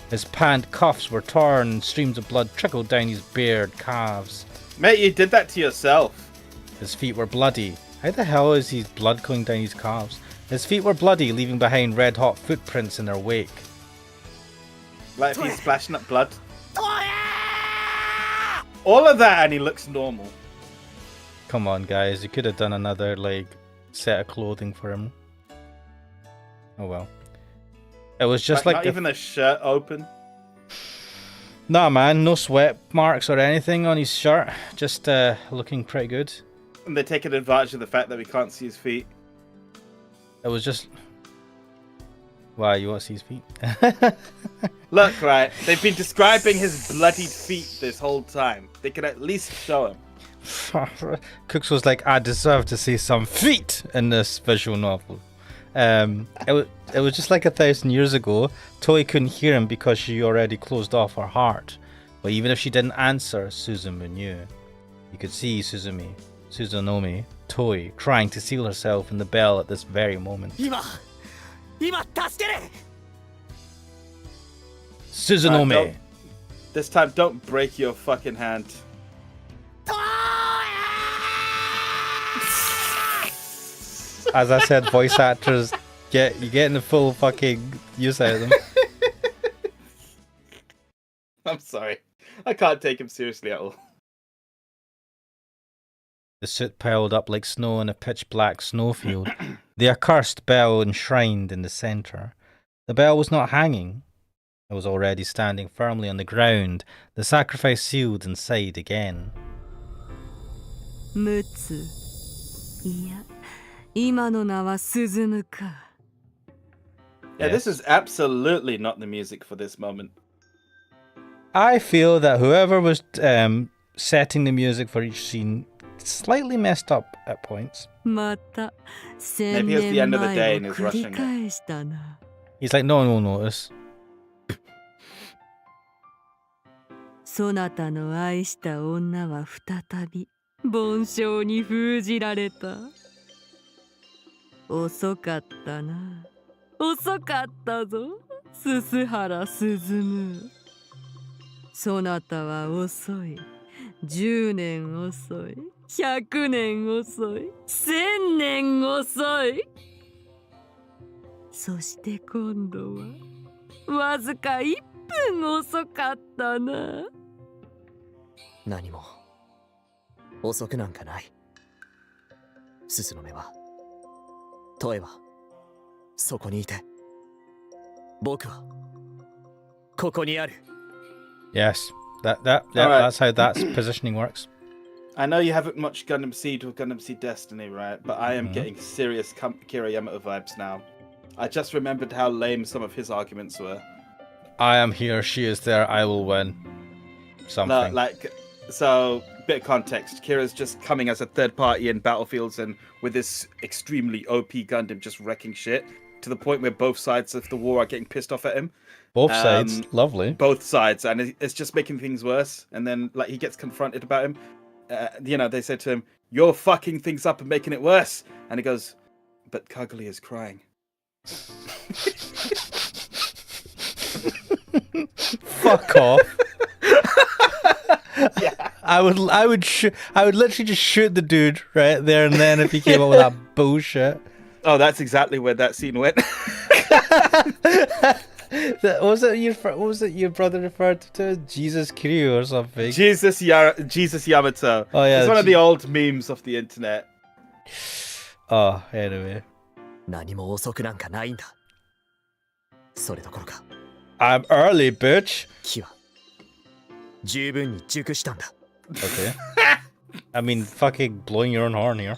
His pant cuffs were torn and streams of blood trickled down his bared calves.
Mate, you did that to yourself.
His feet were bloody. How the hell is his blood going down his calves? His feet were bloody, leaving behind red-hot footprints in their wake.
Like if he's splashing up blood. All of that and he looks normal.
Come on, guys. You could have done another, set of clothing for him. Oh, well. It was just like...
Not even a shirt open?
Nah, man. No sweat marks or anything on his shirt. Just looking pretty good.
And they're taking advantage of the fact that we can't see his feet.
It was just... Why, you want to see his feet?
Look, right. They've been describing his bloodied feet this whole time. They could at least show him.
Cooks was like, I deserve to see some feet in this visual novel. It was just like 1,000 years ago. Toei couldn't hear him because she already closed off her heart. But even if she didn't answer, Suzumu knew. You could see Suzunomi, Toei, trying to seal herself in the bell at this very moment. Suzunomi!
This time, don't break your fucking hand.
As I said, voice actors, you're getting the full fucking use out of them.
I'm sorry. I can't take him seriously at all.
The soot piled up like snow in a pitch-black snowfield. The accursed bell enshrined in the centre. The bell was not hanging. It was already standing firmly on the ground, the sacrifice sealed inside again.
Mutsu. いや、今の名は鈴むか。
Yeah, this is absolutely not the music for this moment.
I feel that whoever was setting the music for each scene slightly messed up at points.
Maybe it's the end of the day and he's rushing it.
He's like, no notice.
そなたの愛した女は再び盆床に封じられた。遅かったな。遅かったぞ、鈴原鈴。そなたは遅い。10年遅い。100年遅い。1000年遅い。そして今度はわずか1分遅かったな。
何も遅くなんかない。鈴の目は、トエはそこにいて、僕はここにある。
Yes, that's how that positioning works.
I know you haven't much Gundam Seed or Gundam Seed Destiny, right? But I am getting serious Kira Yamato vibes now. I just remembered how lame some of his arguments were.
I am here, she is there, I will win. Something.
No, so, bit of context. Kira's just coming as a third party in battlefields and with this extremely OP Gundam just wrecking shit to the point where both sides of the war are getting pissed off at him.
Both sides, lovely.
Both sides, and it's just making things worse. And then, he gets confronted about him. They said to him, "You're fucking things up and making it worse." And he goes, "But Kaguya is crying."
Fuck off. Yeah. I would literally just shoot the dude right there and then if he came up with that bullshit.
Oh, that's exactly where that scene went.
What was it your brother referred to? Jesus Kiryu or something?
Jesus Yamato.
Oh yeah,
it's one of the old memes of the internet.
Oh, anyway.
何も遅くなんかないんだ。それどころか。
I'm early, bitch.
気は十分に熟したんだ。
Okay. I mean, fucking blowing your own horn here.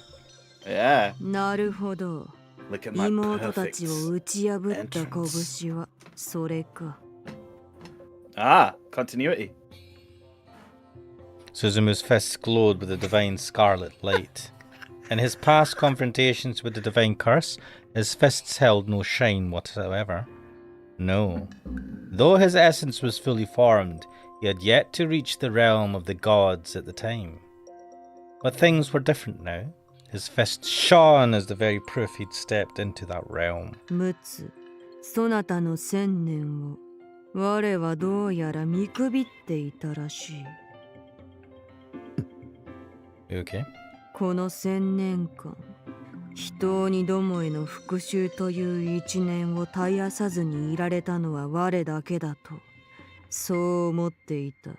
Yeah.
なるほど。
Look at my
妹た
perfect
ちを打ち破った
entrance.
拳はそれか。
Ah, continuity.
Suzumu's fists glowed with a divine scarlet light. In his past confrontations with the divine curse, his fists held no shine whatsoever. No. Though his essence was fully formed, he had yet to reach the realm of the gods at the time. But things were different now. His fists shone as the very proof he'd stepped into that realm.
陸奥、そなたの千年を我はどうやら見くびっていたらしい。
You okay?
この千年間、人にどもへの復讐という一念を絶やさずにいられたのは我だけだと、そう思っていた。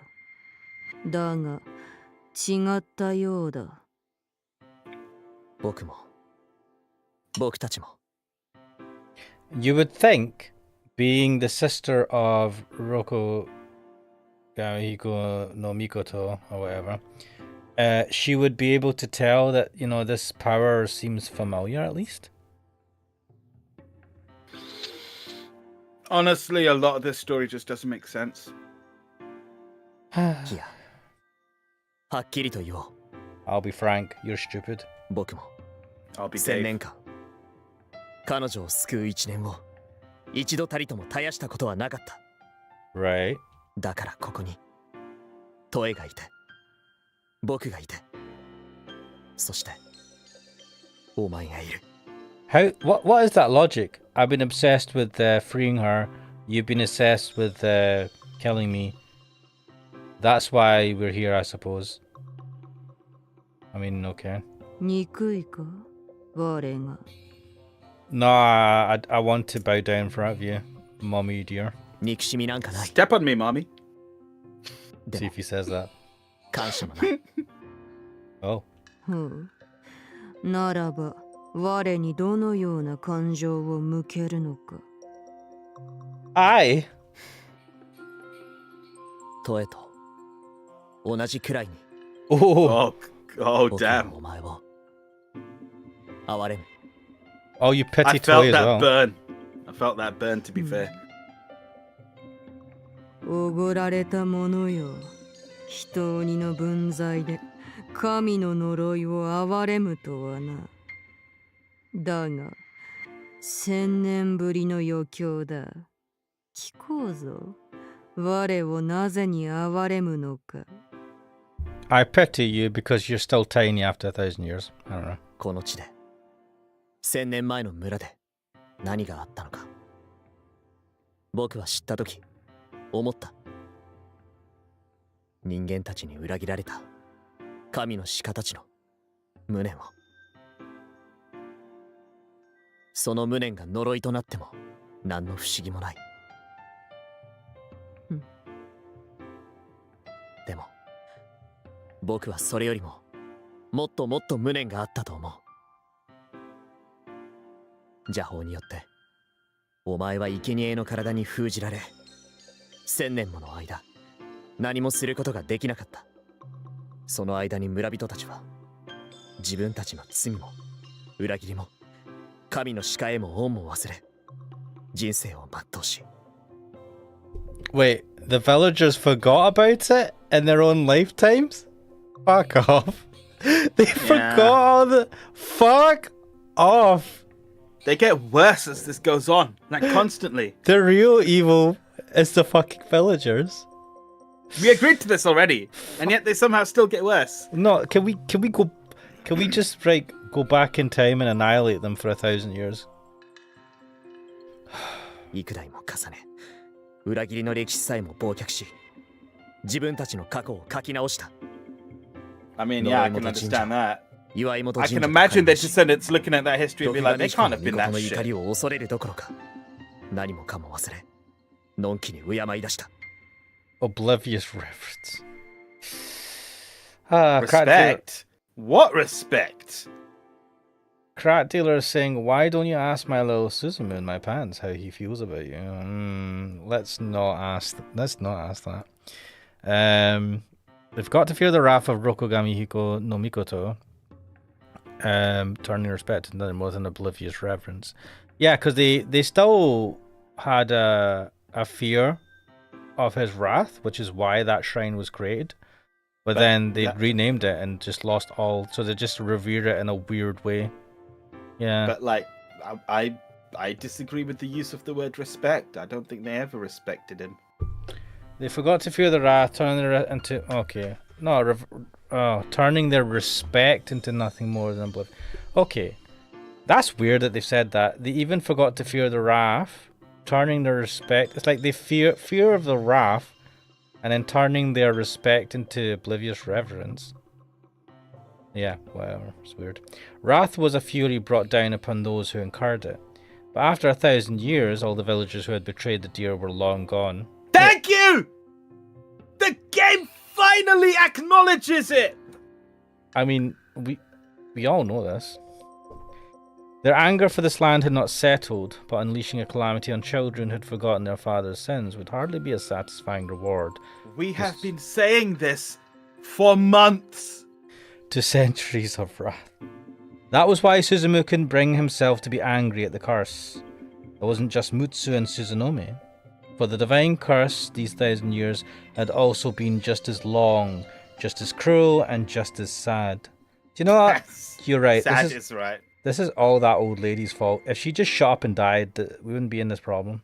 だが、違ったようだ。
僕も、僕たちも。
You would think, being the sister of Roko Gahiko no Mikoto or whatever, she would be able to tell that, you know, this power seems familiar at least.
Honestly, a lot of this story just doesn't make sense.
いや、はっきりと言おう。
I'll be frank, you're stupid.
僕も、
I'll be
千
Dave.
年間、彼女を救う一年を一度たりとも絶やしたことはなかった。
Right.
だからここに、トエがいて、僕がいて、そして、お前がいる。
What is that logic? I've been obsessed with freeing her. You've been obsessed with killing me. That's why we're here, I suppose. I mean, okay.
憎いか我が。
No, I want to bow down in front of you, mommy dear.
憎しみなんかない。
Step on me, mommy.
で
See
も
if he says that.
感謝もない。
Oh.
ふう。ならば、我にどのような感情を向けるのか。
I?
トエと同じくらいに
Oh.
Oh,
僕は
damn.
お前を憐れむ。
Oh, you
I
pity
felt
Toy as
that
well.
burn. I felt that burn, to be fair.
おごられたものよ。人鬼の分際で神の呪いを憐れむとはな。だが、千年ぶりの余興だ。聞こうぞ。我をなぜに憐れむのか。
I pity you because you're still tiny after 1,000 years. I don't know.
この地で、千年前の村で何があったのか。僕は知ったとき、思った。人間たちに裏切られた神の鹿たちの無念を。その無念が呪いとなっても何の不思議もない。
うん。
でも、僕はそれよりももっともっと無念があったと思う。邪法によってお前は生贄の体に封じられ、千年もの間何もすることができなかった。その間に村人たちは自分たちの罪も裏切りも神の鹿へも恩も忘れ、人生を全うし。
Wait, the villagers forgot about it in their own lifetimes? Fuck off. They forgot all the... Fuck off.
They get worse as this goes on, like constantly.
The real evil is the fucking villagers.
We agreed to this already, and yet they somehow still get worse.
No, can we just go back in time and annihilate them for 1,000 years?
幾代も重ね、裏切りの歴史さえも忘却し、自分たちの過去を書き直した。
I mean, yeah, I can understand that.
祝い元
I
神
can
社
imagine their descendants looking at that history and be
徳
like,
川
they
美彦
can't
の
have
御
been
事
that
の怒
shit.
りを恐れるどころか、何もかも忘れ、のんきに敬い出した。
Oblivious reference. Crack
Respect? What respect?
Dealer is saying, why don't you ask my little Suzumu in my pants how he feels about you? Let's not ask that. They've got to fear the wrath of Rokugami Hiko no Mikoto, turning respect to nothing more than oblivious reverence. Yeah, because they still had a fear of his wrath, which is why that shrine was created. But then they renamed it and just lost all, so they just revere it in a weird way. Yeah.
But like, I disagree with the use of the word respect. I don't think they ever respected him.
They forgot to fear the wrath, turning turning their respect into nothing more than oblivion. Okay, that's weird that they've said that. They even forgot to fear the wrath, turning their respect. It's like they fear of the wrath, and then turning their respect into oblivious reverence. Yeah, whatever. It's weird. Wrath was a fury brought down upon those who incurred it. But after 1,000 years, all the villagers who had betrayed the deer were long gone.
Thank you! The game finally acknowledges it!
I mean, we all know this. Their anger for this land had not settled, but unleashing a calamity on children who had forgotten their father's sins would hardly be a satisfying reward.
We have been saying this for months.
To centuries of wrath. That was why Suzumu couldn't bring himself to be angry at the curse. It wasn't just Mutsu and Suzunomi. For the divine curse, these 1,000 years had also been just as long, just as cruel, and just as sad. Do you know what? You're right.
Sad is right.
This is all that old lady's fault. If she just shut up and died, we wouldn't be in this problem.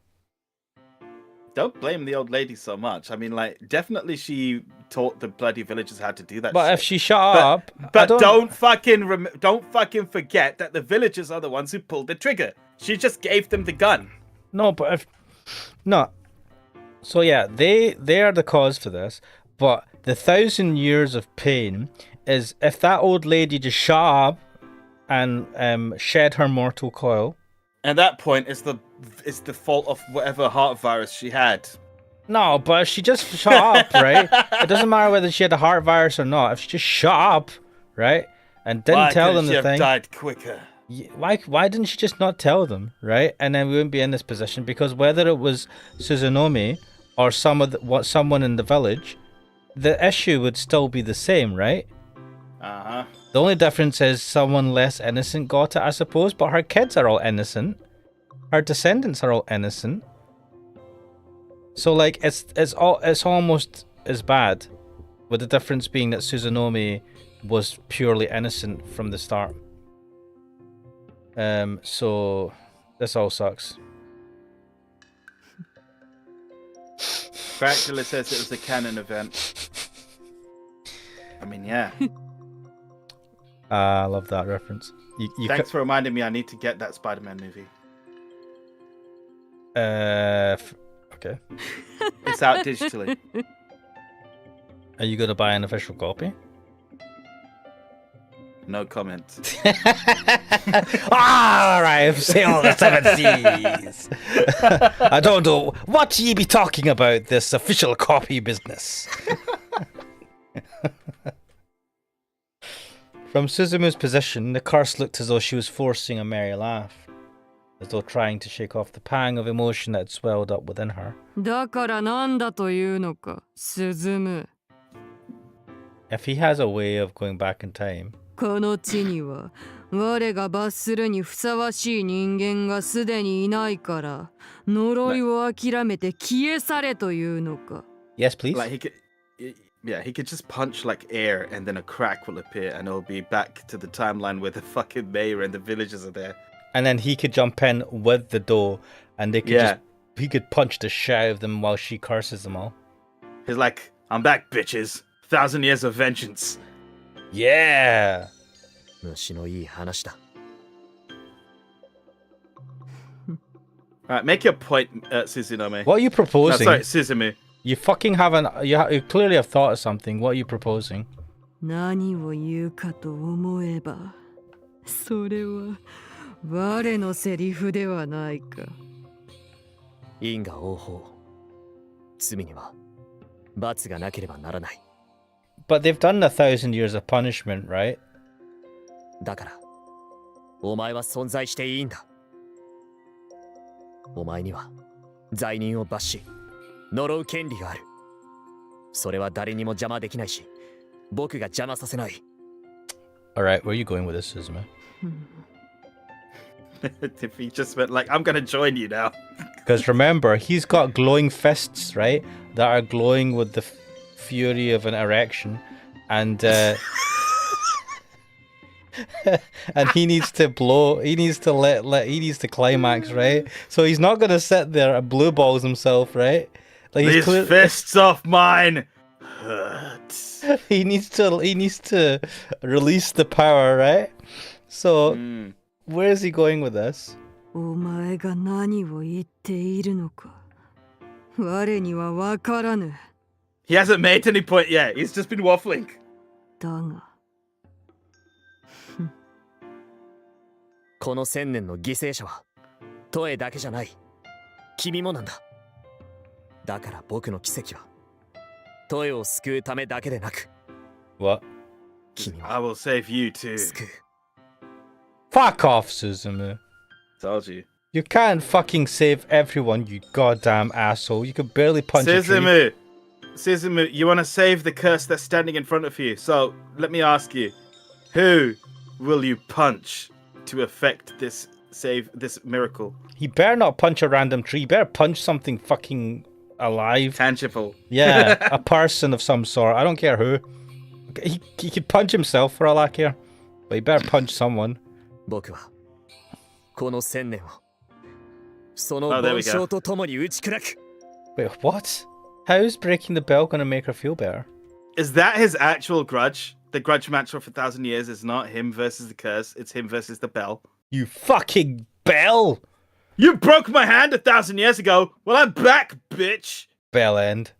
Don't blame the old lady so much. I mean, like, definitely she taught the bloody villagers how to do that.
But
shit.
if she shut up,
but don't fucking forget that the villagers are the ones who pulled the trigger. She just gave them the gun.
No, but so yeah, they are the cause for this. But the 1,000 years of pain is if that old lady just shut up and shed her mortal coil.
At that point, it's the fault of whatever heart virus she had.
No, but if she just shut up, right? It doesn't matter whether she had a heart virus or not. If she just shut up, right, and didn't tell them the thing.
Why died quicker?
Why didn't she just not tell them, right? And then we wouldn't be in this position, because whether it was Suzunomi or someone in the village, the issue would still be the same, right?
Uh-huh.
The only difference is someone less innocent got it, I suppose, but her kids are all innocent. Her descendants are all innocent. So like it's almost as bad, with the difference being that Suzunomi was purely innocent from the start. So this all sucks.
Fractula says it was a canon event. I mean, yeah.
I love that reference.
Thanks for reminding me. I need to get that Spider-Man movie.
Okay.
It's out digitally.
Are you gonna buy an official copy?
No comment.
All right, sail the 7 seas. I don't know what ye be talking about, this official copy business. From Suzumu's position, the curse looked as though she was forcing a merry laugh, as though trying to shake off the pang of emotion that had swelled up within her.
だからなんだというのか、Suzumu.
If he has a way of going back in time.
この地には我が罰するにふさわしい人間がすでにいないから呪いを諦めて消え去れというのか。
Yes, please.
Like he could just punch like air and then a crack will appear and it'll be back to the timeline where the fucking mayor and the villagers are there.
And then he could jump in with the dough and they could he could punch the shit out of them while she curses them all.
He's like, I'm back, bitches. 1,000 years of vengeance.
Yeah.
虫のいい話だ。
Alright, make your point, Suzunomi.
What are you proposing?
No, sorry, Suzumu.
You fucking you clearly have thought of something. What are you proposing?
何を言うかと思えば、それは我のセリフではないか。
因果応報。罪には罰がなければならない。
But they've done 1,000 years of punishment, right?
だから、お前は存在していいんだ。お前には罪人を罰し、呪う権利がある。それは誰にも邪魔できないし、僕が邪魔させない。
Alright, where are you going with this, Suzume?
If he just went like, I'm gonna join you now.
Because remember, he's got glowing fists, right? That are glowing with the fury of an erection. And and he needs to blow, he needs to he needs to climax, right? So he's not gonna sit there and blue balls himself, right? Like
These fists off mine hurt.
he needs to release the power, right? So where is he going with this?
お前が何を言っているのか我には分からぬ。
He hasn't made any point yet. He's just been waffling.
だが
この1000年の犠牲者はトエだけじゃない。君もなんだ。だから僕の奇跡はトエを救うためだけでなく。
What?
君
I
を
will save you too.
救う。
Fuck off, Suzume.
Told you.
You can't fucking save everyone, you goddamn asshole. You could barely punch a tree.
Suzume, you want to save the curse that's standing in front of you. So let me ask you, who will you punch to effect this miracle?
He better not punch a random tree. He better punch something fucking alive.
Tangible.
Yeah, a person of some sort. I don't care who. He could punch himself for all I care. But he better punch someone.
僕はこの1000年をその紋章とともに打ち砕く。
Wait, what? How's breaking the bell gonna make her feel better?
Is that his actual grudge? The grudge match for 1,000 years is not him versus the curse. It's him versus the bell.
You fucking bell!
You broke my hand 1,000 years ago. Well, I'm back, bitch.
Bell end.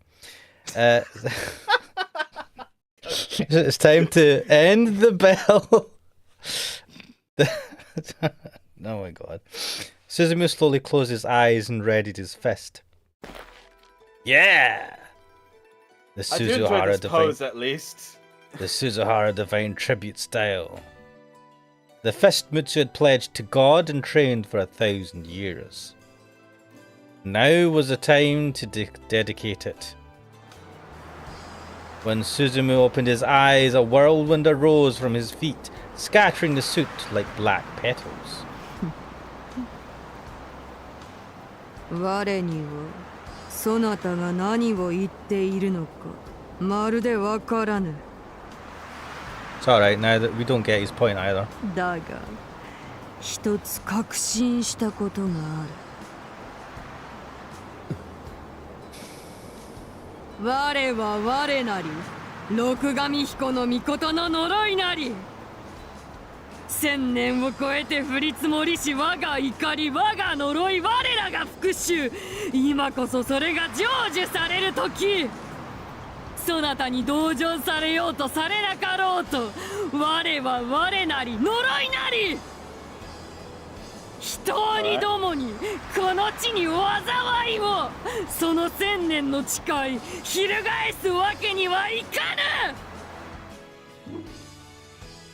It's time to end the bell. Oh my god. Suzume slowly closed his eyes and readied his fist. Yeah! The
I do enjoy
Suzuhara
this
divine.
pose at least.
The Suzuhara divine tribute style. The fist Mutsu had pledged to God and trained for 1,000 years. Now was the time to dedicate it. When Suzume opened his eyes, a whirlwind arose from his feet, scattering the suit like black petals.
我にはそなたが何を言っているのかまるでわからぬ。
It's alright now that we don't get his point either.
だが一つ確信したことがある。我は我なり六神彦の御事の呪いなり。1000年を超えて降り積もりし我が怒り我が呪い我らが復讐。今こそそれが成就される時。そなたに同情されようとされなかろうと我は我なり呪いなり。人にどもにこの地に災いをその1000年の誓い翻すわけにはいかぬ。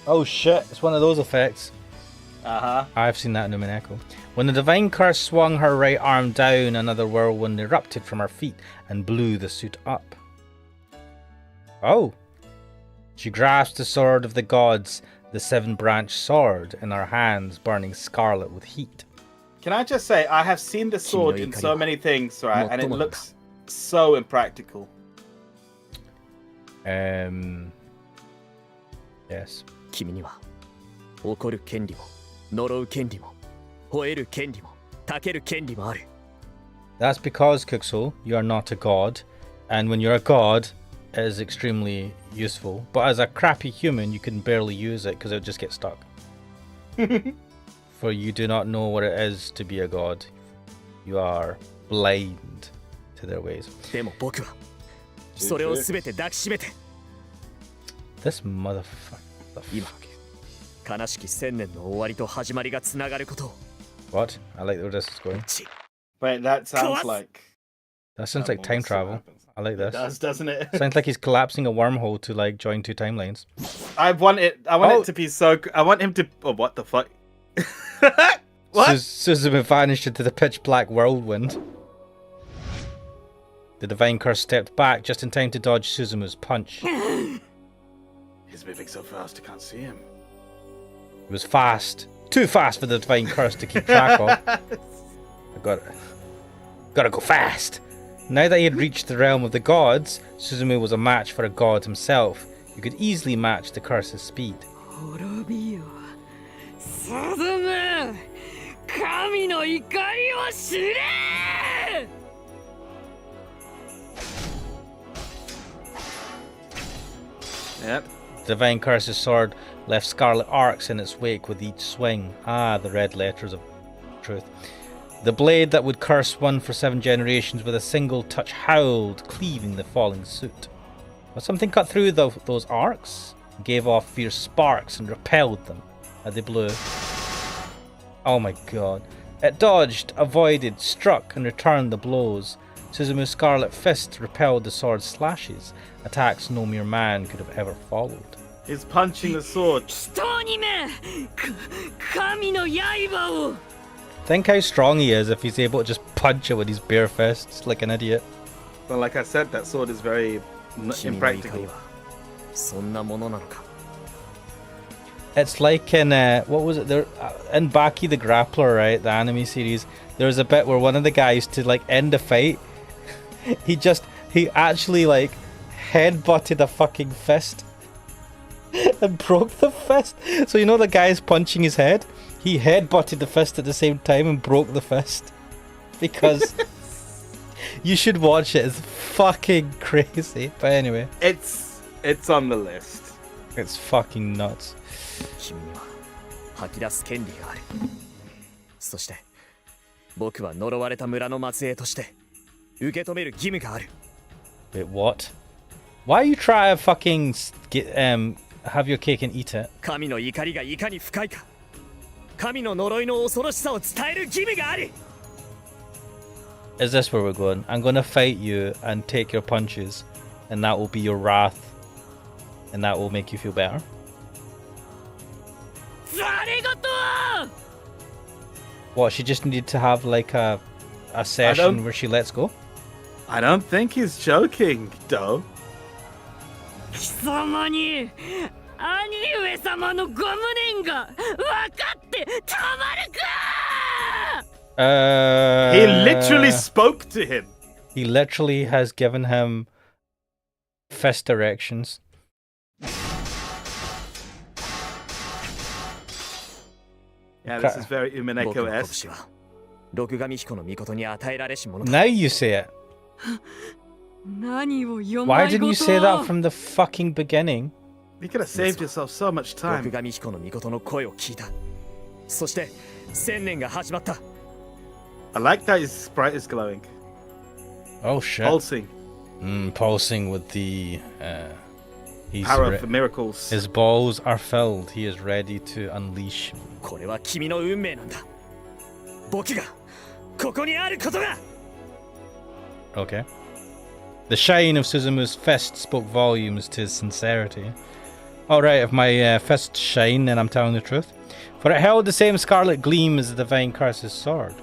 Oh shit, it's one of those effects.
Uh-huh.
I've seen that in Umineko. When the divine curse swung her right arm down, another whirlwind erupted from her feet and blew the suit up. Oh. She grasped the sword of the gods, the seven-branched sword, in her hands, burning scarlet with heat.
Can I just say, I have seen the sword in so many things, right? And it looks so impractical.
Yes.
君には怒る権利も呪う権利も吠える権利もたける権利もある。
That's because, Kuxo, you are not a god, and when you're a god, it is extremely useful. But as a crappy human, you can barely use it because it would just get stuck. For you do not know what it is to be a god. You are blind to their ways.
でも僕はそれをすべて抱きしめて。
This motherfucker.
今悲しき1000年の終わりと始まりがつながることを。
What? I like where this is going.
Wait, that sounds like...
That sounds like time travel. I like this.
It does, doesn't it?
Sounds like he's collapsing a wormhole to like join two timelines.
I want it to be so... I want him to... Oh, what the fuck? What?
Suzume vanished into the pitch black whirlwind. The divine curse stepped back just in time to dodge Suzumu's punch.
He's moving so fast I can't see him.
It was fast. Too fast for the divine curse to keep track of. I gotta go fast. Now that he had reached the realm of the gods, Suzumu was a match for a god himself. You could easily match the curse's speed.
Yep.
The divine curse's sword left scarlet arcs in its wake with each swing. Ah, the red letters of truth. The blade that would curse one for 7 generations with a single touch howled, cleaving the falling suit. But something cut through those arcs, gave off fierce sparks and repelled them as they blew. Oh my god. It dodged, avoided, struck and returned the blows. Suzumu's scarlet fist repelled the sword's slashes, attacks no mere man could have ever followed.
He's punching the sword.
Think how strong he is if he's able to just punch it with his bare fists like an idiot.
Well, like I said, that sword is very impractical.
It's like in, what was it, there in Baki the Grappler, right, the anime series, there was a bit where one of the guys, to like end the fight, he actually like headbutted a fucking fist and broke the fist. So you know the guy's punching his head? He headbutted the fist at the same time and broke the fist. Because you should watch it. It's fucking crazy. But anyway.
It's on the list.
It's fucking nuts. Wait, what? Why you try to fucking have your cake and eat it? Is this where we're going? I'm gonna fight you and take your punches, and that will be your wrath, and that will make you feel better. What, she just needed to have like a session where she lets go?
I don't think he's joking, though.
He
literally spoke to him.
He literally has given him fist directions.
Yeah, this is very Umineko-esque.
Now you say it. Why didn't you say that from the fucking beginning?
You could have saved yourself so much time.
I
like that his sprite is glowing.
Oh shit.
Pulsing.
Pulsing with the
power of miracles.
His balls are filled. He is ready to unleash. Okay. The shine of Suzumu's fist spoke volumes to his sincerity. Alright, if my fists shine, then I'm telling the truth. For it held the same scarlet gleam as the divine curse's sword.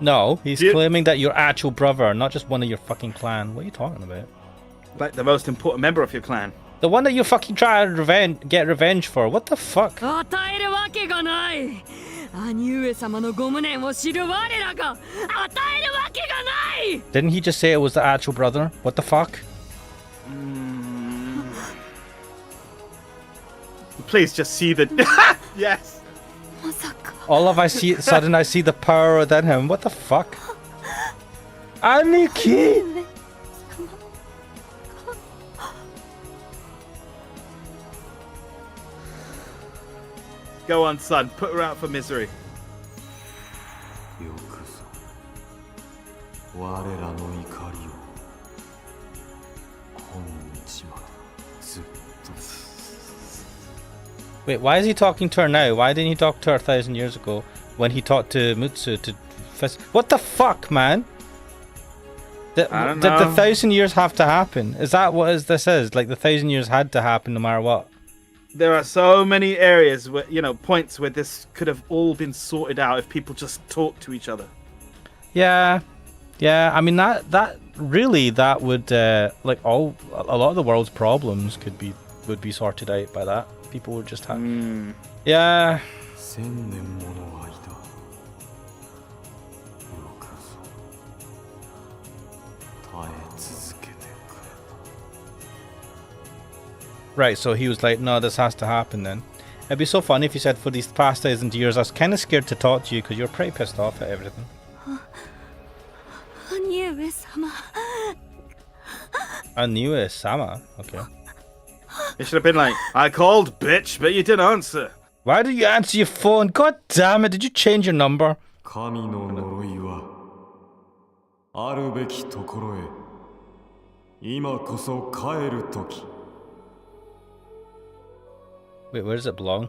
No, he's claiming that your actual brother, not just one of your fucking clan. What are you talking about?
Like the most important member of your clan.
The one that you fucking try to get revenge for. What the fuck? Didn't he just say it was the actual brother? What the fuck?
Please just see the... Yes!
All of I see, suddenly I see the power within him. What the fuck? Aniki!
Go on, son. Put her out for misery.
Wait, why is he talking to her now? Why didn't he talk to her 1,000 years ago when he talked to Mutsu to fist? What the fuck, man? Did the 1,000 years have to happen? Is that what this is? Like the 1,000 years had to happen no matter what?
there are so many areas where, points where this could have all been sorted out if people just talk to each other.
Yeah. I mean that would like a lot of the world's problems would be sorted out by that. People would just have. Yeah. Right, so he was like, no, this has to happen then. It'd be so funny if he said, for these past 1,000 years, I was kind of scared to talk to you because you're pretty pissed off at everything. Aniue-sama? Okay.
It should have been like, I called, bitch, but you didn't answer.
Why did you answer your phone? God damn it, did you change your number? Wait, where does it belong?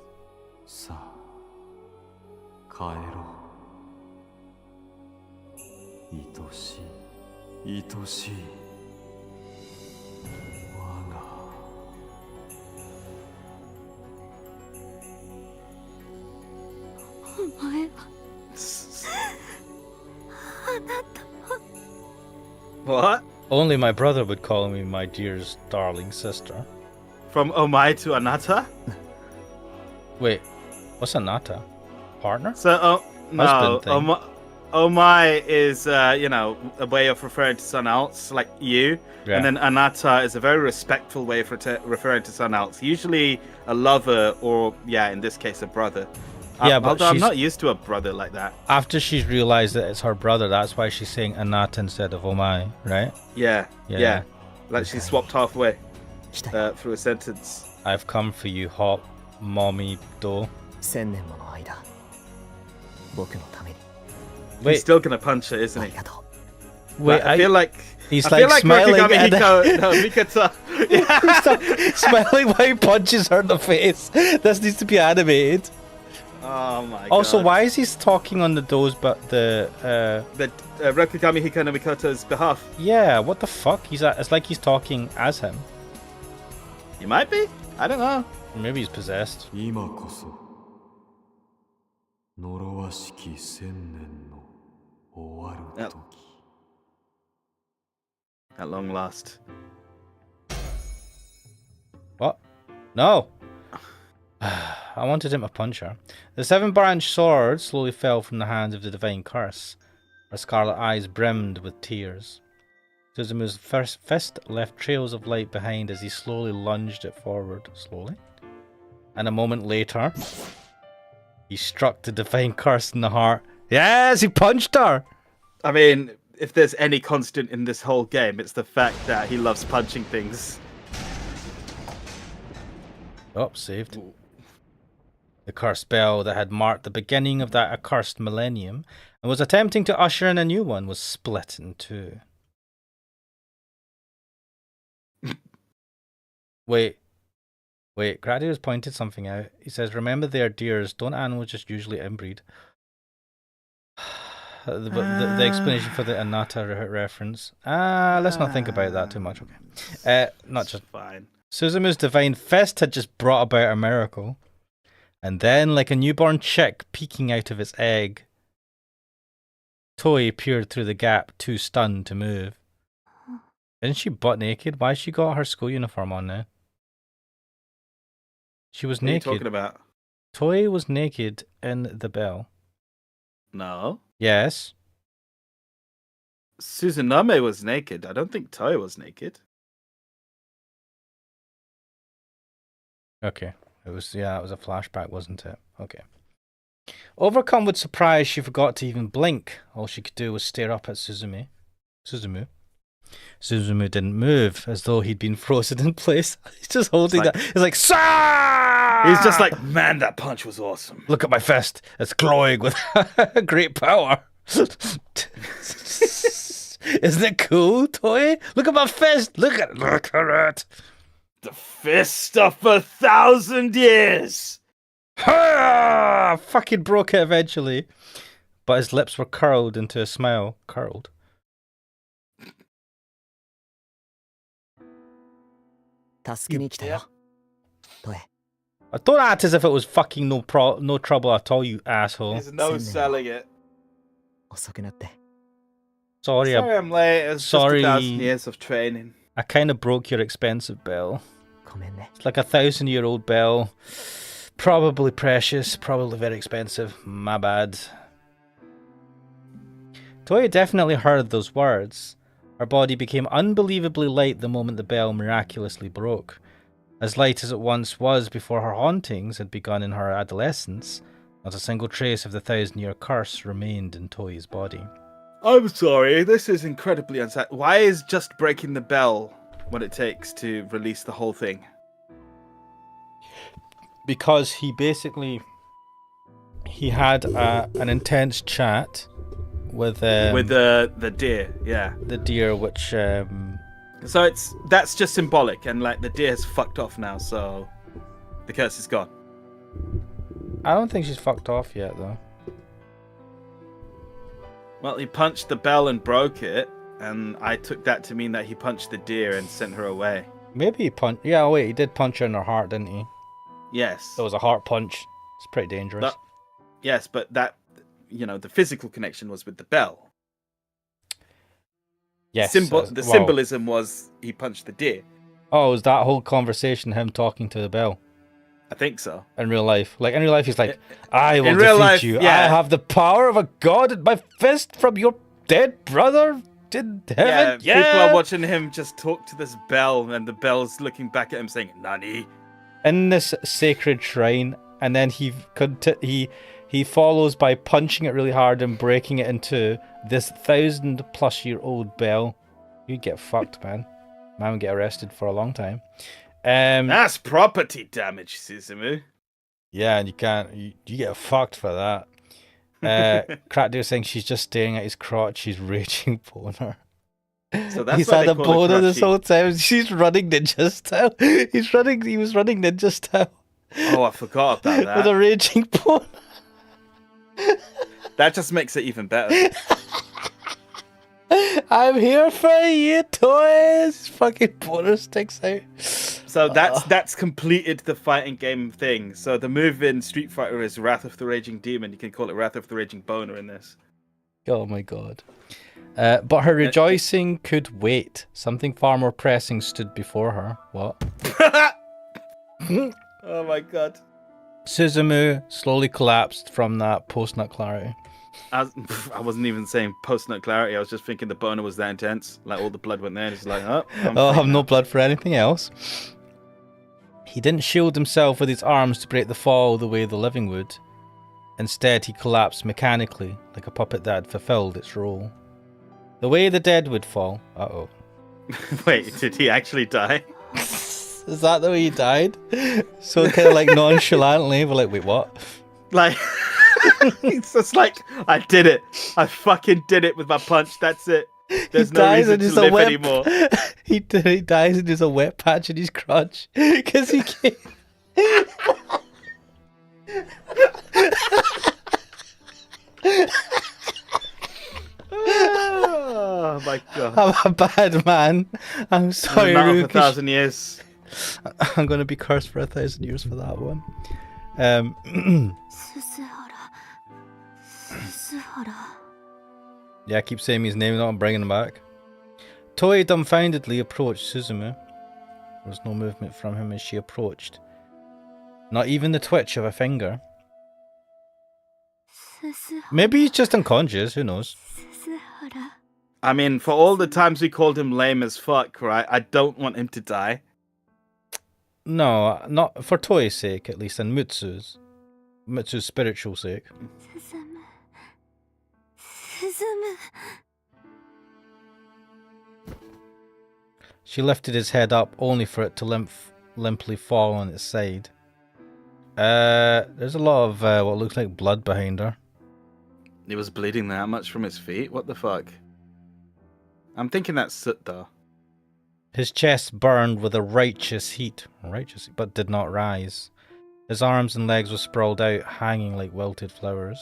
What?
Only my brother would call me my dear's darling sister.
From Omae to Anata?
Wait, what's Anata? Partner?
So, no, Omae is, a way of referring to someone else, like you. Yeah. And then Anata is a very respectful way of referring to someone else. Usually a lover or, in this case, a brother.
Yeah, but
I'm not used to a brother like that.
After she's realized that it's her brother, that's why she's saying Anata instead of Omae, right?
Yeah. Like she swapped halfway through a sentence.
I've come for you, hot mommy do.
Wait. He's still gonna punch her, isn't he?
Wait,
I feel like
he's like smiling at
Mikata.
He's smiling while he punches her in the face. This needs to be animated.
Oh my god.
Also, why is he talking on the
Rokugami Hiko no Mikoto's behalf?
Yeah, what the fuck? It's like he's talking as him.
He might be? I don't know.
Maybe he's possessed.
At long last.
What? No! I wanted him to punch her. The 7-branch sword slowly fell from the hands of the divine curse. Her scarlet eyes brimmed with tears. Suzumu's first fist left trails of light behind as he slowly lunged it forward. Slowly. And a moment later, he struck the divine curse in the heart. Yes, he punched her!
I mean, if there's any constant in this whole game, it's the fact that he loves punching things.
Oh, saved. Ooh. The cursed spell that had marked the beginning of that accursed millennium and was attempting to usher in a new one was split in two. Wait, Gradio's pointed something out. He says, remember they are deers, don't animals just usually inbreed? The explanation for the Anata reference. Let's not think about that too much, okay? Not just
fine.
Suzumu's divine fist had just brought about a miracle. And then, like a newborn chick peeking out of its egg, Toei peered through the gap, too stunned to move. Isn't she butt naked? Why has she got her school uniform on now? She was naked.
What are you talking about?
Toei was naked in the bell.
No.
Yes.
Suzuname was naked. I don't think Toei was naked.
Okay. It was a flashback, wasn't it? Okay. Overcome with surprise, she forgot to even blink. All she could do was stare up at Suzumu. Suzumu didn't move, as though he'd been frozen in place. He's just holding that. He's like, Sah!
He's just like, man, that punch was awesome.
Look at my fist. It's glowing with great power. Isn't it cool, Toei? Look at my fist. Look at it.
The fist of 1,000 years.
Ha! Fucking broke it eventually. But his lips were curled into a smile. Curled. Don't act as if it was fucking no trouble at all, you asshole.
There's no selling it.
遅くなって
Sorry,
Sorry I'm late. It's
sorry.
just 1,000 years of training.
I kind of broke your expensive bell.
ごめんね
It's like a 1,000-year-old bell. Probably precious, probably very expensive. My bad. Toya definitely heard those words. Her body became unbelievably light the moment the bell miraculously broke. As light as it once was before her hauntings had begun in her adolescence, not a single trace of the 1,000-year curse remained in Toya's body.
I'm sorry, this is incredibly unsatisfying. Why is just breaking the bell what it takes to release the whole thing?
Because he had an intense chat with
the deer, yeah.
The deer, which
So that's just symbolic, and like the deer has fucked off now, so the curse is gone.
I don't think she's fucked off yet, though.
Well, he punched the bell and broke it, and I took that to mean that he punched the deer and sent her away.
Maybe he punched. Yeah, wait, he did punch her in her heart, didn't he?
Yes.
It was a heart punch. It's pretty dangerous.
Yes, but that, the physical connection was with the bell.
Yes.
The symbolism was he punched the deer.
Oh, was that whole conversation him talking to the bell?
I think so.
In real life. Like, in real life, he's like, I will
real
defeat
life,
you.
yeah.
I have the power of a god at my fist from your dead brother in heaven. Yeah.
People are watching him just talk to this bell, and the bell's looking back at him saying, Nani?
In this sacred shrine, and then he follows by punching it really hard and breaking it into this 1,000-plus-year-old bell. You'd get fucked, man. Man would get arrested for a long time.
That's property damage, Suzumu.
Yeah, and you get fucked for that. Crack Dude saying she's just staring at his crotch. She's raging boner.
So that's
He's had a boner this whole time. She's running ninja style. He was running ninja style.
Oh, I forgot about that.
With a raging boner.
That just makes it even better.
I'm here for you, toys. Fucking boner sticks out.
So that's completed the fighting game thing. So the move in Street Fighter is Wrath of the Raging Demon. You can call it Wrath of the Raging Boner in this.
Oh my god. But her rejoicing could wait. Something far more pressing stood before her. What?
Oh my god.
Suzumu slowly collapsed from that post-nut clarity.
I wasn't even saying post-nut clarity. I was just thinking the boner was that intense. Like all the blood went there. And it's like,
I have no blood for anything else. He didn't shield himself with his arms to break the fall the way the living would. Instead, he collapsed mechanically, like a puppet that had fulfilled its role. The way the dead would fall. Uh-oh.
Wait, did he actually die?
Is that the way he died? So kind of like nonchalantly, we're like, wait, what?
Like, it's just like, I did it. I fucking did it with my punch. That's it. There's no reason to live anymore.
He dies and there's a wet patch in his crotch. Because he can't...
Oh my god.
I'm a bad man. I'm sorry,
Not
Ruki.
for 1,000 years.
I'm going to be cursed for 1,000 years for that one. Yeah, I keep saying his name, not bringing him back. Toei dumbfoundedly approached Suzumu. There was no movement from him as she approached. Not even the twitch of a finger. Maybe he's just unconscious, who knows?
I mean, for all the times we called him lame as fuck, right? I don't want him to die.
No, not for Toei's sake, at least, and Mutsu's spiritual sake. She lifted his head up, only for it to limply fall on its side. There's a lot of what looks like blood behind her.
He was bleeding that much from his feet? What the fuck? I'm thinking that's soot, though.
His chest burned with a righteous heat, but did not rise. His arms and legs were sprawled out, hanging like wilted flowers.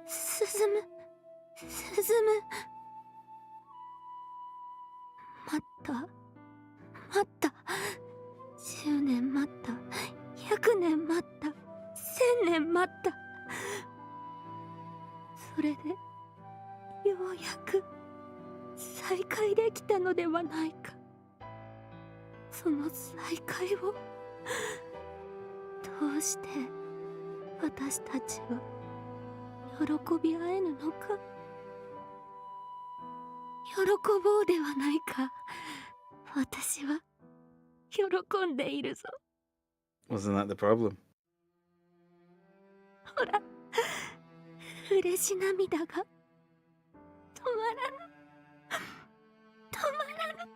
Suzumu. Matta. 10年待った、100年待った、1000年待った。それでようやく再会できたのではないか。その再会をどうして私たちは喜び合えぬのか。喜ぼうではないか。私は喜んでいるぞ。
Wasn't that the problem?
ほら、嬉し涙が止まらぬ、止まらぬ。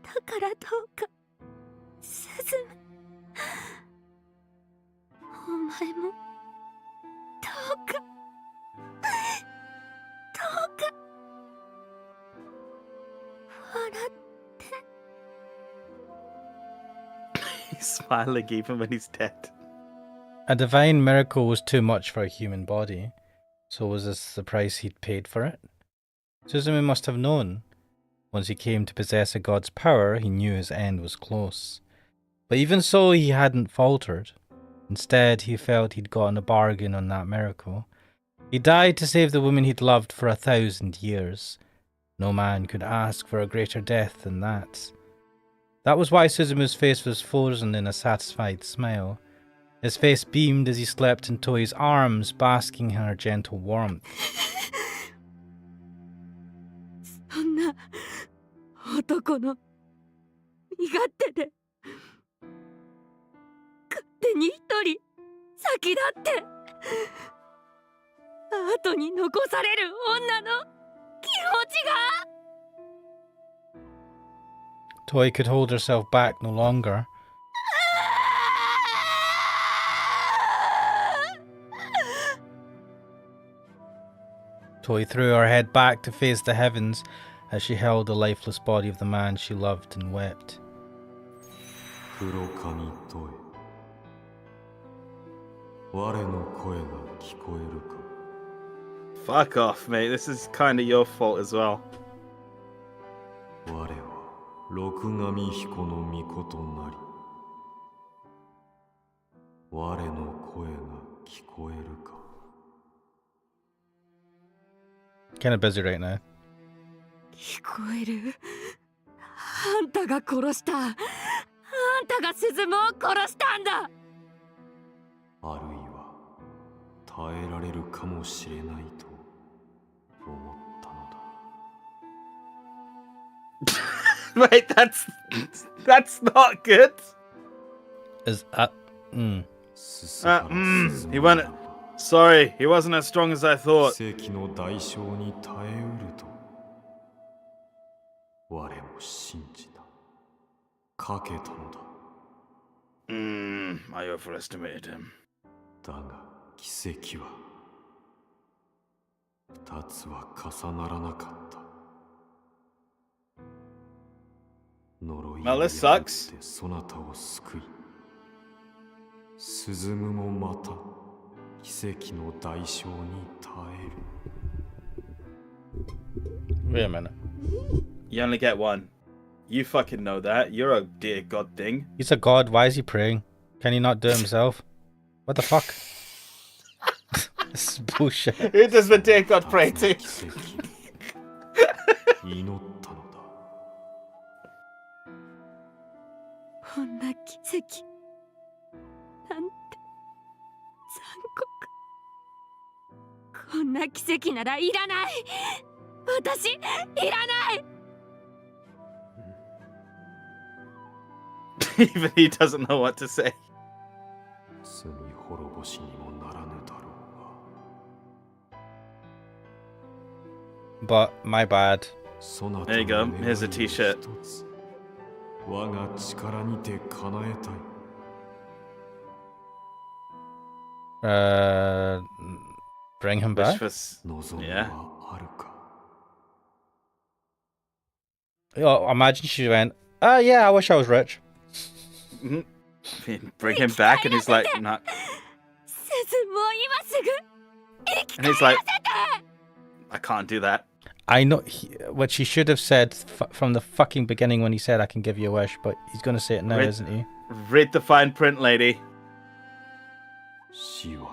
だからどうか進む。お前もどうか、どうか笑って。
He's smiling even when he's dead.
A divine miracle was too much for a human body, so was this the price he'd paid for it? Suzumu must have known. Once he came to possess a god's power, he knew his end was close. But even so, he hadn't faltered. Instead, he felt he'd gotten a bargain on that miracle. He died to save the woman he'd loved for 1,000 years. No man could ask for a greater death than that. That was why Suzumu's face was frozen in a satisfied smile. His face beamed as he slept in Toei's arms, basking in her gentle warmth.
そんな男の身勝手で勝手に一人先立って後に残される女の気持ちが。
Toei could hold herself back no longer. Toei threw her head back to face the heavens as she held the lifeless body of the man she loved and wept.
Fuck off, mate. This is kind of your fault as well.
Kind of busy right now.
聞こえる。あんたが殺した。あんたがスズムを殺したんだ。
あるいは耐えられるかもしれないと思ったのだ。
Wait, that's not good.
Is
he went. Sorry, he wasn't as strong as I thought.
奇跡の代償に耐えうると我も信じた。かけたのだ。
I overestimated him.
だが奇跡は二つは重ならなかった。呪いを
Well, this
破っ
sucks.
てそなたを救い、鈴もまた奇跡の代償に耐える。
Wait a minute.
You only get one. You fucking know that. You're a dear god thing.
He's a god. Why is he praying? Can he not do it himself? What the fuck? This is bullshit.
Who does the dear god pray to?
奇跡祈ったのだ。
こんな奇跡なんて残酷。こんな奇跡ならいらない。私いらない。
Even he doesn't know what to say.
罪滅ぼしにもならぬだろうが。
But my bad.
There you go. Here's a t-shirt.
我が力にて叶えたい。
Bring him
Wish
back.
for
望み
yeah.
はあるか。
Oh, imagine she went, yeah, I wish I was rich.
Bring him back, and he's like, nah.
スズムを今すぐ生き
And he's like, I can't do that.
I know what she should have said from the fucking beginning when he said, I can give you a wish, but he's going to say it now, isn't he?
Read the fine print, lady.
死は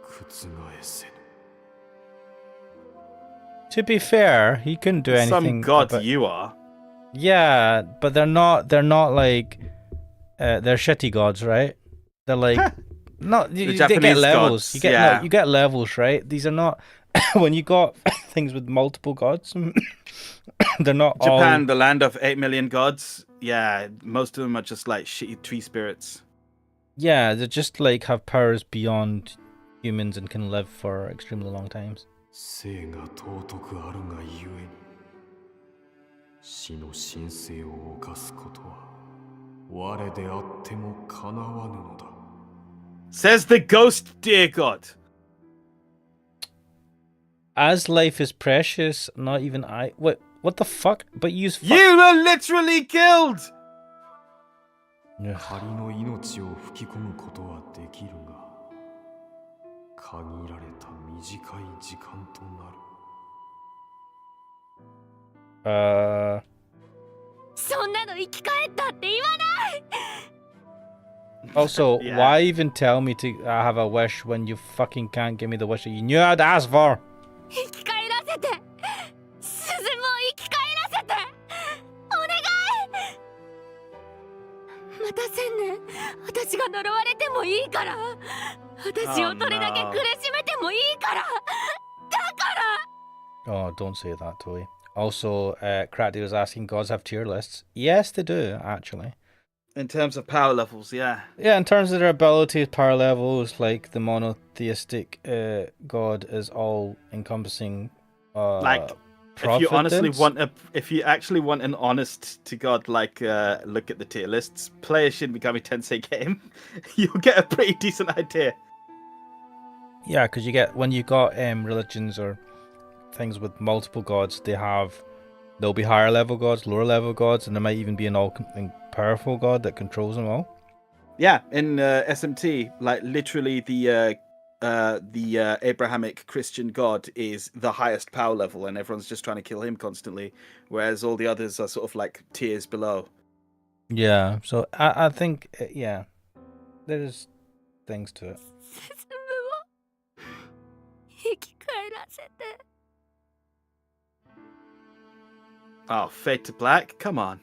覆せぬ。
To be fair, he couldn't do anything.
Some god
about...
you are.
Yeah, but they're not like they're shitty gods, right? They're like not they get levels.
Gods,
you get you get levels, right? These are not when you got things with multiple gods. They're not
Japan,
all...
the land of 8 million gods. Yeah, most of them are just like shitty tree spirits.
Yeah, they just like have powers beyond humans and can live for extremely long times.
生が尊くあるがゆえに死の神聖を犯すことは我であってもかなわぬのだ。
Says the ghost, dear God.
As life is precious, not even I... What the fuck? But you
were literally killed!
仮の命を吹き込むことはできるが限られた短い時間となる。
そんなの生き返ったって言わない。
Also, why even tell me to have a wish when you fucking can't give me the wish that you knew I'd ask for?
生き返らせて。鈴も生き返らせて。お願い。また1000年、私が呪われてもいいから。私をどれだけ苦しめてもいいから。だから。
Oh, don't say that, Toy. Also, Cracky was asking, gods have tier lists. Yes, they do, actually.
In terms of power levels, yeah.
Yeah, in terms of their abilities, power levels, like the monotheistic god is all encompassing.
Like, if you actually want an honest to God, like, look at the tier lists, play a Shin Megami Tensei game, you'll get a pretty decent idea.
Yeah, because you get, when you got religions or things with multiple gods, there'll be higher level gods, lower level gods, and there might even be an all powerful god that controls them all.
Yeah, in SMT, like literally the Abrahamic Christian god is the highest power level, and everyone's just trying to kill him constantly, whereas all the others are sort of like tiers below.
Yeah, so I think there's things to it.
Oh, fade to black? Come on.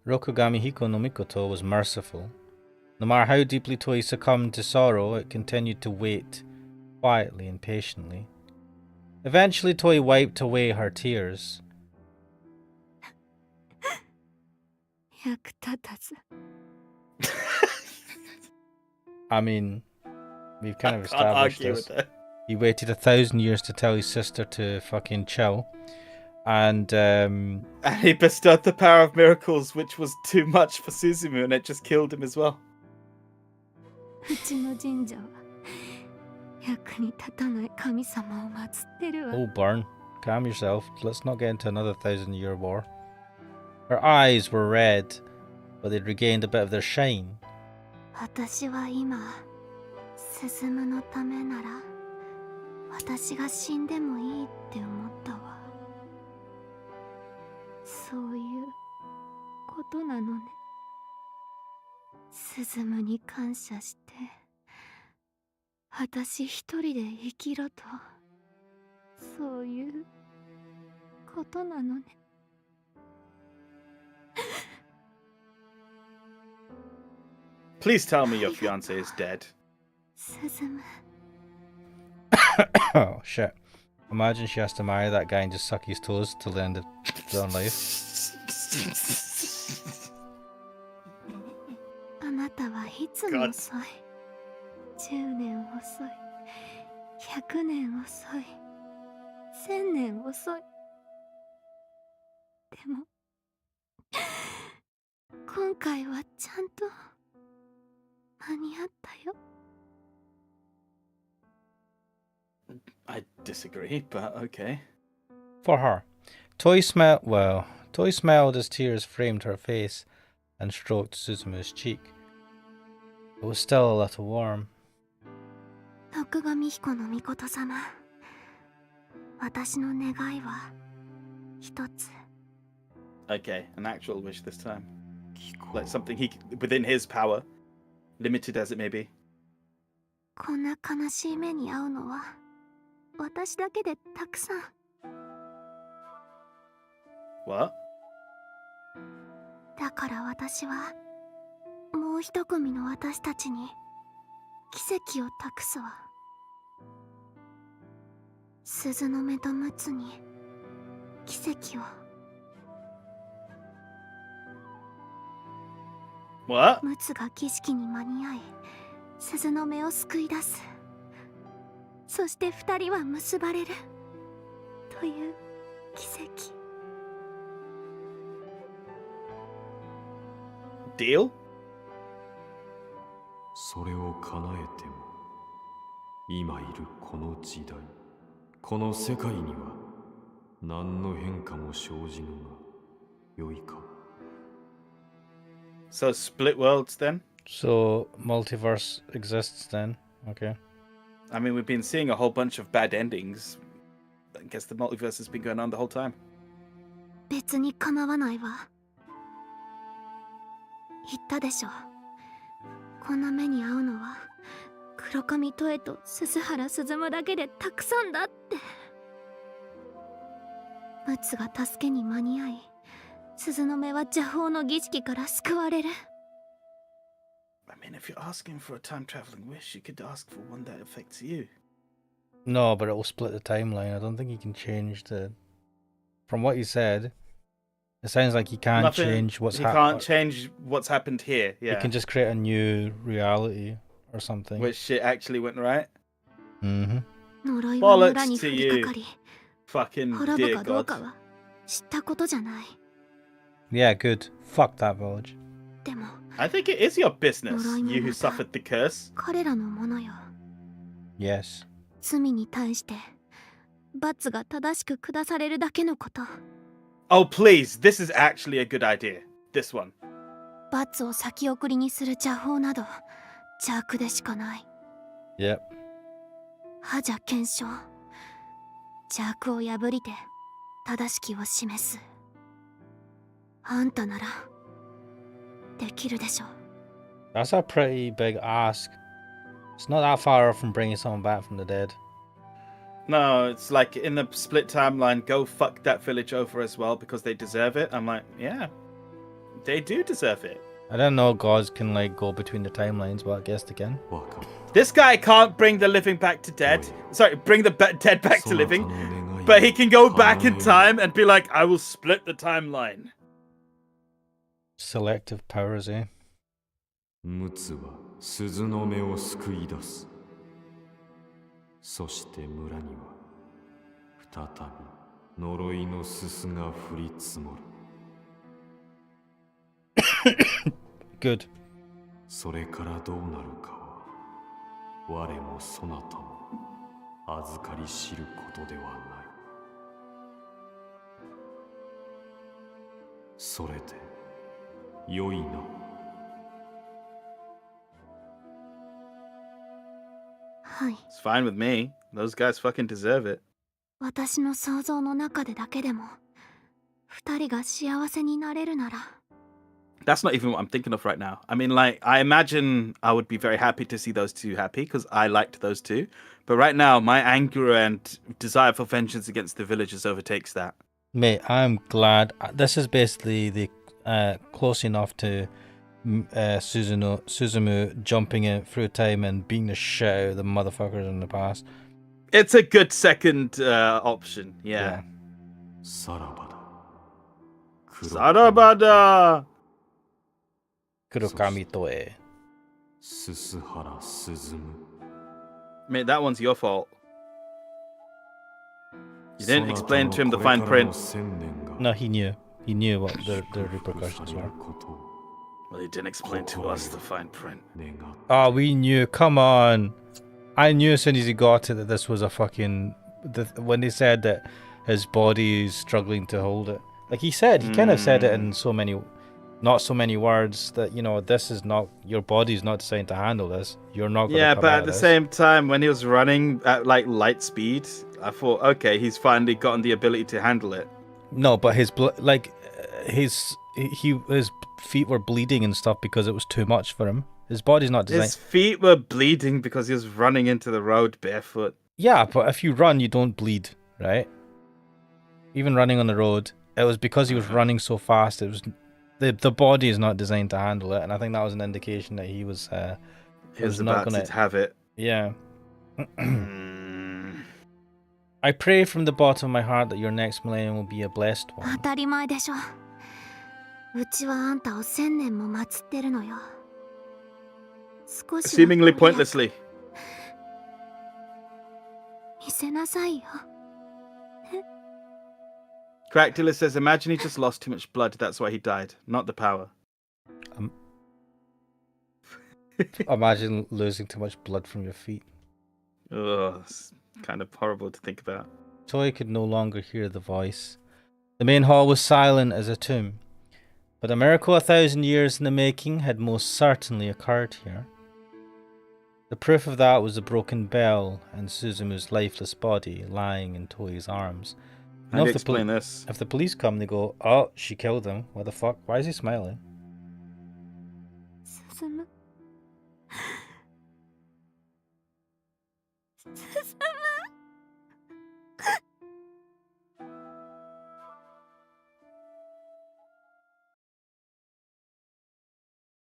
Rokugami Hiko no Mikoto was merciful. No matter how deeply Toei succumbed to sorrow, it continued to wait quietly and patiently. Eventually, Toei wiped away her tears. I mean, we've kind of established this. He waited 1,000 years to tell his sister to fucking chill. And
he bestowed the power of miracles, which was too much for Suzumu, and it just killed him as well.
Oh, Burn, calm yourself. Let's not get into another 1,000-year war. Her eyes were red, but they'd regained a bit of their shine.
私は今、進のためなら、私が死んでもいいって思ったわ。そういうことなのね。進に感謝して、私一人で生きろと、そういうことなのね。
Please tell me your fiance is dead.
Oh, shit. Imagine she has to marry that guy and just suck his toes till the end of their own life.
あなたはいつも遅い。10年遅い。100年遅い。1000年遅い。でも、今回はちゃんと間に合ったよ。
I disagree, but okay.
For her, Toei smiled as tears framed her face and stroked Suzumu's cheek. It was still a little warm.
奥上彦の御事様、私の願いは一つ。
Okay, an actual wish this time. Like something within his power, limited as it may be.
こんな悲しい目に遭うのは私だけでたくさん。
What?
だから私はもう一組の私たちに奇跡を託すわ。鈴の目とムツに奇跡を。
What?
ムツが儀式に間に合い鈴の目を救い出す。そして二人は結ばれるという奇跡。
Deal?
それを叶えても今いるこの時代この世界には何の変化も生じぬが良いか。
So split worlds then?
So multiverse exists then. Okay.
I mean, we've been seeing a whole bunch of bad endings. I guess the multiverse has been going on the whole time.
別に構わないわ。言ったでしょ。こんな目に遭うのは黒髪トエと鈴原鈴間だけでたくさんだって。ムツが助けに間に合い鈴の目は邪法の儀式から救われる。
I mean, if you're asking for a time traveling wish, you could ask for one that affects you.
No, but it will split the timeline. I don't think he can change the. From what you said, it sounds like he can't change what's happened.
He can't change what's happened here. Yeah.
He can just create a new reality or something.
Which shit actually went right.
Mm-hmm.
呪いは村に降りかかり、
Fucking
滅ぶ
dear
かどう
God.
かは知ったことじゃない。
Yeah, good. Fuck that village.
でも
I think it is your business,
呪い
you
も
who
また
suffered the curse.
彼らのものよ。
Yes.
罪に対して罰が正しく下されるだけのこと。
Oh, please, this is actually a good idea. This one.
罰を先送りにする邪法など邪悪でしかない。
Yep.
覇者検証。邪悪を破りて正しきを示す。あんたならできるでしょ。
That's a pretty big ask. It's not that far off from bringing someone back from the dead.
No, it's like in the split timeline, go fuck that village over as well because they deserve it. I'm like, yeah, they do deserve it.
I don't know gods can like go between the timelines, but I guess they can.
This guy can't bring the living back to dead. Sorry, bring the dead back to living. But he can go back in time and be like, I will split the timeline.
Selective powers, eh?
ムツは鈴の目を救い出す。そして村には再び呪いのすすが降り積もる。
Good.
それからどうなるかは我もそなたも預かり知ることではない。それで良いな。
はい。
It's fine with me. Those guys fucking deserve it.
私の想像の中でだけでも二人が幸せになれるなら。
That's not even what I'm thinking of right now. I mean, like, I imagine I would be very happy to see those two happy because I liked those two. But right now, my anger and desire for vengeance against the villagers overtakes that.
Mate, I'm glad. This is basically the close enough to Suzumu jumping in through time and beating the shit out of the motherfuckers in the past.
It's a good second option, yeah.
Sarabada.
Sarabada!
Kurokami Toe.
Susuhara Suzumu.
Mate, that one's your fault. You didn't explain to him the fine print.
No, he knew. He knew what the repercussions were.
Well, he didn't explain to us the fine print.
Oh, we knew. Come on. I knew as soon as he got it that this was a fucking... when they said that his body is struggling to hold it. Like he said, he kind of said it in so many not so many words that, this is not, your body's not designed to handle this. You're not going to come
but
out
at the
this.
same time, when he was running at like light speed, I thought, okay, he's finally gotten the ability to handle it.
No, but his his feet were bleeding and stuff because it was too much for him. His body's not designed.
His feet were bleeding because he was running into the road barefoot.
Yeah, but if you run, you don't bleed, right? Even running on the road, it was because he was running so fast. It was the body is not designed to handle it, and I think that was an indication that he was
not going to have it.
Yeah. I pray from the bottom of my heart that your next millennium will be a blessed one.
当たり前でしょ。うちはあんたを1000年も祀ってるのよ。少しは
Seemingly pointlessly.
見せなさいよ。
Cractula says, imagine he just lost too much blood, that's why he died, not the power.
Imagine losing too much blood from your feet.
Ugh, it's kind of horrible to think about.
Toy could no longer hear the voice. The main hall was silent as a tomb. But a miracle 1,000 years in the making had most certainly occurred here. The proof of that was the broken bell and Suzumu's lifeless body lying in Toei's arms.
How do you explain this?
If the police come, they go, oh, she killed him. What the fuck? Why is he smiling?
Suzumu.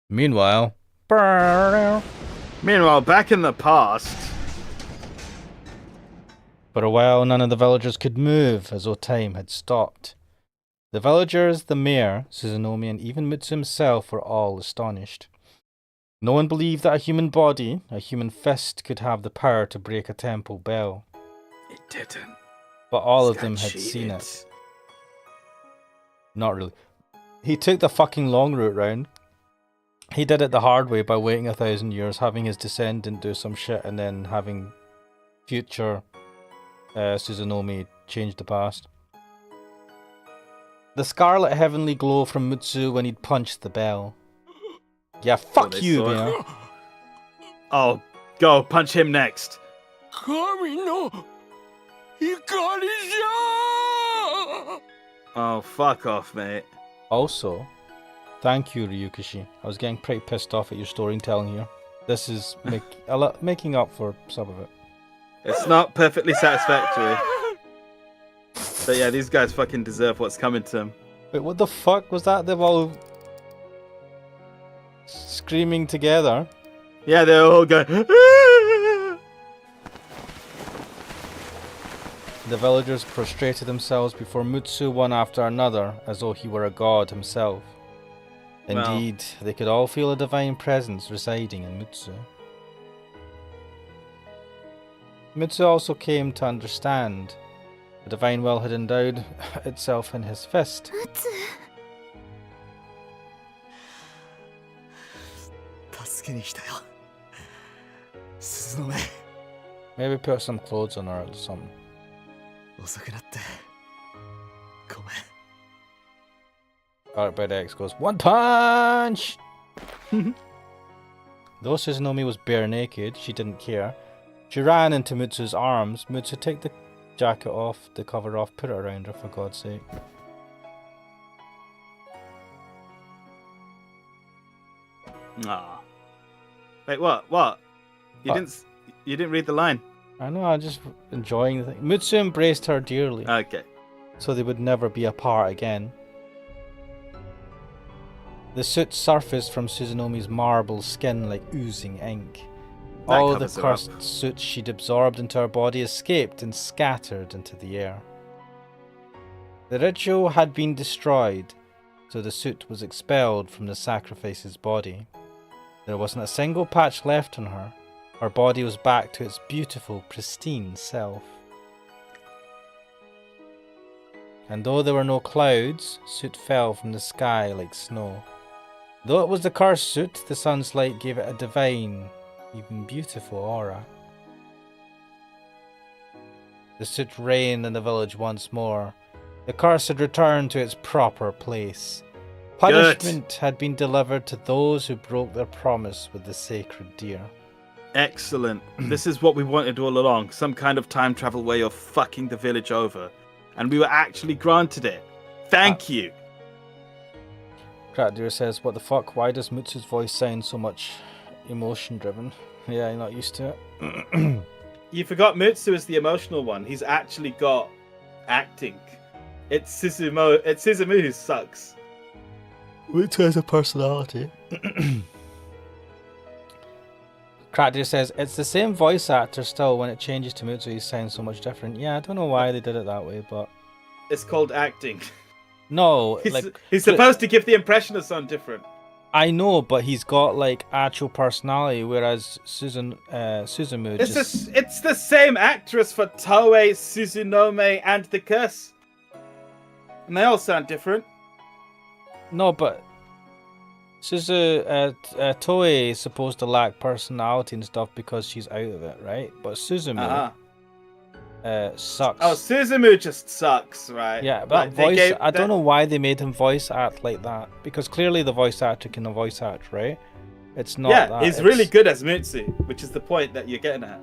Meanwhile,
back in the past.
For a while, none of the villagers could move, as though time had stopped. The villagers, the mayor, Suzunomi, and even Mutsu himself were all astonished. No one believed that a human body, a human fist, could have the power to break a temple bell.
It didn't.
But all of them had seen it. Not really. He took the fucking long route round. He did it the hard way by waiting 1,000 years, having his descendant do some shit, and then having future Suzunomi change the past. The scarlet heavenly glow from Mutsu when he'd punched the bell. Yeah, fuck you, man.
Oh, go, punch him next. Oh, fuck off, mate.
Also, thank you, Ryukishi. I was getting pretty pissed off at your storytelling here. This is making up for some of it.
It's not perfectly satisfactory. But yeah, these guys fucking deserve what's coming to them.
Wait, what the fuck was that? They've all screaming together.
Yeah, they're all going.
The villagers prostrated themselves before Mutsu one after another, as though he were a god himself. Indeed, they could all feel a divine presence residing in Mutsu. Mutsu also came to understand. The divine will had endowed itself in his fist. Maybe put some clothes on her or something. Art by X goes, one punch! Though Suzunomi was bare naked, she didn't care. She ran into Mutsu's arms. Mutsu, take the jacket off, the cover off, put it around her for God's sake.
Ah. Wait, what? You didn't read the line.
I know, I'm just enjoying the thing. Mutsu embraced her dearly.
Okay.
So they would never be apart again. The soot surfaced from Suzunomi's marble skin like oozing ink. All the cursed soot she'd absorbed into her body escaped and scattered into the air. The ritual had been destroyed, so the soot was expelled from the sacrifice's body. There wasn't a single patch left on her. Her body was back to its beautiful, pristine self. And though there were no clouds, soot fell from the sky like snow. Though it was the cursed soot, the sun's light gave it a divine, even beautiful aura. The soot rained in the village once more. The curse had returned to its proper place. Punishment had been delivered to those who broke their promise with the sacred deer.
Excellent. This is what we wanted all along. Some kind of time travel way of fucking the village over. And we were actually granted it. Thank you.
Kratdir says, what the fuck? Why does Mutsu's voice sound so much emotion driven? Yeah, you're not used to it.
You forgot Mutsu is the emotional one. He's actually got acting. It's Suzumu who sucks.
Mutsu has a personality. Kratdir says, it's the same voice actor still. When it changes to Mutsu, he sounds so much different. Yeah, I don't know why they did it that way, but...
It's called acting.
No,
he's supposed to give the impression of someone different.
I know, but he's got like actual personality, whereas Suzumu
it's the same actress for Toei, Suzunome, and The Curse. And they all sound different.
No, but Toei is supposed to lack personality and stuff because she's out of it, right? But Suzumu sucks.
Oh, Suzumu just sucks, right?
Yeah, but like I don't know why they made him voice act like that, because clearly the voice actor can voice act, right? It's not that.
He's really good as Mutsu, which is the point that you're getting at.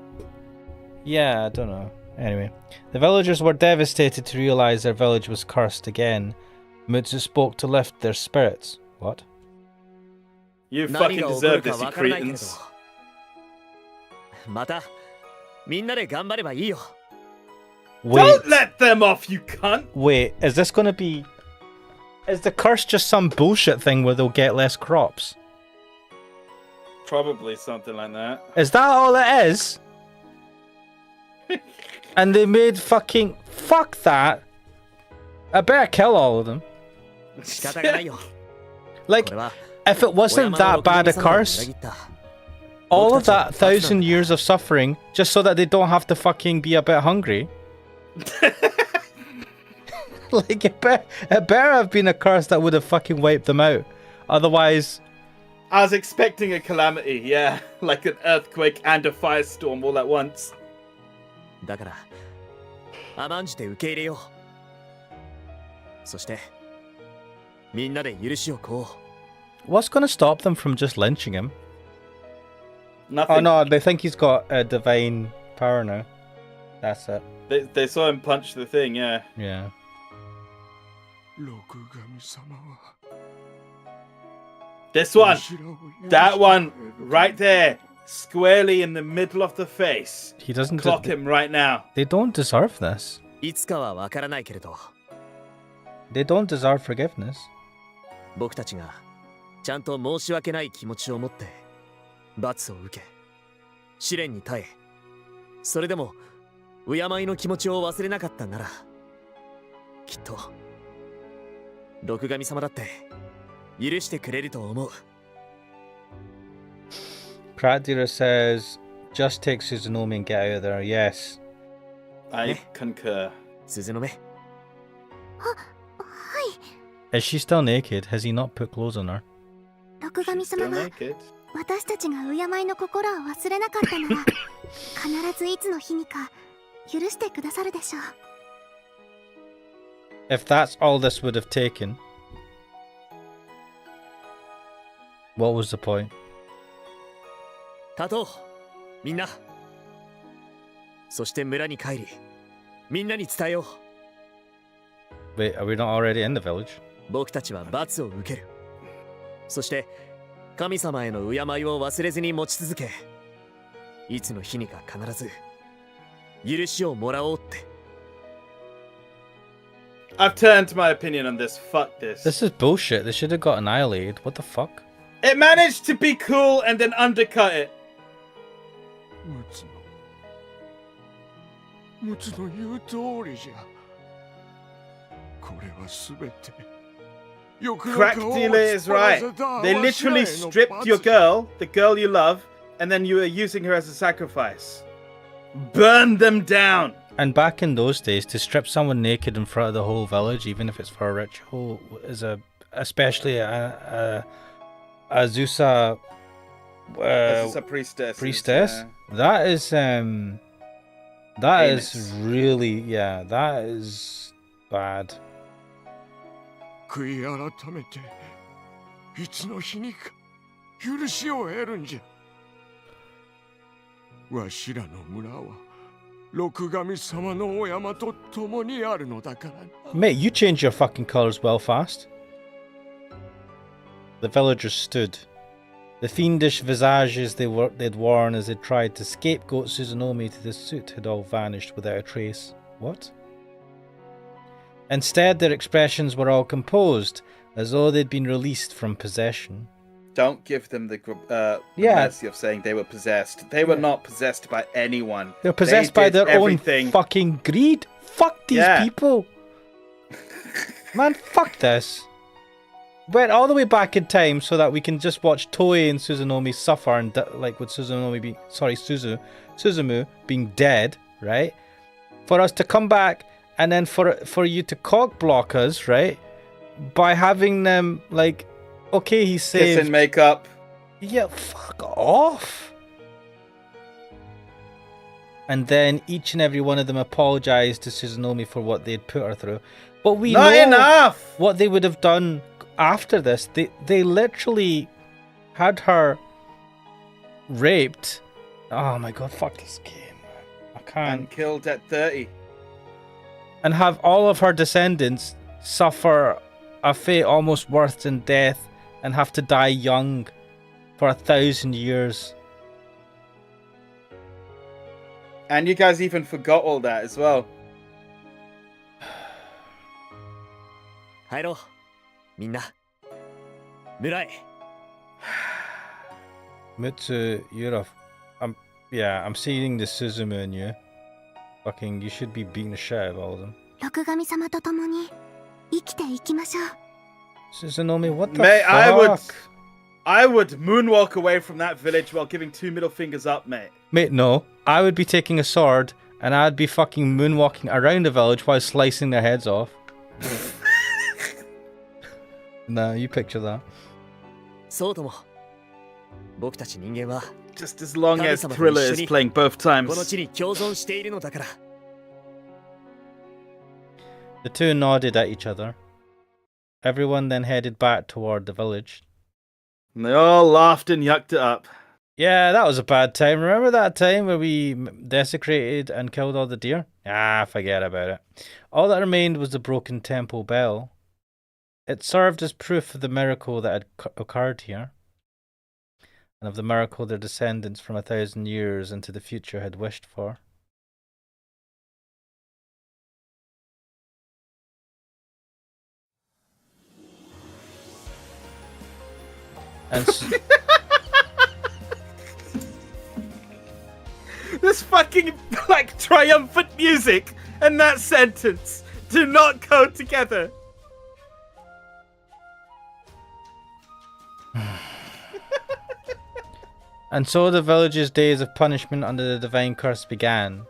Yeah, I don't know. Anyway, the villagers were devastated to realize their village was cursed again. Mutsu spoke to lift their spirits. What?
You fucking deserve this, you cretins.
Wait.
Don't let them off, you cunt!
Wait, is this gonna be... Is the curse just some bullshit thing where they'll get less crops?
Probably something like that.
Is that all it is? And they made fucking... Fuck that! I better kill all of them. Like, if it wasn't that bad a curse, all of that 1,000 years of suffering, just so that they don't have to fucking be a bit hungry... Like, it better have been a curse that would have fucking wiped them out. Otherwise...
I was expecting a calamity, yeah. Like an earthquake and a firestorm all at once.
What's gonna stop them from just lynching him?
Nothing.
Oh no, they think he's got a divine power now. That's it.
They saw him punch the thing, yeah.
Yeah.
This one! That one! Right there! Squarely in the middle of the face.
He doesn't...
Clock him right now.
They don't deserve this. They don't deserve forgiveness.
僕たちがちゃんと申し訳ない気持ちを持って罰を受け試練に耐えそれでも敬いの気持ちを忘れなかったならきっと六神様だって許してくれると思う
Pradira says, just take Suzunome and get out of there. Yes.
I concur.
Suzunome?
Is she still naked? Has he not put clothes on her?
六神様が私たちが敬いの心を忘れなかったなら必ずいつの日にか許してくださるでしょう
If that's all this would have taken, what was the point?
タトみんなそして村に帰りみんなに伝えよう
Wait, are we not already in the village?
僕たちは罰を受けるそして神様への敬いを忘れずに持ち続けいつの日にか必ず許しをもらおうって
I've turned my opinion on this. Fuck this.
This is bullshit. They should have got annihilated. What the fuck?
It managed to be cool and then undercut it.
ムツの言う通りじゃ。これはすべて。
Crack dealer is right. They literally stripped your girl, the girl you love, and then you were using her as a sacrifice. Burn them down.
And back in those days, to strip someone naked in front of the whole village, even if it's for a ritual, is especially a Azusa priestess. Yeah. That is really, yeah, that is bad.
悔い改めていつの日にか許しを得るんじゃ。わしらの村は六神様のお山と共にあるのだからな。
Mate, you change your fucking colours well fast. The villagers stood. The fiendish visages they'd worn as they tried to scapegoat Suzunomi to the suit had all vanished without a trace. What? Instead, their expressions were all composed, as though they'd been released from possession.
Don't give them the mercy of saying they were possessed. They were not possessed by anyone.
They're possessed by their own fucking greed. Fuck these people. Man, fuck this. Went all the way back in time so that we can just watch Toei and Suzunomi suffer, and like with Suzumu being dead, right? For us to come back and then for you to cock block us, right? By having them like, okay, he's saved.
Kiss and make up.
Yeah, fuck off. And then each and every one of them apologized to Suzunomi for what they'd put her through. But we
Not
know
enough.
What they would have done after this. They literally had her raped. Oh my god, fuck this game. I can't.
And killed at 30.
And have all of her descendants suffer a fate almost worse than death and have to die young for 1,000 years.
And you guys even forgot all that as well.
入ろうみんな村へ。
Mutsu, I'm seeing the Suzumu in you. Fucking, you should be beating the shit out of all of them.
六神様と共に生きていきましょう。
Suzunomi, what the
mate,
fuck?
I would moonwalk away from that village while giving 2 middle fingers up, mate.
Mate, no. I would be taking a sword and I'd be fucking moonwalking around the village while slicing their heads off. Nah, you picture that.
そうとも僕たち人間は
Just as long as Thriller is playing both
この
times.
地に共存しているのだから。
The two nodded at each other. Everyone then headed back toward the village.
And they all laughed and yucked it up.
Yeah, that was a bad time. Remember that time where we desecrated and killed all the deer? Ah, forget about it. All that remained was the broken temple bell. It served as proof of the miracle that had occurred here, and of the miracle their descendants from 1,000 years into the future had wished for. And
This fucking like triumphant music and that sentence do not go together.
And so the village's days of punishment under the divine curse began.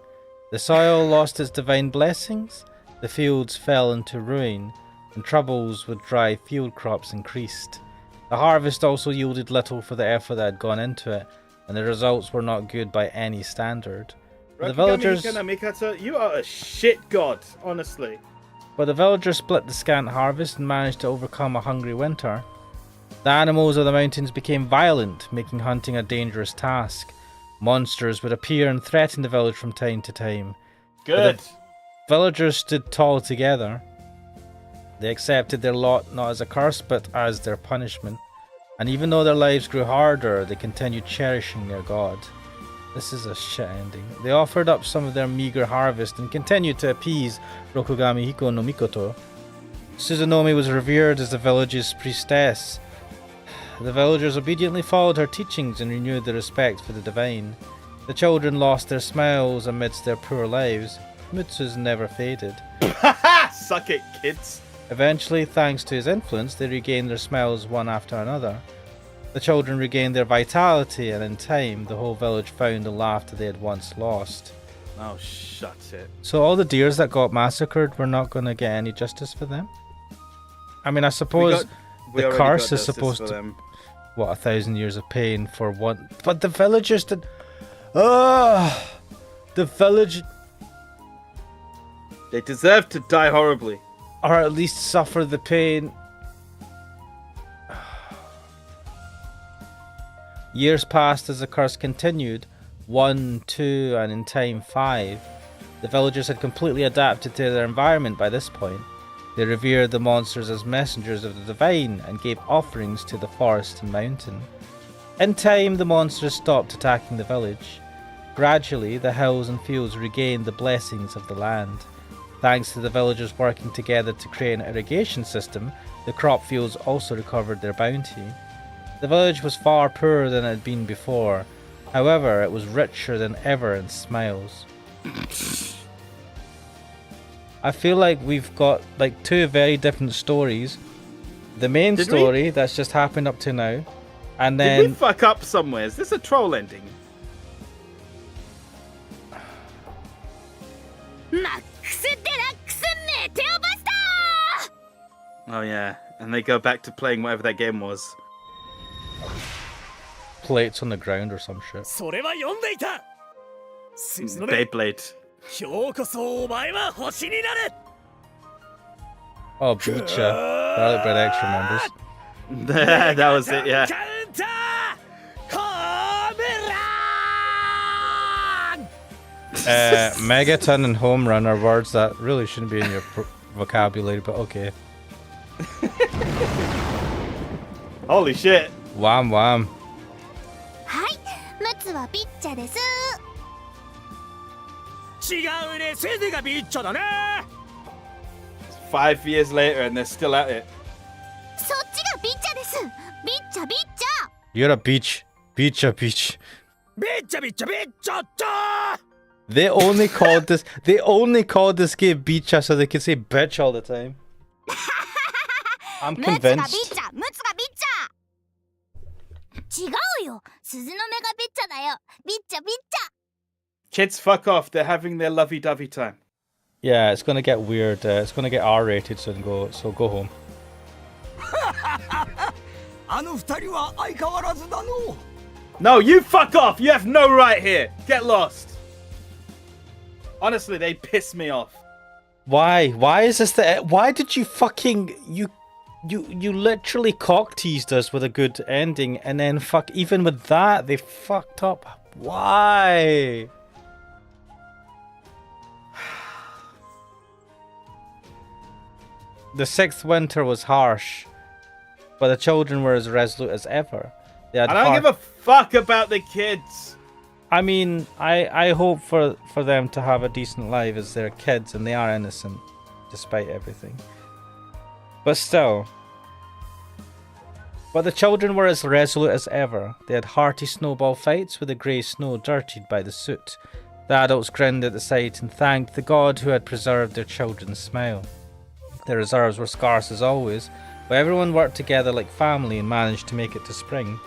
The soil lost its divine blessings, the fields fell into ruin, and troubles with dry field crops increased. The harvest also yielded little for the effort that had gone into it, and the results were not good by any standard. The villagers...
You are a shit god, honestly.
But the villagers split the scant harvest and managed to overcome a hungry winter. The animals of the mountains became violent, making hunting a dangerous task. Monsters would appear and threaten the village from time to time.
Good.
But the villagers stood tall together. They accepted their lot not as a curse, but as their punishment. And even though their lives grew harder, they continued cherishing their god. This is a shit ending. They offered up some of their meager harvest and continued to appease Rokugami Hiko no Mikoto. Suzunomi was revered as the village's priestess. The villagers obediently followed her teachings and renewed their respect for the divine. The children lost their smiles amidst their poor lives. Mutsu's never faded.
Suck it, kids.
Eventually, thanks to his influence, they regained their smiles one after another. The children regained their vitality, and in time, the whole village found the laughter they had once lost.
Oh, shut it.
So all the deers that got massacred, we're not going to get any justice for them? I mean, I suppose the curse is supposed to... What, 1,000 years of pain for one... But the villagers did... The village...
They deserve to die horribly.
Or at least suffer the pain. Years passed as the curse continued, 1, 2, and in time 5. The villagers had completely adapted to their environment by this point. They revered the monsters as messengers of the divine and gave offerings to the forest and mountain. In time, the monsters stopped attacking the village. Gradually, the hills and fields regained the blessings of the land. Thanks to the villagers working together to create an irrigation system, the crop fields also recovered their bounty. The village was far poorer than it had been before. However, it was richer than ever in smiles. I feel like we've got like 2 very different stories. The main story that's just happened up to now, and then...
Did we fuck up somewhere? Is this a troll ending? Oh yeah, and they go back to playing whatever that game was.
Plates on the ground or some shit.
Beyblade.
Oh, Beecha. Garlic Bread Extra members.
That was it, yeah.
Megaton and home run are words that really shouldn't be in your vocabulary, but okay.
Holy shit.
Wham wham.
はい、ムツはピッチャです。
違うね、せいぜいがビッチャだね。
5 years later and they're still at it.
そっちがピッチャです。ビッチャビッチャ。
You're a beach. Beecha beach.
ビッチャビッチャビッチャッチャ。
They only called this game Beecha so they could say bitch all the time. I'm convinced.
ムツがビッチャ。違うよ。鈴の目がビッチャだよ。ビッチャビッチャ。
Kids, fuck off. They're having their lovey-dovey time.
Yeah, it's gonna get weird. It's gonna get R-rated, so go home.
No, you fuck off. You have no right here. Get lost. Honestly, they piss me off.
Why? Why is this the? Why did you fucking you literally cock teased us with a good ending, and then even with that they fucked up. Why? The 6th winter was harsh, but the children were as resolute as ever. They had
I don't give a fuck about the kids.
I mean, I hope for them to have a decent life as they're kids and they are innocent, despite everything. But still. But the children were as resolute as ever. They had hearty snowball fights with the grey snow dirtied by the soot. The adults grinned at the sight and thanked the god who had preserved their children's smile. Their reserves were scarce as always, but everyone worked together like family and managed to make it to spring.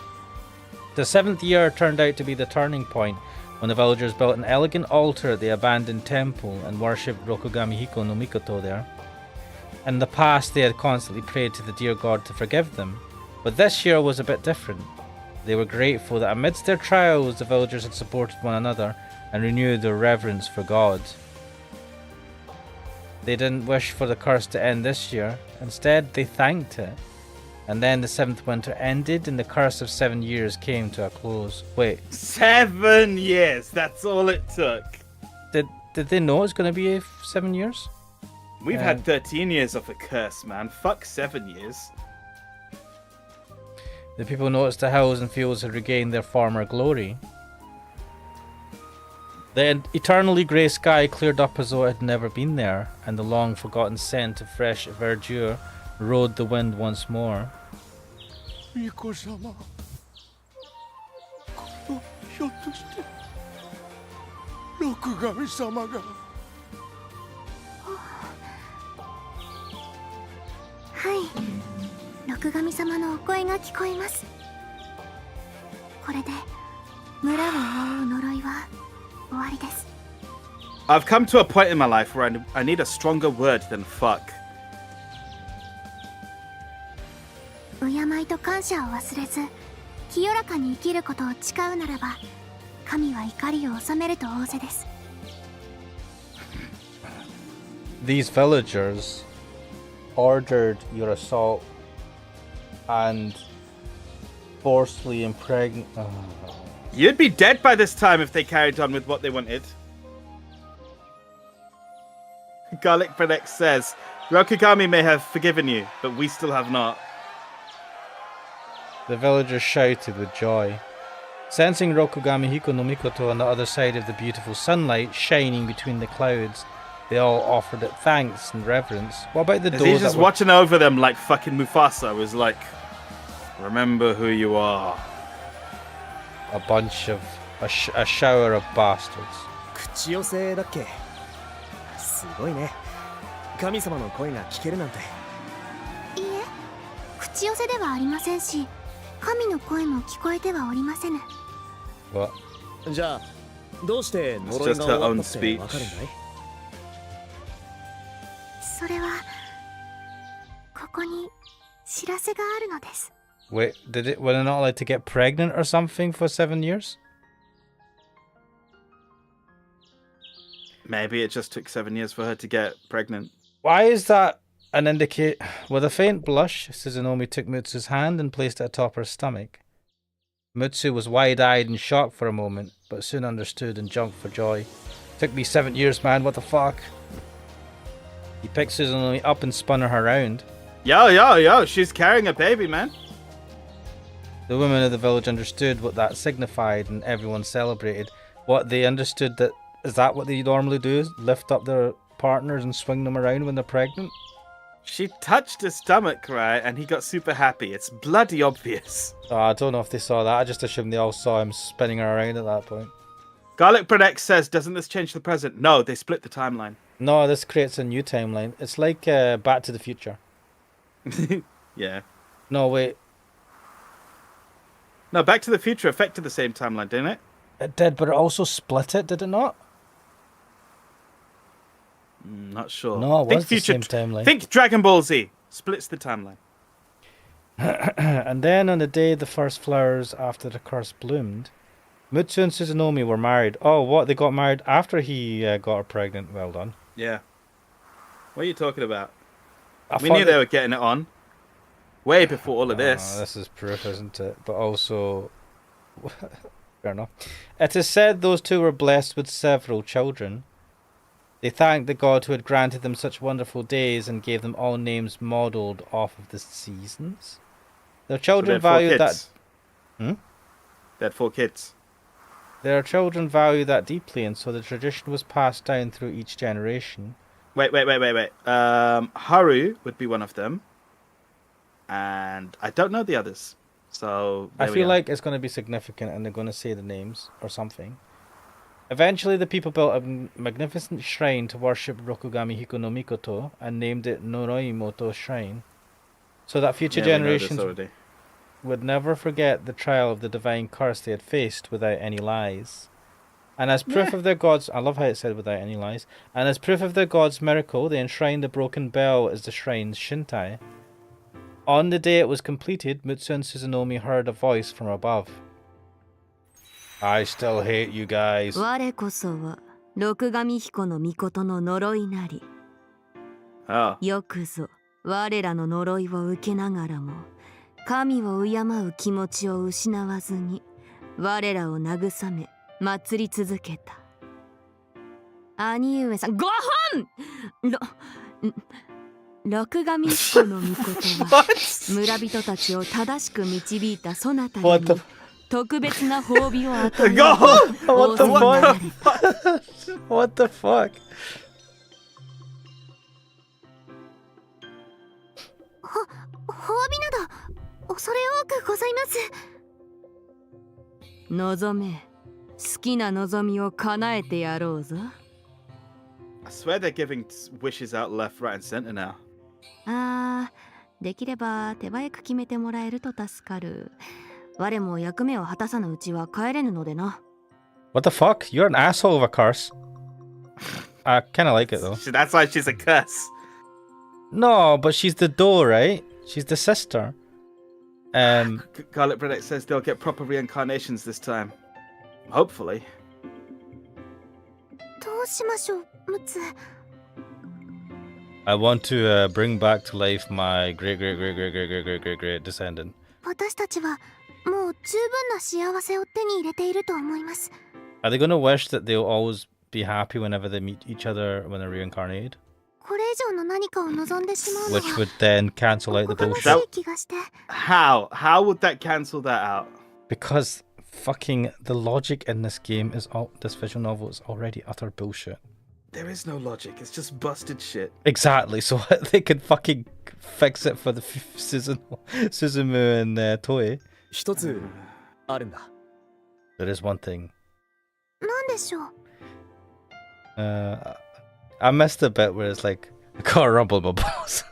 The 7th year turned out to be the turning point when the villagers built an elegant altar at the abandoned temple and worshipped Rokugami Hiko no Mikoto there. In the past they had constantly prayed to the dear god to forgive them, but this year was a bit different. They were grateful that amidst their trials the villagers had supported one another and renewed their reverence for God. They didn't wish for the curse to end this year, instead they thanked it. And then the 7th winter ended and the curse of 7 years came to a close. Wait.
7 years, that's all it took.
Did they know it's going to be 7 years?
We've had 13 years of a curse, man. Fuck 7 years.
The people noticed the hills and fields had regained their former glory. The eternally grey sky cleared up as though it had never been there, and the long-forgotten scent of fresh verdure rode the wind once more.
Miko-sama. ひょっとして六神様が。
はい、六神様のお声が聞こえます。これで村を覆う呪いは終わりです。
I've come to a point in my life where I need a stronger word than fuck.
敬いと感謝を忘れず、清らかに生きることを誓うならば、神は怒りを収めると仰せです。
These villagers ordered your assault and forcefully impregnate.
You'd be dead by this time if they carried on with what they wanted. Garlic Bread X says, Rokugami may have forgiven you, but we still have not.
The villagers shouted with joy. Sensing Rokugami Hiko no Mikoto on the other side of the beautiful sunlight shining between the clouds, they all offered it thanks and reverence. What about the doors?
He's just watching over them like fucking Mufasa was like, remember who you are.
A bunch of... a shower of bastards.
口寄せだっけすごいね神様の声が聞けるなんて
いいえ口寄せではありませんし神の声も聞こえてはおりませぬ
What?
じゃあどうして呪いが終わったってわかるんだい
それはここに知らせがあるのです
Wait, were they not allowed to get pregnant or something for 7 years?
Maybe it just took 7 years for her to get pregnant.
Why is that an indicate? With a faint blush, Suzunomi took Mutsu's hand and placed it atop her stomach. Mutsu was wide-eyed and shocked for a moment, but soon understood and jumped for joy. Took me 7 years, man, what the fuck? He picked Suzunomi up and spun her around.
Yo, she's carrying a baby, man.
The women of the village understood what that signified and everyone celebrated. What they understood that, is that what they normally do? Lift up their partners and swing them around when they're pregnant?
She touched his stomach, right, and he got super happy. It's bloody obvious.
Oh, I don't know if they saw that. I just assumed they all saw him spinning her around at that point.
Garlic Bread X says, doesn't this change the present? No, they split the timeline.
No, this creates a new timeline. It's like Back to the Future.
Yeah.
No, wait.
No, Back to the Future affected the same timeline, didn't it?
It did, but it also split it, did it not?
Not sure.
No, it was the same timeline.
Think Dragon Ball Z. Splits the timeline.
And then on the day the first flowers after the curse bloomed, Mutsu and Suzunomi were married. Oh, what? They got married after he got her pregnant. Well done.
Yeah. What are you talking about?
We
knew they were getting it on. Way before all of this.
This is proof, isn't it? But also... Fair enough. It is said those two were blessed with several children. They thanked the god who had granted them such wonderful days and gave them all names modelled off of the seasons. Their children valued that...
They had 4 kids.
Their children valued that deeply, and so the tradition was passed down through each generation.
Wait. Haru would be one of them. And I don't know the others. So
I feel like it's going to be significant and they're going to say the names or something. Eventually the people built a magnificent shrine to worship Rokugami Hiko no Mikoto and named it Noroimoto Shrine, so that future generations would never forget the trial of the divine curse they had faced without any lies. And as proof of their god's... I love how it said without any lies. And as proof of their god's miracle, they enshrined the broken bell as the shrine's shintai. On the day it was completed, Mutsu and Suzunomi heard a voice from above. I still hate you guys.
我こそは六神彦の命の呪いなり。よくぞ我らの呪いを受けながらも神を敬う気持ちを失わずに我らを慰め祭り続けた。兄上さん5本六神彦の命は村人たちを正しく導いたそなたに特別な褒美を与える。
What the fuck?
褒美など恐れ多くございます。
望め、好きな望みを叶えてやろうぞ。
I swear they're giving wishes out left, right, and center now.
できれば手早く決めてもらえると助かる。我も役目を果たさぬうちは帰れぬのでな。
What the fuck? You're an asshole of a curse. I kind of like it though.
That's why she's a curse.
No, but she's the doe, right? She's the sister.
Garlic Bread says they'll get proper reincarnations this time. Hopefully.
どうしましょう、ムツ。
I want to bring back to life my great descendant.
私たちはもも十分な幸せを手に入れていると思います。
Are they gonna wish that they'll always be happy whenever they meet each other when they're reincarnated?
これ以上の何かを望んでしまうのは
Which would then cancel out the
おこがまし
bullshit.
い気がして。
How would that cancel that out?
Because fucking the logic in this game is this visual novel is already utter bullshit.
There is no logic. It's just busted shit.
Exactly. So they could fucking fix it for the Suzumu and Toei.
一つあるんだ。
There is one thing.
なんでしょう。
I missed the bit where it's like, I got a rumble in my balls.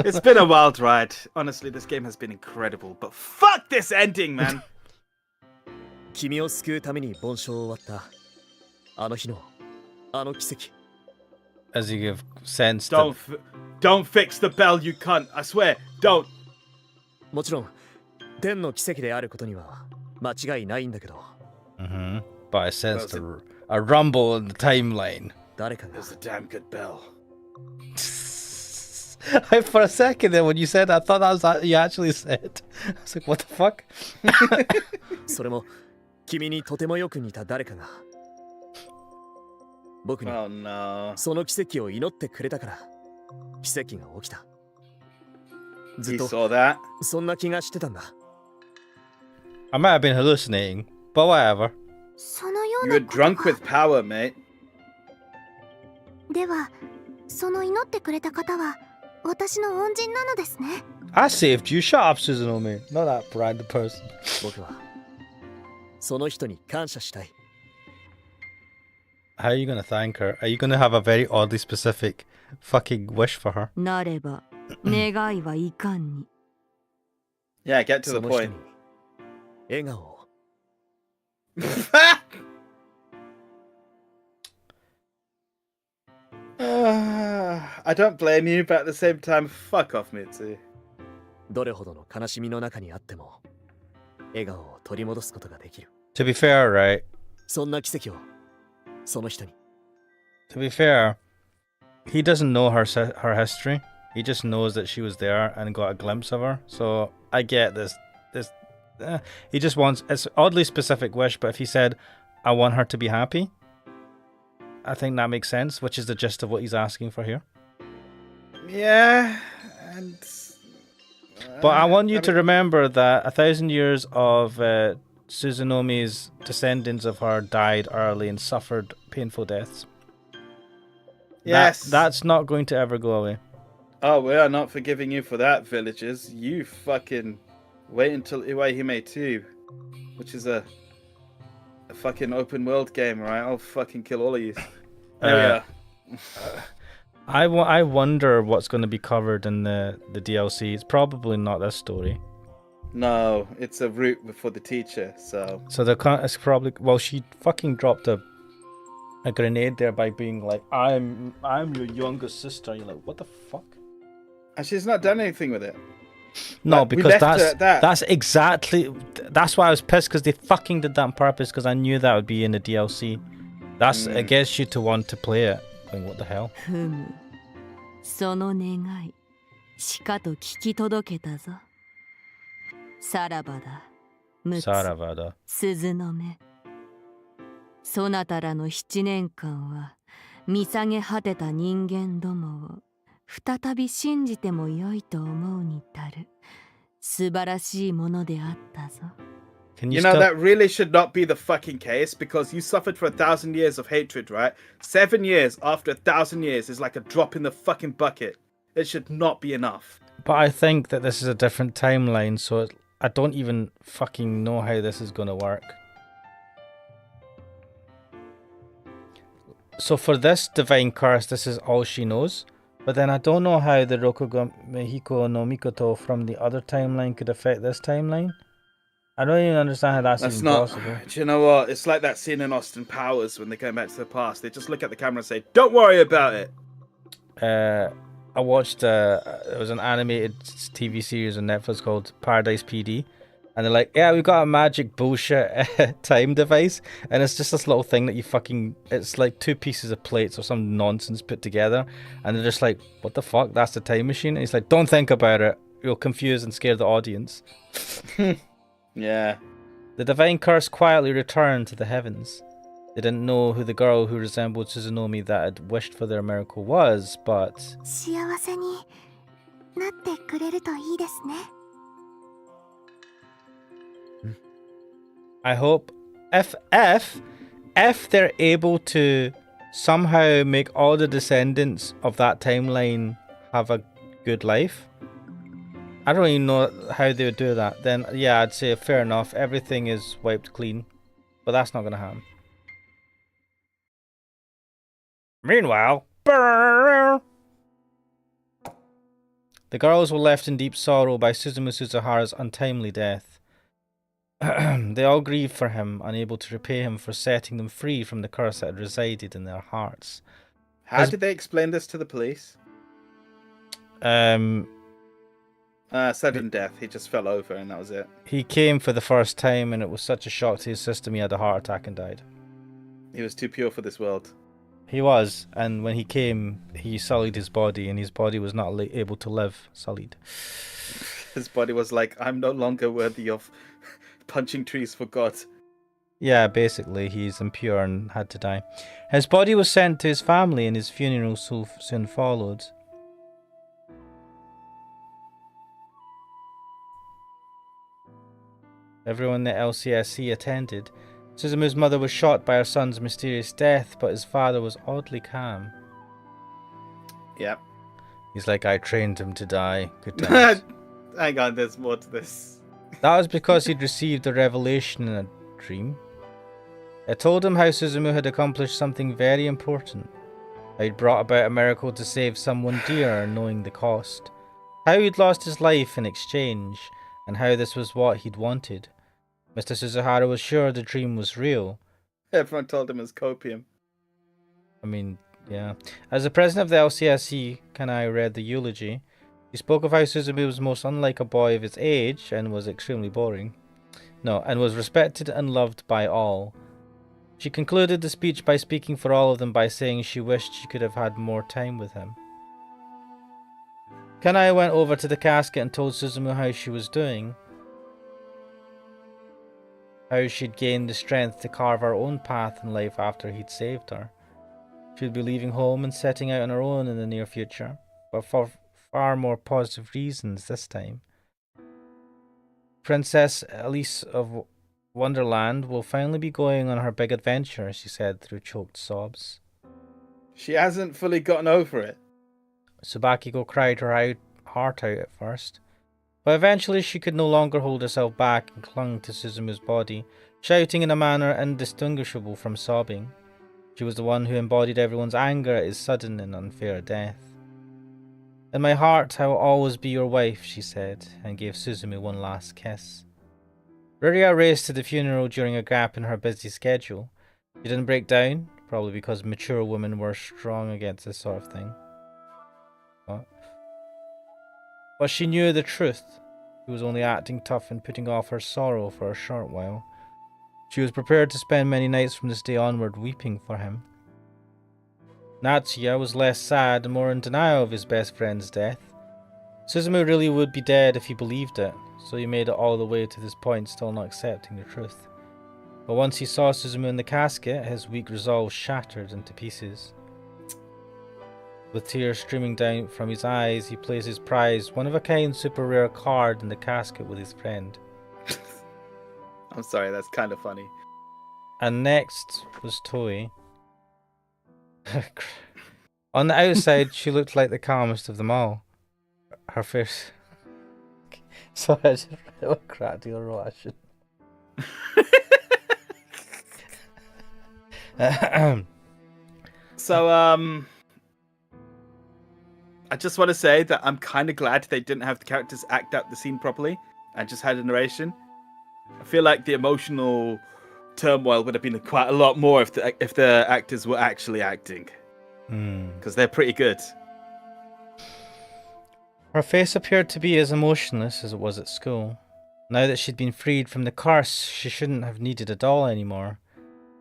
It's been a wild ride. Honestly, this game has been incredible. But fuck this ending, man.
君を救うために盆栽を割ったあの日のあの奇跡。
As you give sense
Don't fix the bell, you cunt. I swear, don't.
もちろん天の奇跡であることには間違いないんだけど。
But I sensed a rumble in the timeline.
誰かが
It was a damn good bell.
For a second there, when you said that, I thought that was what you actually said. I was like, what the fuck?
それも君にとてもよく似た誰かが僕に
Oh no.
その奇跡を祈ってくれたから奇跡が起きた。ずっ
You
と
saw that?
そんな気がしてたんだ。
I might have been hallucinating, but whatever.
そのよう
You
な
were
ことか
drunk with power, mate.
では、その祈ってくれた方は私の恩人なのですね。
I saved you. Shut up, Suzunomi. Not that random person.
僕はその人に感謝したい。
How are you gonna thank her? Are you gonna have a very oddly specific fucking wish for her?
なれば願いはいかんに。
Yeah, get to
そ
the
の人
point.
に笑顔を。
I don't blame you, but at the same time, fuck off, Mitsu.
どれほどの悲しみの中にあっても笑顔を取り戻すことができる。
To be fair, right?
そんな奇跡をその人に。
To be fair, he doesn't know her history. He just knows that she was there and got a glimpse of her. So I get this. He just wants, it's an oddly specific wish, but if he said, I want her to be happy, I think that makes sense, which is the gist of what he's asking for here.
Yeah, and...
But I want you to remember that 1,000 years of Suzunomi's descendants of her died early and suffered painful deaths.
Yes.
That's not going to ever go away.
Oh, we are not forgiving you for that, villagers. You fucking wait until Iwaihime 2, which is a fucking open world game, right? I'll fucking kill all of you. There we are.
I wonder what's going to be covered in the DLC. It's probably not this story.
No, it's a route before the teacher, so...
So it's probably... Well, she fucking dropped a grenade there by being like, I'm your younger sister. You're like, what the fuck?
And she's not done anything with it.
No,
Like, we
because
left her at that.
that's exactly... That's why I was pissed, because they fucking did that on purpose, because I knew that would be in the DLC. It gets you to want to play it. Like, what the hell?
ふむ、その願いしかと聞き届けたぞ。さらばだ、むつ、
Saravada.
鈴の目。そなたらの7年間は見下げ果てた人間どもを再び信じてもよいと思うに足る素晴らしいものであったぞ。
Can
You
you
know,
still...
that really should not be the fucking case, because you suffered for 1,000 years of hatred, right? 7 years after 1,000 years is like a drop in the fucking bucket. It should not be enough.
But I think that this is a different timeline, so I don't even fucking know how this is going to work. So for this divine curse, this is all she knows. But then I don't know how the Rokugan Mehiko no Mikoto from the other timeline could affect this timeline. I don't even understand how that's even
not...
possible.
Do you know what? It's like that scene in Austin Powers when they go back to the past. They just look at the camera and say, don't worry about it.
I watched, it was an animated TV series on Netflix called Paradise PD. And they're like, yeah, we've got a magic bullshit time device. And it's just this little thing that you fucking... It's like 2 pieces of plates or some nonsense put together. And they're just like, what the fuck? That's the time machine? And he's like, don't think about it. you'll confuse and scare the audience.
Yeah.
The divine curse quietly returned to the heavens. They didn't know who the girl who resembled Suzunomi that had wished for their miracle was, but...
幸せになってくれるといいですね。
I hope if they're able to somehow make all the descendants of that timeline have a good life, I don't even know how they would do that. Then yeah, I'd say fair enough. Everything is wiped clean, but that's not gonna happen. Meanwhile, the girls were left in deep sorrow by Suzumu Suzuhara's untimely death. They all grieved for him, unable to repay him for setting them free from the curse that had resided in their hearts.
How did they explain this to the police? Sudden death. He just fell over and that was it.
He came for the first time and it was such a shock to his system he had a heart attack and died.
He was too pure for this world.
He was, and when he came, he sullied his body, and his body was not able to live sullied.
His body was like, I'm no longer worthy of punching trees for God.
Yeah, basically, he's impure and had to die. His body was sent to his family, and his funeral soon followed. Everyone at LCSC attended. Suzumu's mother was shot by her son's mysterious death, but his father was oddly calm.
Yep.
He's like, I trained him to die. Good times.
Hang on, there's more to this.
That was because he'd received a revelation in a dream. It told him how Suzumu had accomplished something very important. How he'd brought about a miracle to save someone dear, knowing the cost. How he'd lost his life in exchange, and how this was what he'd wanted. Mr. Suzuhara was sure the dream was real.
Everyone told him it was copium.
I mean, yeah. As the president of the LCSC, Kanai read the eulogy. He spoke of how Suzumu was most unlike a boy of his age and was extremely boring. No, and was respected and loved by all. She concluded the speech by speaking for all of them by saying she wished she could have had more time with him. Kanai went over to the casket and told Suzumu how she was doing. How she'd gained the strength to carve her own path in life after he'd saved her. She'd be leaving home and setting out on her own in the near future, but for far more positive reasons this time. Princess Elise of Wonderland will finally be going on her big adventure, she said through choked sobs.
She hasn't fully gotten over it.
Tsubakiko cried her heart out at first, but eventually she could no longer hold herself back and clung to Suzumu's body, shouting in a manner indistinguishable from sobbing. She was the one who embodied everyone's anger at his sudden and unfair death. In my heart, I will always be your wife, she said, and gave Suzumu one last kiss. Ruria raced to the funeral during a gap in her busy schedule. She didn't break down, probably because mature women were strong against this sort of thing. But she knew the truth. He was only acting tough and putting off her sorrow for a short while. She was prepared to spend many nights from this day onward weeping for him. Natsuya was less sad and more in denial of his best friend's death. Suzumu really would be dead if he believed it, so he made it all the way to this point still not accepting the truth. But once he saw Suzumu in the casket, his weak resolve shattered into pieces. With tears streaming down from his eyes, he placed his prized, one-of-a-kind super rare card in the casket with his friend.
I'm sorry, that's kind of funny.
And next was Toei. On the outside, she looked like the calmest of them all. Her face... Sorry, I just read a crap deal wrote.
So, I just want to say that I'm kind of glad they didn't have the characters act out the scene properly and just had a narration. I feel like the emotional turmoil would have been quite a lot more if the actors were actually acting, because they're pretty good.
Her face appeared to be as emotionless as it was at school. Now that she'd been freed from the curse, she shouldn't have needed a doll anymore,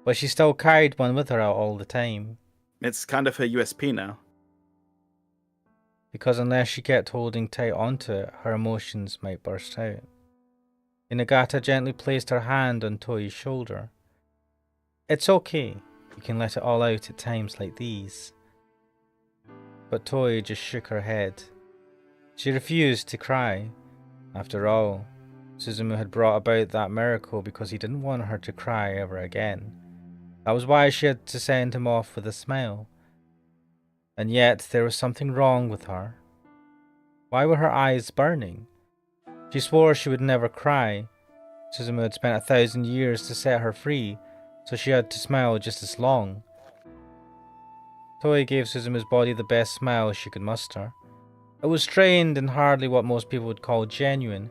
but she still carried one with her out all the time.
It's kind of her USP now.
because unless she kept holding tight onto it, her emotions might burst out. Hinagata gently placed her hand on Toei's shoulder. It's okay, you can let it all out at times like these. But Toei just shook her head. She refused to cry. After all, Suzumu had brought about that miracle because he didn't want her to cry ever again. That was why she had to send him off with a smile. And yet there was something wrong with her. Why were her eyes burning? She swore she would never cry. Suzumu had spent 1,000 years to set her free, so she had to smile just as long. Toei gave Suzumu's body the best smile she could muster. It was strained and hardly what most people would call genuine,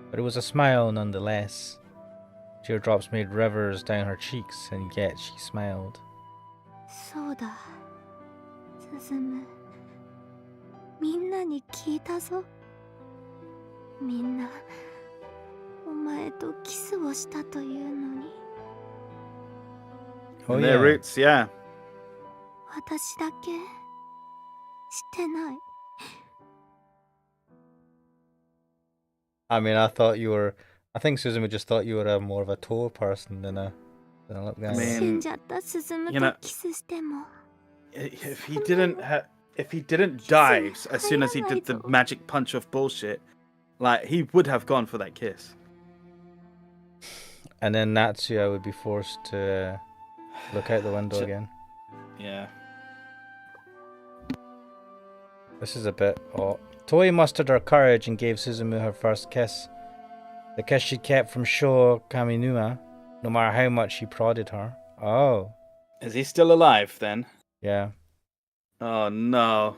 but it was a smile nonetheless. Teardrops made rivers down her cheeks, and yet she smiled.
そうだ、スズム。みんなに聞いたぞ。みんな、お前とキスをしたというのに。
Oh
Their
yeah.
roots, yeah.
私だけしてない。
I mean, I think Suzumu just thought you were more of a toe person than a lip guy.
I mean,
死んじゃったスズムとキスしても。
if he didn't die as soon as he did the magic punch of bullshit, like he would have gone for that kiss.
And then Natsuya would be forced to look out the window again.
Yeah.
This is a bit odd. Toei mustered her courage and gave Suzumu her first kiss. The kiss she kept from Sho Kaminuma, no matter how much he prodded her. Oh.
Is he still alive then?
Yeah.
Oh no.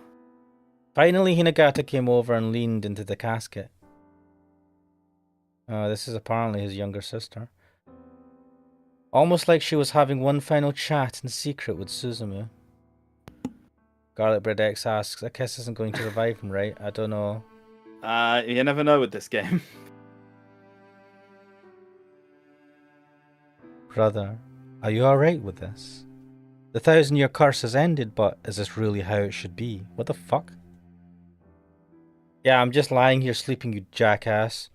Finally, Hinagata came over and leaned into the casket. This is apparently his younger sister. Almost like she was having one final chat in secret with Suzumu. Garlic Bread X asks, a kiss isn't going to revive him, right? I don't know.
You never know with this game.
Brother, are you alright with this? The 1,000-year curse has ended, but is this really how it should be? What the fuck? Yeah, I'm just lying here sleeping, you jackass.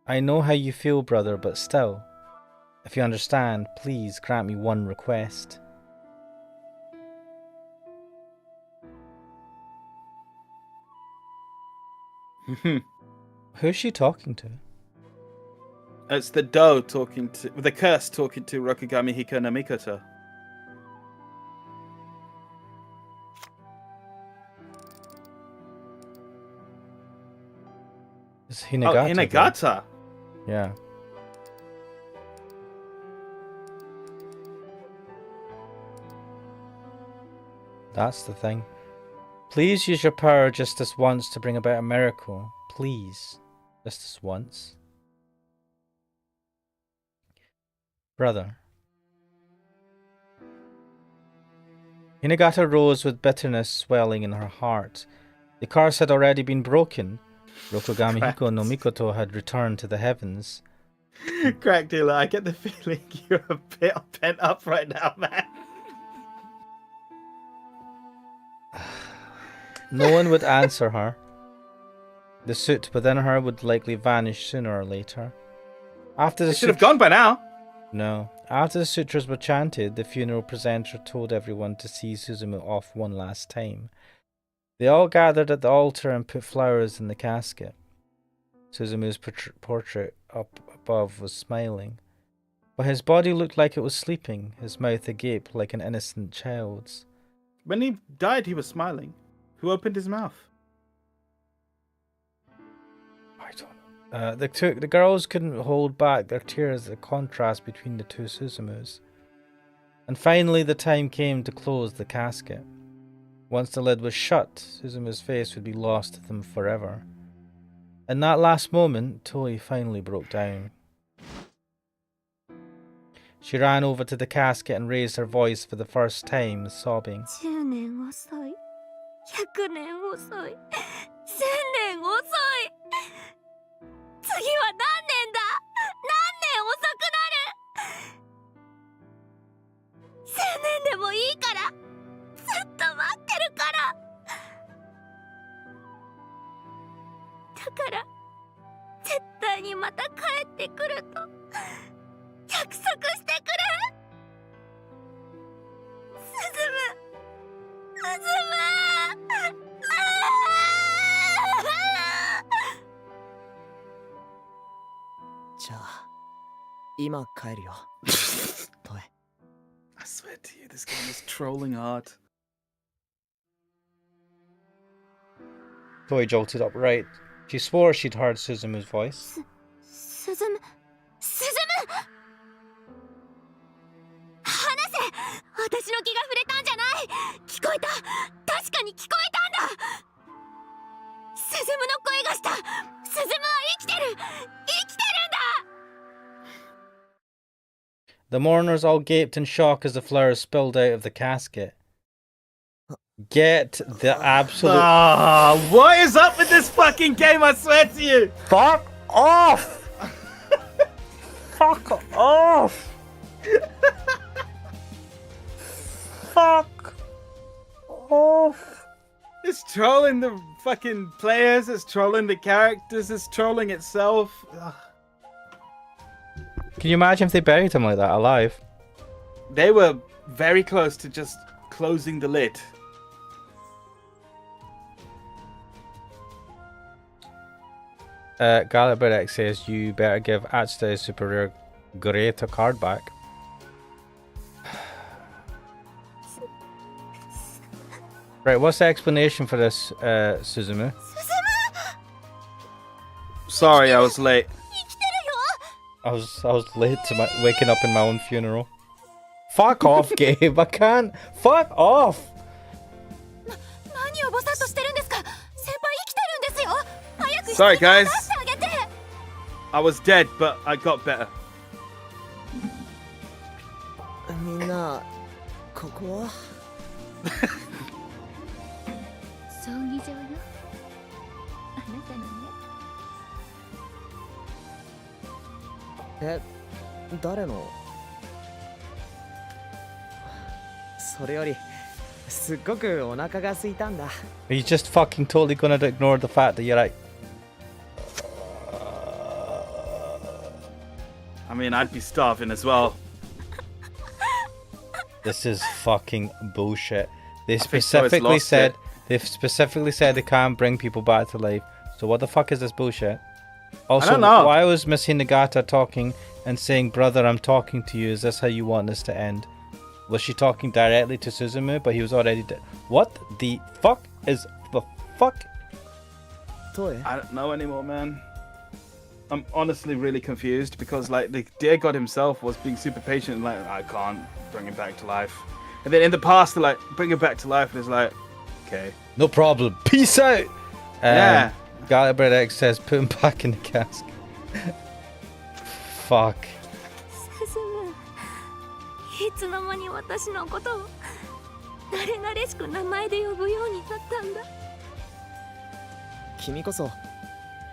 I know how you feel, brother, but still, if you understand, please grant me one request. Who's she talking to?
It's the doe talking to the curse talking to Rokugami Hiko no Mikoto.
It's Hinagata.
Oh, Hinagata.
Yeah. That's the thing. Please use your power just this once to bring about a miracle. Please. Just this once. Brother. Hinagata rose with bitterness swelling in her heart. The curse had already been broken. Rokugami Hiko no Mikoto had returned to the heavens.
Crack dealer, I get the feeling you're a bit pent up right now, man.
No one would answer her. The suit within her would likely vanish sooner or later. After the
should have gone by now.
No. After the sutras were chanted, the funeral presenter told everyone to see Suzumu off one last time. They all gathered at the altar and put flowers in the casket. Suzumu's portrait up above was smiling, but his body looked like it was sleeping, his mouth agape like an innocent child's.
When he died, he was smiling. Who opened his mouth?
I don't know. The girls couldn't hold back their tears at the contrast between the two Suzumus. And finally the time came to close the casket. Once the lid was shut, Suzumu's face would be lost to them forever. In that last moment, Toei finally broke down. She ran over to the casket and raised her voice for the first time, sobbing.
10年遅い。100年遅い。1000年遅い。次は何年だ。何年遅くなる。1000年でもいいから。ずっと待てくると約束してくれ。進む。
じゃあ今帰るよ。トエ。
I swear to you, this game is trolling hard.
Toy jolted upright. She swore she'd heard Suzumu's voice.
進む。話せ。私の気が触れたんじゃない。聞こえた。確かに聞こえたんだ。進むの声がした。進むは生きてる。生きてるんだ。
The mourners all gaped in shock as the flowers spilled out of the casket. Get the absolute...
What is up with this fucking game, I swear to you?
Fuck off! Fuck off! Fuck off!
It's trolling the fucking players, it's trolling the characters, it's trolling itself. Ugh.
Can you imagine if they buried him like that, alive?
They were very close to just closing the lid.
Galibrex says you better give Atsuta Superior Great a card back. Right, what's the explanation for this, Suzumu?
Sorry, I was late.
I was late to waking up in my own funeral. Fuck off, Gabe. I can't. Fuck off.
Sorry, guys. I was dead, but I got better.
みんなここは
葬儀場よ。あなたのね。
え、誰の？それよりすっごくお腹が空いたんだ。
Are you just fucking totally gonna ignore the fact that you're like...
I mean, I'd be starving as well.
This is fucking bullshit. They specifically said they can't bring people back to life. So what the fuck is this bullshit? Also,
I don't know.
Why was Miss Hinagata talking and saying, "Brother, I'm talking to you. Is this how you want this to end?" Was she talking directly to Suzumu, but he was already dead? What the fuck is the fuck?
I don't know anymore, man. I'm honestly really confused because, like, the dear God himself was being super patient and like, I can't bring him back to life. And then in the past, they're like, bring him back to life, and it's like, okay.
No problem. Peace out.
Yeah.
Galibread X says, put him back in the casket. Fuck.
いつの間に私のことを慣れ慣れしく名前で呼ぶようになったんだ。
君こそ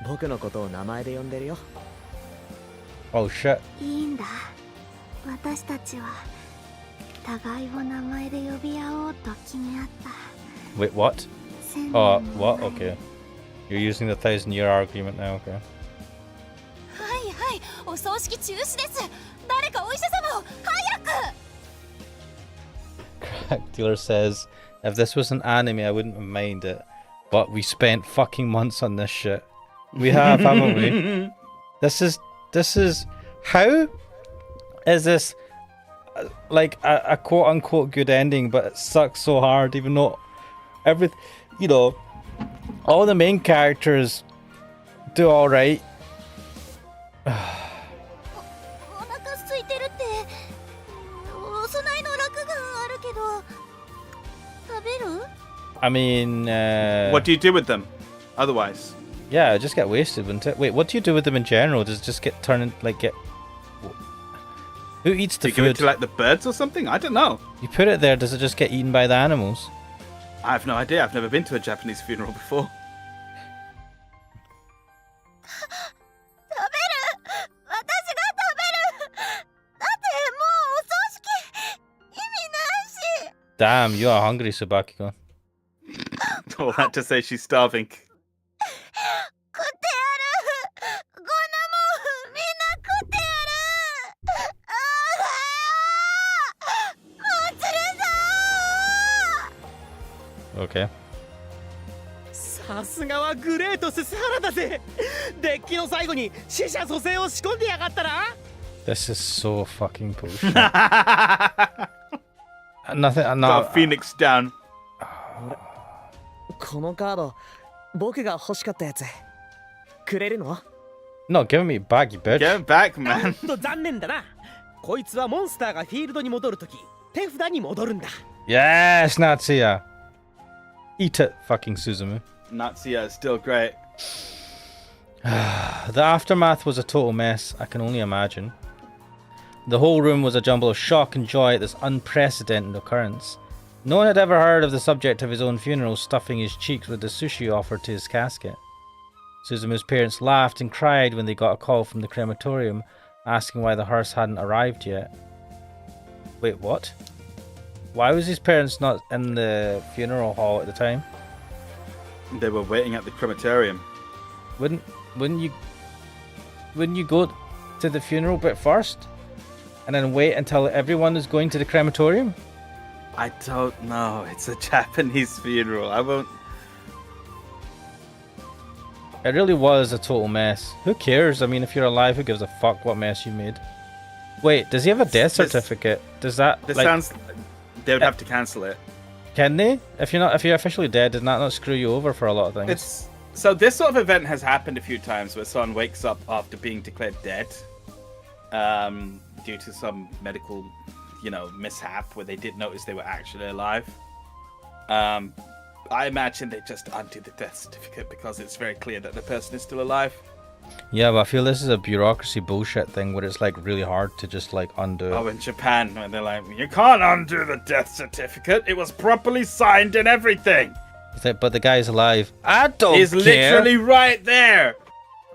僕のことを名前で呼んでるよ。
Oh shit.
いいんだ。私たちは互いを名前で呼び合おうと決め合った。
Wait, what? Oh, what? Okay. You're using the 1,000-year argument now, okay.
はいはい、お葬式中止です。誰かお医者様を早く。
Crack Dealer says, if this was an anime, I wouldn't have minded it. But we spent fucking months on this shit. We have, haven't we? This is, how is this like a quote unquote good ending, but it sucks so hard, even though all the main characters do alright. I mean,
what do you do with them otherwise?
Yeah, just get wasted, wouldn't it? Wait, what do you do with them in general? Does it just get turned get? Who eats the
food?
You
give it to like the birds or something? I don't know.
You put it there, does it just get eaten by the animals?
I have no idea. I've never been to a Japanese funeral before.
Damn, you are hungry, Subakiko.
All that to say she's starving.
Okay.
さすがはグレートススハラだぜ。デッキの最後に死者蘇生を仕込んでやがったな。
This is so fucking bullshit. Nothing.
Got
No.
a phoenix down.
このカード僕が欲しかったやつくれるの？
No, give me back, you bitch.
Get him back, man.
と残念だな。こいつはモンスターがフィールドに戻るとき手札に戻るんだ。
Yes, Natsuya. Eat it, fucking Suzumu.
Natsuya is still great.
The aftermath was a total mess, I can only imagine. The whole room was a jumble of shock and joy at this unprecedented occurrence. No one had ever heard of the subject of his own funeral stuffing his cheeks with the sushi offered to his casket. Suzumu's parents laughed and cried when they got a call from the crematorium asking why the hearse hadn't arrived yet. Wait, what? Why was his parents not in the funeral hall at the time?
They were waiting at the crematorium.
Wouldn't you go to the funeral bit first and then wait until everyone is going to the crematorium?
I don't know. It's a Japanese funeral. I won't.
It really was a total mess. Who cares? I mean, if you're alive, who gives a fuck what mess you made? Wait, does he have a death certificate? Does that
This
like,
sounds. They would have to cancel it.
can they? If you're officially dead, does that not screw you over for a lot of things?
It's so this sort of event has happened a few times where someone wakes up after being declared dead, due to some medical, mishap where they did notice they were actually alive. I imagine they just undo the death certificate because it's very clear that the person is still alive.
Yeah, but I feel this is a bureaucracy bullshit thing where it's like really hard to just like undo it.
Oh, in Japan, when they're like, you can't undo the death certificate. It was properly signed and everything.
It's like, but the guy's alive. I don't
He's
care.
literally right there.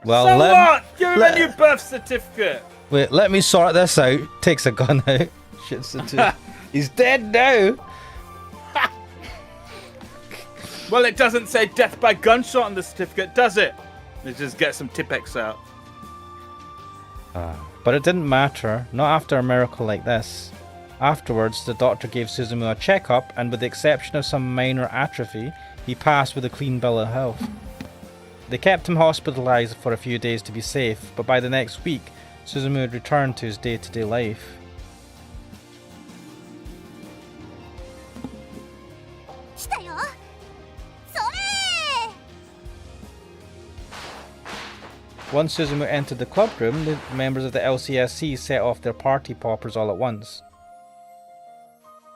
Well,
so
let-
what? Give him
let-
a new birth certificate.
Wait, let me sort this out. Takes a gun out. Shits into. He's dead now.
Well, it doesn't say death by gunshot on the certificate, does it? Let's just get some Tipex out.
But it didn't matter, not after a miracle like this. Afterwards, the doctor gave Suzumu a checkup, and with the exception of some minor atrophy, he passed with a clean bill of health. They kept him hospitalized for a few days to be safe, but by the next week, Suzumu had returned to his day-to-day life. Once Suzumu entered the club room, the members of the LCSC set off their party poppers all at once.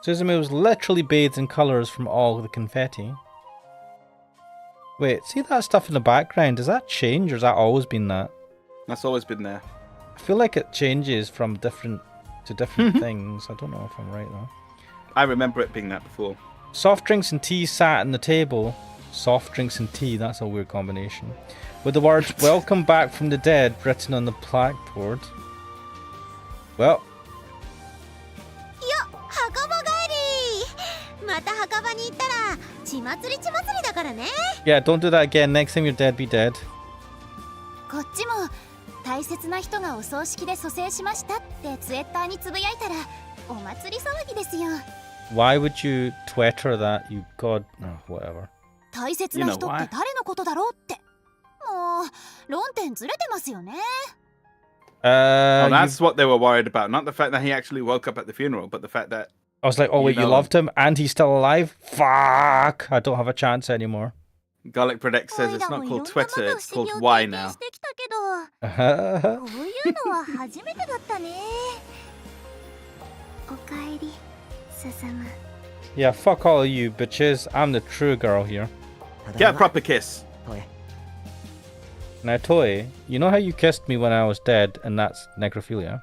Suzumu was literally bathed in colours from all the confetti. Wait, see that stuff in the background? Does that change or has that always been that?
That's always been there.
I feel like it changes from different to different things. I don't know if I'm right though.
I remember it being that before.
Soft drinks and tea sat on the table. Soft drinks and tea, that's a weird combination. With the words, "Welcome back from the dead," written on the blackboard. Well. Yeah, don't do that again. Next time you're dead, be dead.
こっちも大切な人がお葬式で蘇生しましたってツイッターにつぶやいたらお祭り騒ぎですよ。
Why would you Twitter that, you god... Oh, whatever.
大切な人って誰のことだろうって。もう論点ずれてますよね。
Oh, that's what they were worried about. Not the fact that he actually woke up at the funeral, but the fact that...
I was like, oh wait, you loved him and he's still alive? Fuck! I don't have a chance anymore.
Garlic Predict says it's not called Twitter, it's called Y now.
Yeah, fuck all of you bitches. I'm the true girl here.
Get a proper kiss.
Now, Toei, you know how you kissed me when I was dead, and that's necrophilia?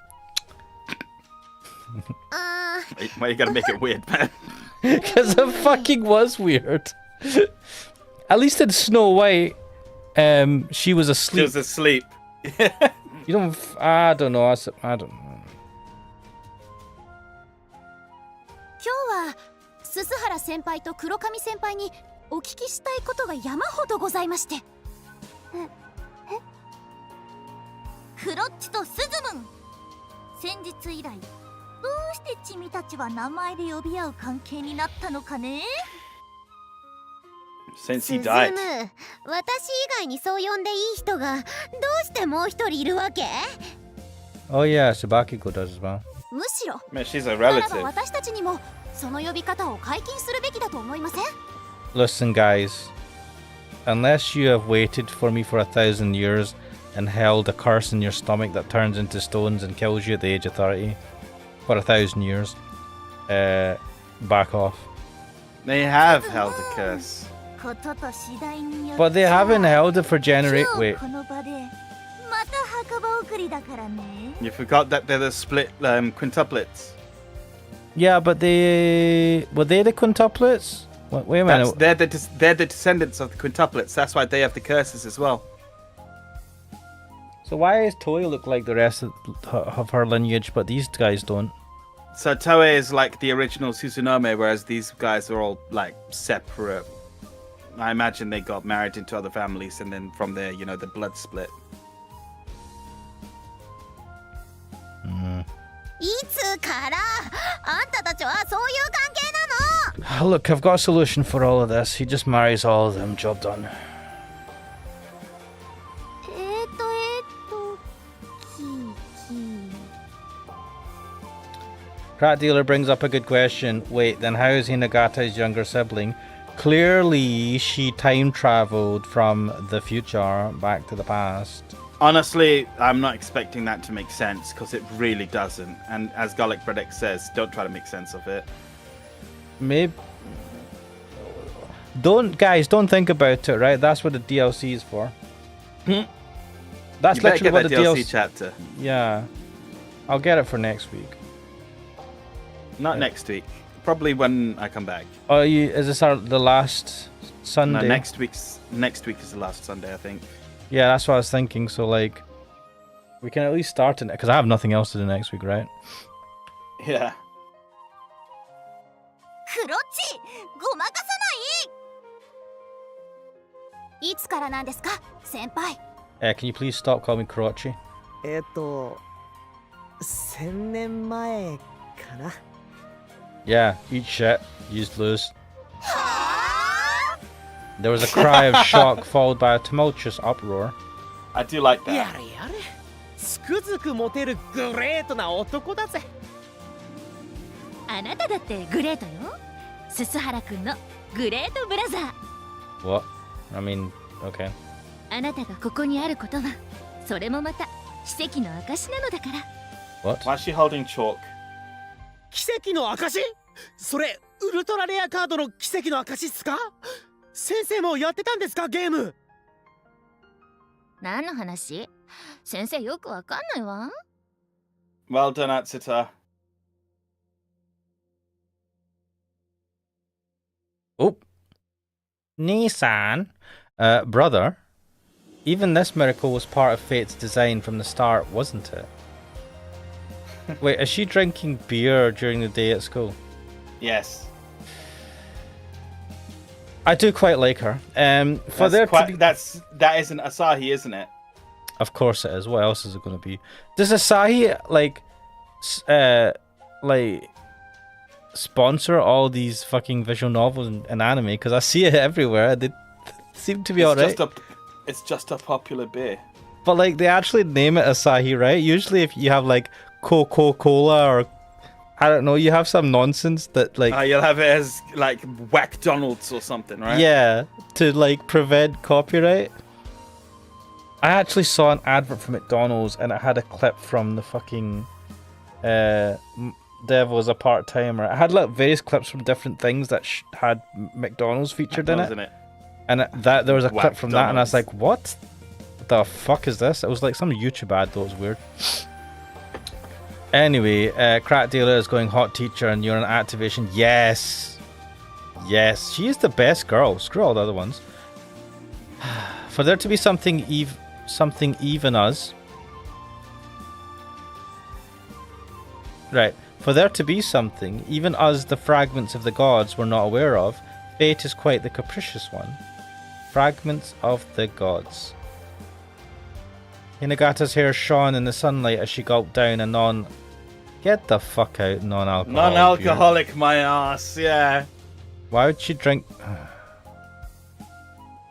Why you gotta make it weird, man?
Because it fucking was weird. At least in Snow White, she was asleep.
She was asleep.
You don't... I don't know. I don't know.
今日は鈴原先輩と黒髪先輩にお聞きしたいことが山ほどございまして。
クロッチとスズムン、先日以来どうしてチミたちは名前で呼び合う関係になったのかね。
since he died.
私以外にそう呼んでいい人がどうしてもう一人いるわけ？
Oh yeah, Sabakiko does as well.
むしろ
Man, she's a
ならば
relative.
私たちにもその呼び方を解禁するべきだと思いません？
Listen, guys. Unless you have waited for me for 1,000 years and held a curse in your stomach that turns into stones and kills you at the age of 30 for 1,000 years, back off.
They have held a curse.
ことと次第によって
But they haven't held it for generate.
今
Wait.
日この場でまた墓場送りだからね。
You forgot that they're the split quintuplets.
Yeah, but were they the quintuplets? Wait a minute.
They're the descendants of the quintuplets. That's why they have the curses as well.
So why does Toei look like the rest of her lineage, but these guys don't?
So Toei is like the original Susanome, whereas these guys are all like separate. I imagine they got married into other families, and then from there, the blood split.
いつからあんたたちはそういう関係なの？
Look, I've got a solution for all of this. He just marries all of them. Job done.
キーキー
Crack dealer brings up a good question. Wait, then how is he Nagata's younger sibling? Clearly, she time traveled from the future back to the past.
Honestly, I'm not expecting that to make sense because it really doesn't. And as Garlic Predek says, don't try to make sense of it.
Maybe. Don't think about it, right? That's what the DLC is for. That's
You better
literally
get
what
that
the
DLC
DLC.
chapter.
Yeah, I'll get it for next week.
Not next week. Probably when I come back.
Oh, is this the last Sunday?
No, next week is the last Sunday, I think.
Yeah, that's what I was thinking. So like, we can at least start it because I have nothing else to do next week, right?
Yeah.
クロッチごまかさない！いつからなんですか先輩？
Can you please stop calling me Krochi?
1000年前かな。
Yeah, eat shit, used lose. There was a cry of shock followed by a tumultuous uproar.
I do like
や
that.
れやれつくづくモテるグレートな男だぜ。
あなただってグレートよ。ススハラ君のグレートブラザー。
What? I mean, okay.
あなたがここにあることはそれもまた奇跡の証なのだから。
What?
Why is she holding chalk?
奇跡の証？それウルトラレアカードの奇跡の証っすか？先生もやってたんですかゲーム？
何の話？先生よくわかんないわ。
Well done, Atsuta.
Oh. Nissan. Brother. Even this miracle was part of fate's design from the start, wasn't it? Wait, is she drinking beer during the day at school?
Yes.
I do quite like her. That
isn't Asahi, isn't it?
Of course it is. What else is it going to be? Does Asahi sponsor all these fucking visual novels and anime? Because I see it everywhere. They seem to be alright.
It's just a popular beer.
But like they actually name it Asahi, right? Usually, if you have like Coca-Cola or I don't know, you have some nonsense that like
you'll have it as like Whack-Donald's or something, right?
yeah, to like prevent copyright. I actually saw an advert for McDonald's and it had a clip from the fucking Dev was a part-timer. It had like various clips from different things that had McDonald's featured in it. And there was a clip from that and I was like, what the fuck is this? It was like some YouTube ad though, it was weird. Anyway, Crack Dealer is going hot teacher and you're an activation. Yes. Yes, she is the best girl. Screw all the other ones. For there to be something even us. Right. For there to be something, even us, the fragments of the gods, were not aware of, fate is quite the capricious one. Fragments of the gods. Hinagata's hair shone in the sunlight as she gulped down a Get the fuck out, non-alcoholic.
Non-alcoholic, my ass, yeah.
Why would she drink...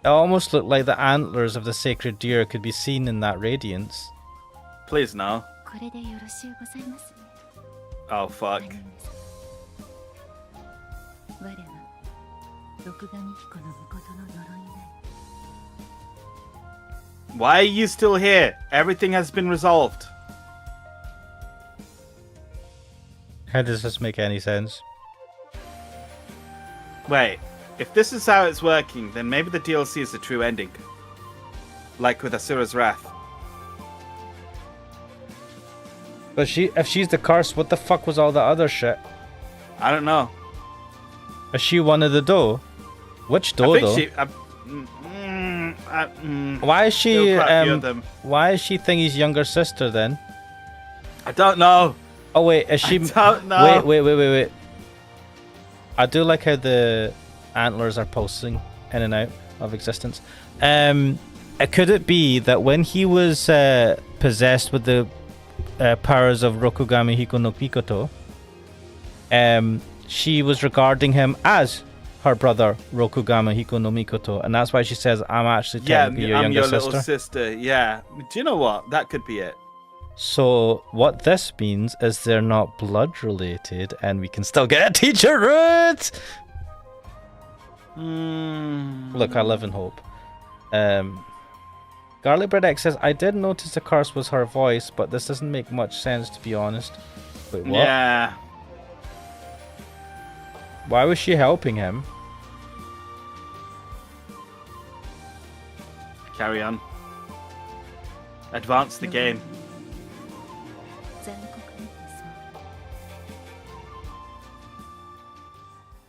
almost looked like the antlers of the sacred deer could be seen in that radiance.
Please no. Oh fuck. Why are you still here? Everything has been resolved.
How does this make any sense?
Wait, if this is how it's working, then maybe the DLC is the true ending. Like with Asura's Wrath.
But if she's the curse, what the fuck was all the other shit?
I don't know.
Is she one of the Do? Which Do though? Why is she why is she Thingy's younger sister then?
I don't know.
Oh wait, is she?
I don't know.
Wait. I do like how the antlers are pulsing in and out of existence. Could it be that when he was possessed with the powers of Rokugami Hiko no Mikoto, she was regarding him as her brother Rokugami Hiko no Mikoto, and that's why she says, "I'm actually technically your younger sister."
Little sister. Yeah. Do you know what? That could be it.
So what this means is they're not blood related, and we can still get a teacher route. Look, I live in hope. Garlic Bread X says, I did notice the curse was her voice, but this doesn't make much sense to be honest. Wait, what?
Yeah.
Why was she helping him?
Carry on. Advance the game.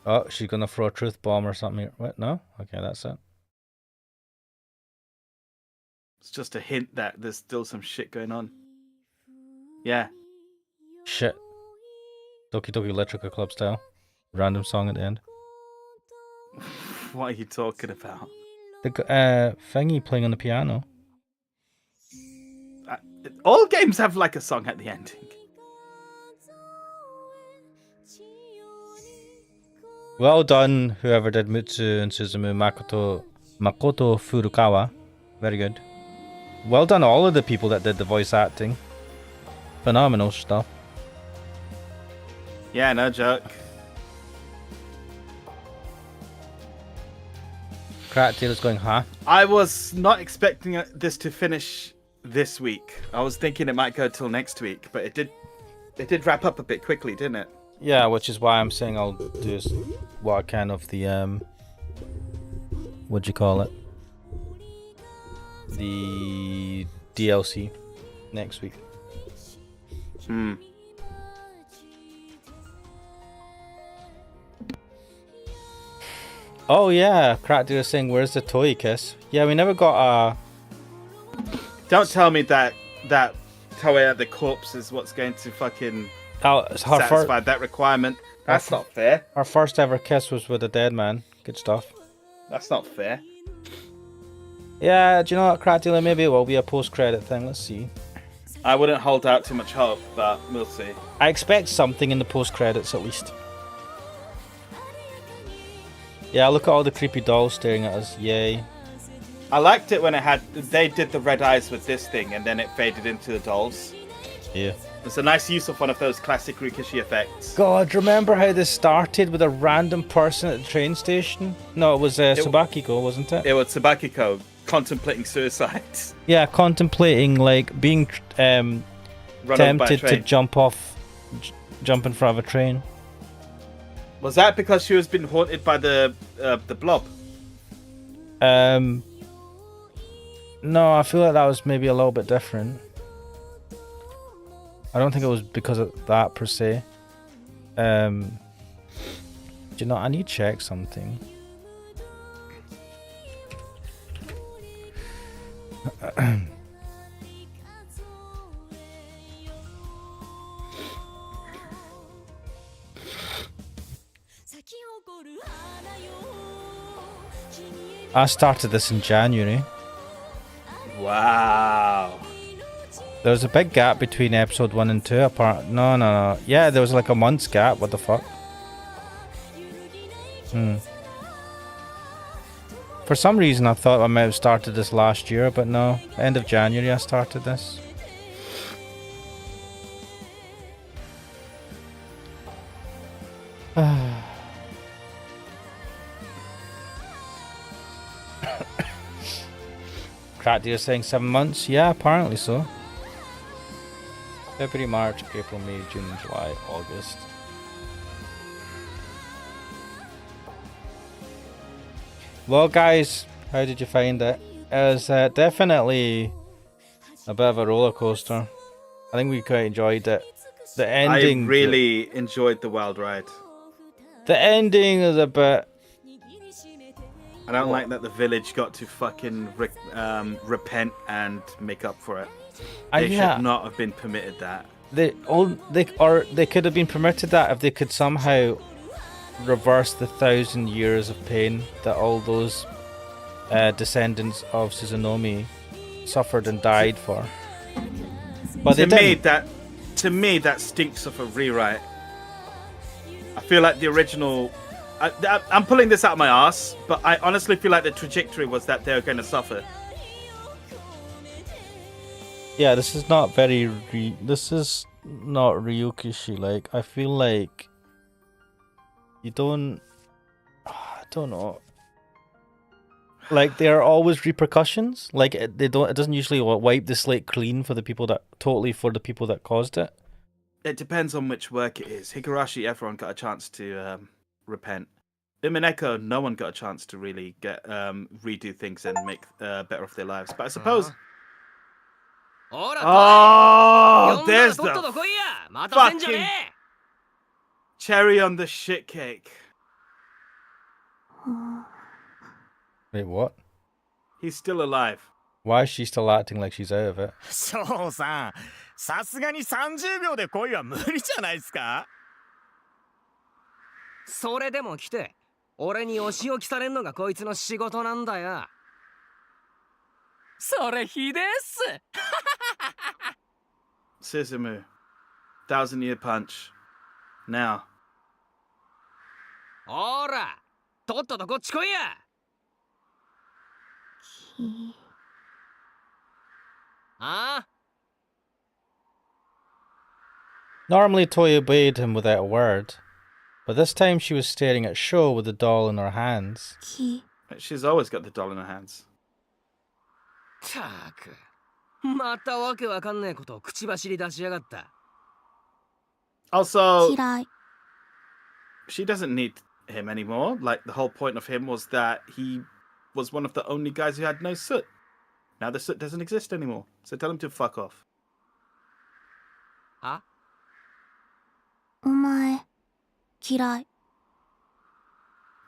Oh, she's gonna throw a truth bomb or something. What? No? Okay, that's it.
It's just a hint that there's still some shit going on. Yeah.
Shit. Doki Doki Electrica Club style. Random song at the end.
What are you talking about?
The thingy playing on the piano.
All games have like a song at the ending.
Well done, whoever did Mutsu and Suzumu Makoto Furukawa. Very good. Well done, all of the people that did the voice acting. Phenomenal stuff.
Yeah, no joke.
Cracktail's going, huh?
I was not expecting this to finish this week. I was thinking it might go till next week, but it did wrap up a bit quickly, didn't it?
Yeah, which is why I'm saying I'll do what I can of the what do you call it? The DLC next week. Oh yeah, Cracktail is saying, where's the toy kiss? Yeah, we never got a...
Don't tell me that Toei the corpse is what's going to fucking satisfy that requirement. That's not fair.
Our first ever kiss was with a dead man. Good stuff.
That's not fair.
Yeah, do you know what, Cracktail? Maybe it will be a post-credit thing. Let's see.
I wouldn't hold out too much hope, but we'll see.
I expect something in the post-credits at least. Yeah, look at all the creepy dolls staring at us. Yay.
I liked it when they did the red eyes with this thing and then it faded into the dolls.
Yeah.
It's a nice use of one of those classic Rikishi effects.
God, remember how this started with a random person at the train station? No, it was Tsubakiko, wasn't it?
It was Tsubakiko contemplating suicide.
Yeah, contemplating like being tempted to jump in front of a train.
Was that because she was being haunted by the blob?
No, I feel like that was maybe a little bit different. I don't think it was because of that per se. Do you know, I need to check something. I started this in January.
Wow.
There was a big gap between episode 1 and 2 apart. No. Yeah, there was like a month's gap. What the fuck? For some reason, I thought I might have started this last year, but no. End of January, I started this. Crackdeer saying 7 months? Yeah, apparently so. February, March, April, May, June, July, August. Well, guys, how did you find it? It was definitely a bit of a roller coaster. I think we quite enjoyed it. The ending.
I really enjoyed the wild ride.
The ending is a bit.
I don't like that the village got to fucking repent and make up for it. They should not have been permitted that.
They could have been permitted that if they could somehow reverse the 1,000 years of pain that all those descendants of Suzunomi suffered and died for. But to
me, that stinks of a rewrite. I feel like the original. I'm pulling this out of my ass, but I honestly feel like the trajectory was that they were going to suffer.
Yeah, this is not very. This is not Ryukishi. Like, I feel like you don't. I don't know. Like, there are always repercussions. Like, they don't. It doesn't usually wipe the slate clean for the people that caused it.
It depends on which work it is. Higurashi, everyone got a chance to repent. Umineko, no one got a chance to really get redo things and make better of their lives. But I suppose. Oh, there's the fucking cherry on the shit cake.
Wait, what?
He's still alive.
Why is she still acting like she's out of it?
そうさ、さすがに30秒で恋は無理じゃないですか？それでも来て、俺にお仕置きされんのがこいつの仕事なんだよ。それひでっ
す。Suzumu, 1,000-year punch. Now.
ほら、とっととこっち来いや。ああ。
Normally, Toy obeyed him without a word, but this time she was staring at Sho with the doll in her hands.
She's always got the doll in her hands.
たく、またわけわかんねえことを口走り出しやがった。
Also, she doesn't need him anymore. Like, the whole point of him was that he was one of the only guys who had no soot. Now the soot doesn't exist anymore. So tell him to fuck off.
Huh?
お前嫌い。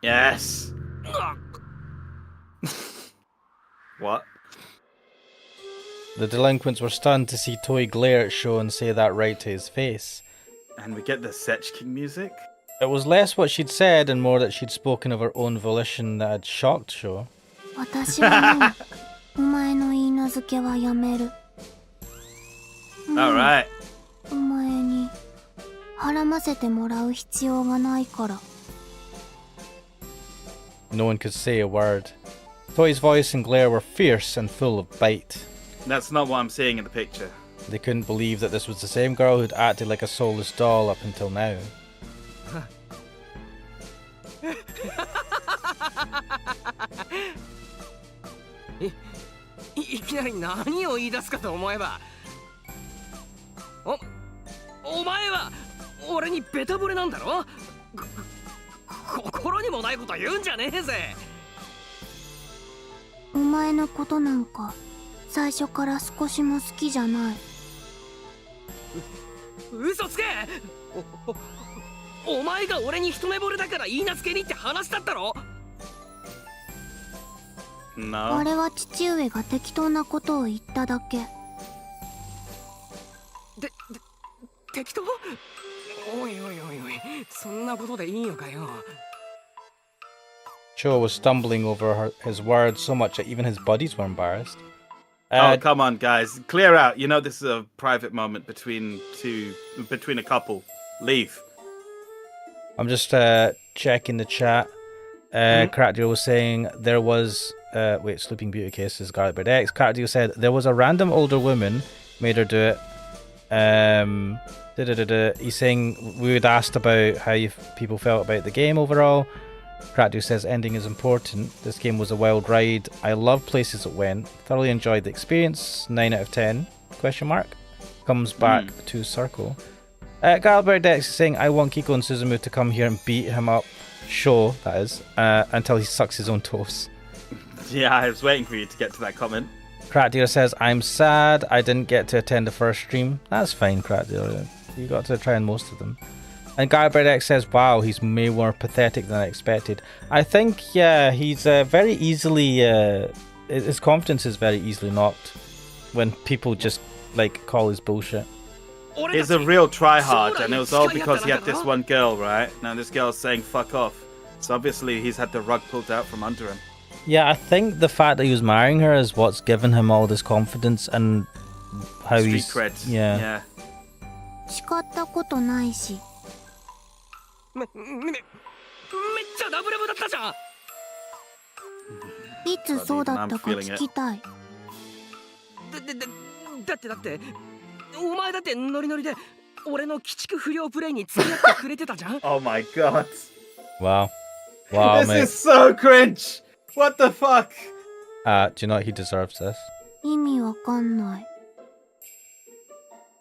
Yes. What?
The delinquents were stunned to see Toy glare at Sho and say that right to his face.
And we get the Sech King music?
It was less what she'd said and more that she'd spoken of her own volition that had shocked Sho.
私はもうお前の言い名付けはやめる。
Alright.
お前に払ませてもらう必要がないから。
No one could say a word. Toy's voice and glare were fierce and full of bite.
That's not what I'm seeing in the picture.
They couldn't believe that this was the same girl who'd acted like a soulless doll up until now.
いきなり何を言い出すかと思えば、お前は俺にベタ惚れなんだろ？心にもないこと言うんじゃねえぜ。
お前のことなんか最初から少しも好きじゃない。
嘘つけ！お前が俺に一目惚れだから言い名付けにって話だったろ？
No.
あれは父上が適当なことを言っただけ。
適当？おいおいおいおい、そんなことでいいのかよ。
Sho was stumbling over his words so much that even his buddies were embarrassed.
Oh, come on, guys. Clear out. You know this is a private moment between a couple. Leave.
I'm just checking the chat. Karakdio was saying there was Sleeping Beauty Case is Garlic Bread X. Karakdio said there was a random older woman made her do it. He's saying we had asked about how people felt about the game overall. Karakdio says ending is important. This game was a wild ride. I love places it went. Thoroughly enjoyed the experience. 9 out of 10. Question mark. Comes back to circle. Galbert Dex is saying I want Kiko and Suzumu to come here and beat him up. Sure, that is. Until he sucks his own toes.
Yeah, I was waiting for you to get to that comment.
Crackdealer says I'm sad I didn't get to attend the first stream. That's fine, Crackdealer. You got to try on most of them. And Galbert X says wow, he's way more pathetic than I expected. I think he's very easily his confidence is very easily knocked when people just like call his bullshit.
He's a real tryhard, and it was all because he had this one girl, right? Now this girl's saying fuck off. So obviously he's had the rug pulled out from under him.
Yeah, I think the fact that he was marrying her is what's given him all this confidence and how
Street
he's
cred.
Yeah.
叱ったことないし。
めっちゃラブラブだったじゃん。
いつそうだったか聞きたい。
だってお前だってノリノリで俺の鬼畜不良プレイに付き合ってくれてたじゃん。
Oh my god.
Wow,
This
mate.
is so cringe. What the fuck?
Do you know what he deserves this?
意味わかんない。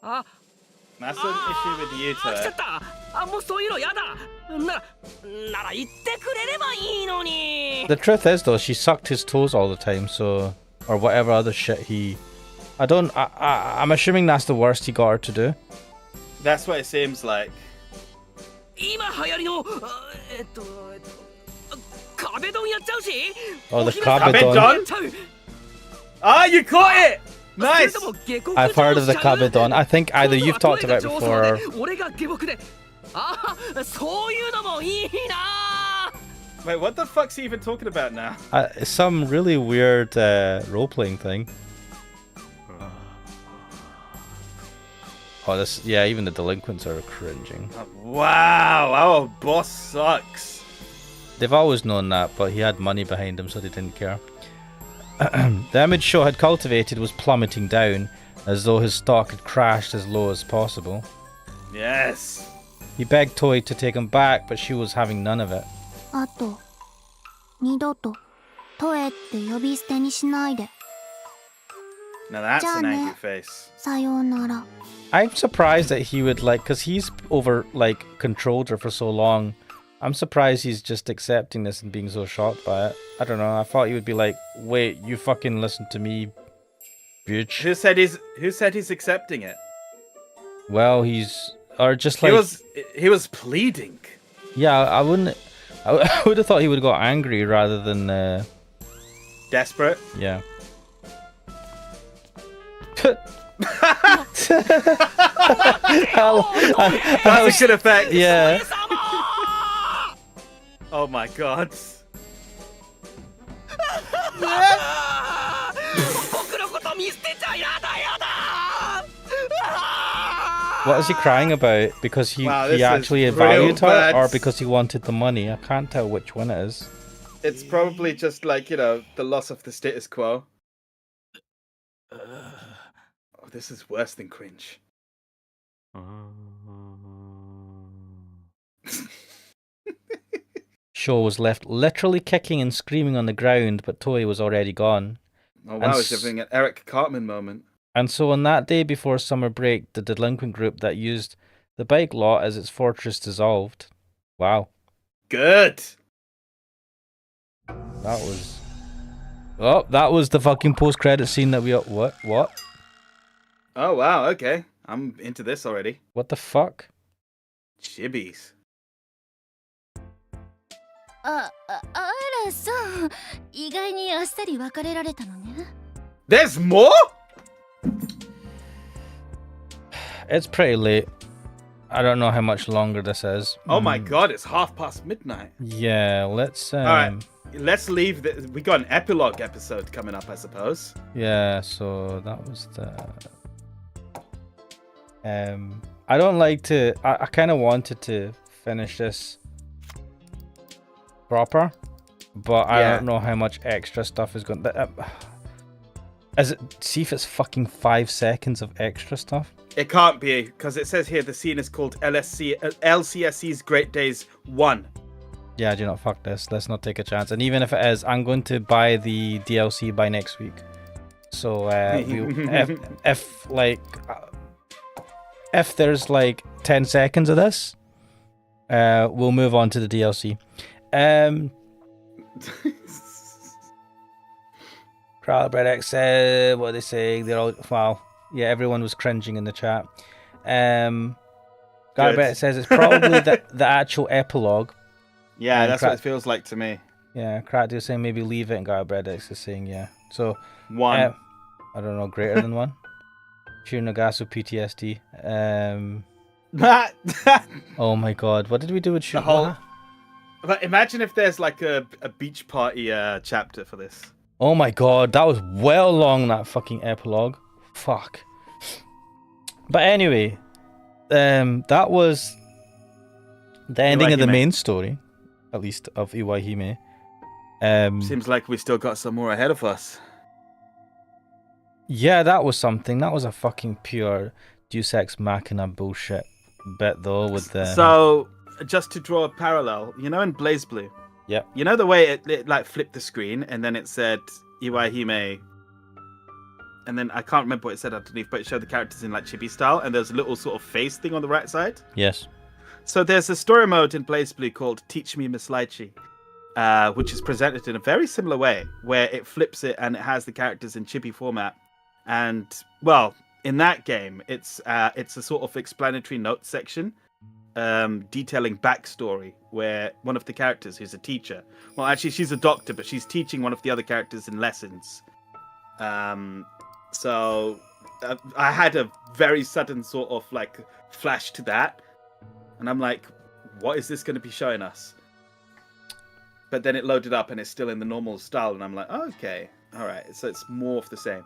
あ、
That's an issue with you
来ちゃ
two.
った。もうそういうのやだ。なら言ってくれればいいのに。
The truth is though, she sucked his toes all the time, so or whatever other shit he. I'm assuming that's the worst he got her to do.
That's what it seems like.
今流行りの壁ドンやっちゃうし。
Oh, the
壁
Kabedon.
ドン Ah, you caught it! Nice!
I've heard of the Kabedon. I think either you've talked about it before or...
俺が下僕で。あ、そういうのもいいな。
Wait, what the fuck's he even talking about now?
some really weird role-playing thing. Oh, even the delinquents are cringing.
Wow, our boss sucks.
They've always known that, but he had money behind him, so they didn't care. The image Sho had cultivated was plummeting down, as though his stock had crashed as low as possible.
Yes.
He begged Toei to take him back, but she was having none of it.
あと、二度とトエって呼び捨てにしないで。
Now that's an angry face.
さようなら。
I'm surprised that he would because he's controlled her for so long. I'm surprised he's just accepting this and being so shocked by it. I don't know. I thought he would be like, wait, you fucking listen to me, bitch.
Who said he's accepting it?
Well, he
was pleading.
Yeah, I would have thought he would have got angry rather than
Desperate.
Yeah.
That's a good effect.
Yeah.
Oh my god.
What is he crying about? Because he actually valued her, or because he wanted the money? I can't tell which one it is.
It's probably just like, the loss of the status quo. Oh, this is worse than cringe.
Sho was left literally kicking and screaming on the ground, but Toei was already gone.
Oh wow, he's having an Eric Cartman moment.
And so on that day before summer break, the delinquent group that used the bike lot as its fortress dissolved. Wow.
Good.
That was the fucking post-credit scene that we... What?
Oh wow, okay. I'm into this already.
What the fuck?
Chibis.
あらそう。意外にあっさり別れられたのね。
There's more?
It's pretty late. I don't know how much longer this is.
Oh my god, it's midnight.
Yeah, let's...
Alright, let's leave... We got an epilogue episode coming up, I suppose.
Yeah, so that was the... I don't like to... I kind of wanted to finish this proper, but I don't know how much extra stuff is going. See if it's fucking 5 seconds of extra stuff.
It can't be, because it says here the scene is called LCSC's Great Days 1.
Yeah, do you know, fuck this. Let's not take a chance. And even if it is, I'm going to buy the DLC by next week. So if there's like 10 seconds of this, we'll move on to the DLC. Crowdbread said, what are they saying? They're all, wow. Yeah, everyone was cringing in the chat. Crowdbread says it's probably the actual epilogue.
Yeah, that's what it feels like to me.
Yeah, Cracked is saying maybe leave it, and Crowdbread is saying yeah. So
1.
I don't know, greater than 1. Shirunagasu PTSD. Oh my god, what did we do with Shirunagasu?
But imagine if there's like a beach party chapter for this.
Oh my god, that was well long, that fucking epilogue. Fuck. But anyway, that was the ending of the main story, at least of Iwaihime.
Seems like we still got some more ahead of us.
Yeah, that was something. That was a fucking pure Deus Ex Machina bullshit bit though with the...
So, just to draw a parallel, you know in Blaze Blue?
Yeah.
You know the way it like flipped the screen and then it said Iwaihime, and then I can't remember what it said underneath, but it showed the characters in like chibi style, and there's a little sort of face thing on the right side.
Yes.
So there's a story mode in Blaze Blue called Teach Me Miss Lychee, which is presented in a very similar way, where it flips it and it has the characters in chibi format. And well, in that game, it's a sort of explanatory notes section, detailing backstory, where one of the characters who's a teacher, well actually she's a doctor, but she's teaching one of the other characters in lessons. So I had a very sudden sort of like flash to that, and I'm like, what is this going to be showing us? But then it loaded up and it's still in the normal style, and I'm like, oh, okay, all right, so it's more of the same.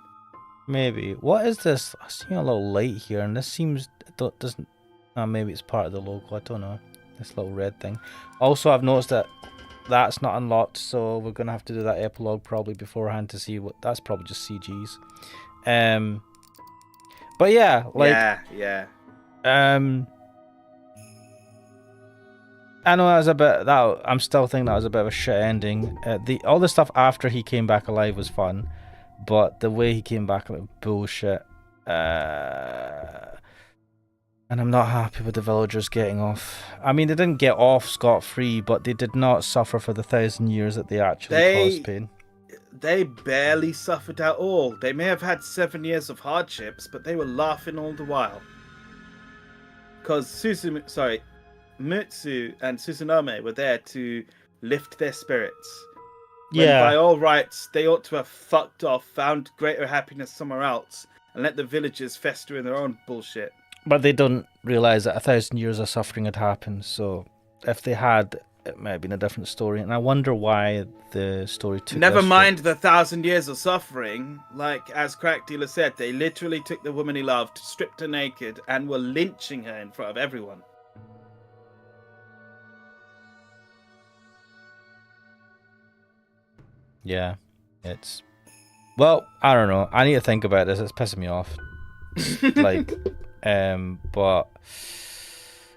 Maybe. What is this? I see a little light here, and this seems doesn't. Maybe it's part of the logo. I don't know. This little red thing. Also, I've noticed that that's not unlocked, so we're gonna have to do that epilogue probably beforehand to see what. That's probably just CGs. But yeah, like
yeah.
I know that was a bit. That I'm still thinking that was a bit of a shit ending. All the stuff after he came back alive was fun, but the way he came back like bullshit. And I'm not happy with the villagers getting off. I mean, they didn't get off scot-free, but they did not suffer for the 1,000 years that they actually caused pain.
They barely suffered at all. They may have had 7 years of hardships, but they were laughing all the while. Because Mutsu and Susanome were there to lift their spirits. When by all rights, they ought to have fucked off, found greater happiness somewhere else, and let the villagers fester in their own bullshit.
But they don't realise that 1,000 years of suffering had happened, so if they had, it might have been a different story. And I wonder why the story took
Never mind the 1,000 years of suffering. Like, as Crack Dealer said, they literally took the woman he loved, stripped her naked, and were lynching her in front of everyone.
Yeah, it's... Well, I don't know. I need to think about this. It's pissing me off. Like... But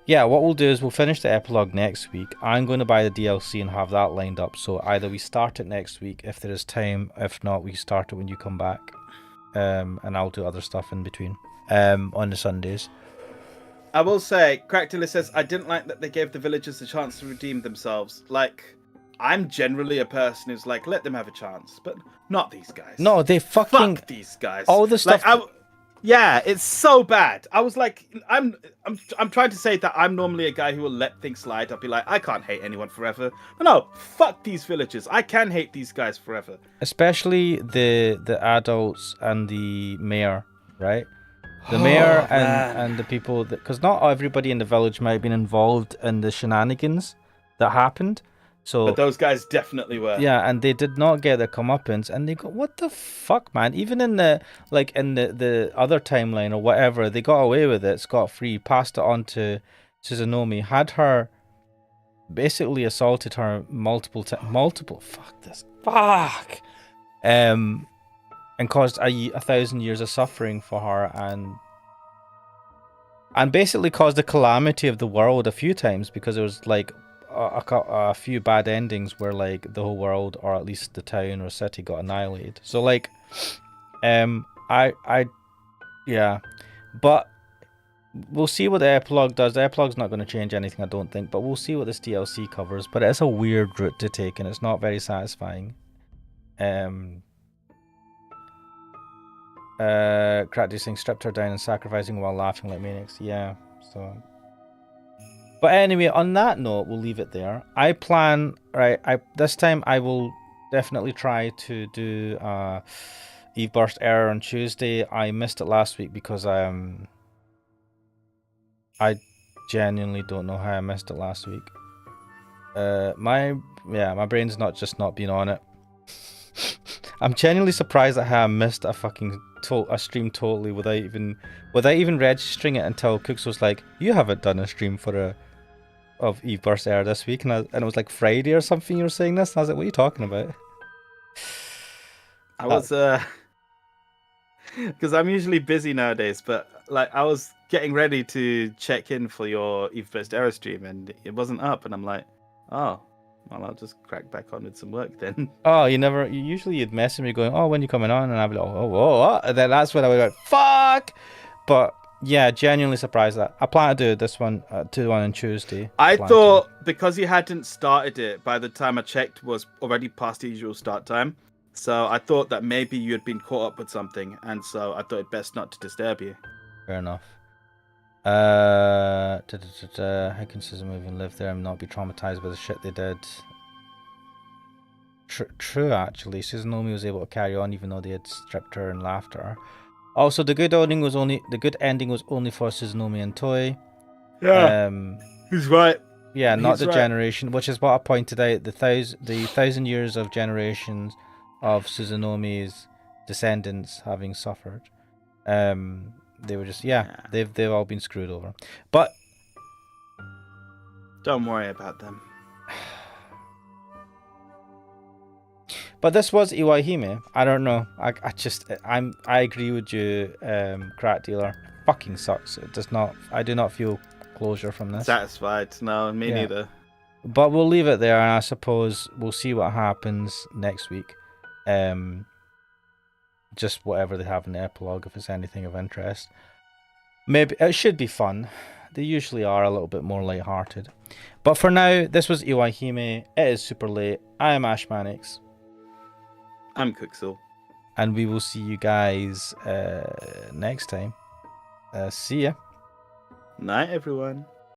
yeah, what we'll do is we'll finish the epilogue next week. I'm going to buy the DLC and have that lined up, so either we start it next week if there is time, if not we start it when you come back, and I'll do other stuff in between on the Sundays.
I will say, Crackdilla says, I didn't like that they gave the villagers a chance to redeem themselves. Like, I'm generally a person who's like, let them have a chance, but not these guys.
No, they fucking...
Fuck these guys.
All the stuff...
Like, yeah, it's so bad. I was like, I'm trying to say that I'm normally a guy who will let things slide. I'll be like, I can't hate anyone forever. But no, fuck these villagers. I can hate these guys forever.
Especially the adults and the mayor, right? The mayor and the people that, because not everybody in the village might have been involved in the shenanigans that happened. So,
but those guys definitely were.
Yeah, and they did not get their comeuppance, and they go, what the fuck, man? Even in the other timeline or whatever, they got away with it, scot-free, passed it on to Susanome, had her basically assaulted her multiple. Fuck. And caused a 1,000 years of suffering for her, and basically caused a calamity of the world a few times, because there was like a few bad endings where like the whole world, or at least the town or city, got annihilated. So like, yeah, but we'll see what the epilogue does. The epilogue's not going to change anything, I don't think, but we'll see what this DLC covers. But it's a weird route to take, and it's not very satisfying. Kratos saying stripped her down and sacrificing while laughing like maniacs. Yeah, so. But anyway, on that note, we'll leave it there. I plan, right, this time I will definitely try to do Eve Burst Error on Tuesday. I missed it last week because I genuinely don't know how I missed it last week. My brain's not been on it. I'm genuinely surprised at how I missed a fucking a stream totally without even registering it until Cooks was like, "You haven't done a stream of Eve Burst Air this week," and it was like Friday or something. You were saying this, and I was like, "What are you talking about?"
I was because I'm usually busy nowadays, but like I was getting ready to check in for your Eve Burst Air stream, and it wasn't up, and I'm like, oh. Well, I'll just crack back on with some work then.
Oh, usually you'd message me going, "Oh, when you coming on?" And I'd be like, "Oh, whoa," and then that's when I would go, "Fuck!" But yeah, genuinely surprised that I plan to do this one, do one on Tuesday.
I thought because you hadn't started it by the time I checked was already past the usual start time, so I thought that maybe you had been caught up with something, and so I thought it best not to disturb you.
Fair enough. How can Suzumu even live there and not be traumatized by the shit they did? True, actually. Suzunomi was able to carry on even though they had stripped her and laughed at her. Also, the good ending was only for Suzunomi and Toei.
Yeah, he's right.
Yeah, not the generation, which is what I pointed out. The 1,000 years of generations of Suzunomi's descendants having suffered. They were just they've all been screwed over. But
don't worry about them.
But this was Iwaihime. I don't know. I agree with you, Crack Dealer. It fucking sucks. It does not. I do not feel closure from this.
Satisfied? No, me neither.
But we'll leave it there, and I suppose we'll see what happens next week. Just whatever they have in the epilogue, if it's anything of interest. Maybe it should be fun. They usually are a little bit more lighthearted. But for now, this was Iwaihime. It is super late. I am Ashmanix.
I'm Cooksil.
And we will see you guys next time. See ya.
Night, everyone.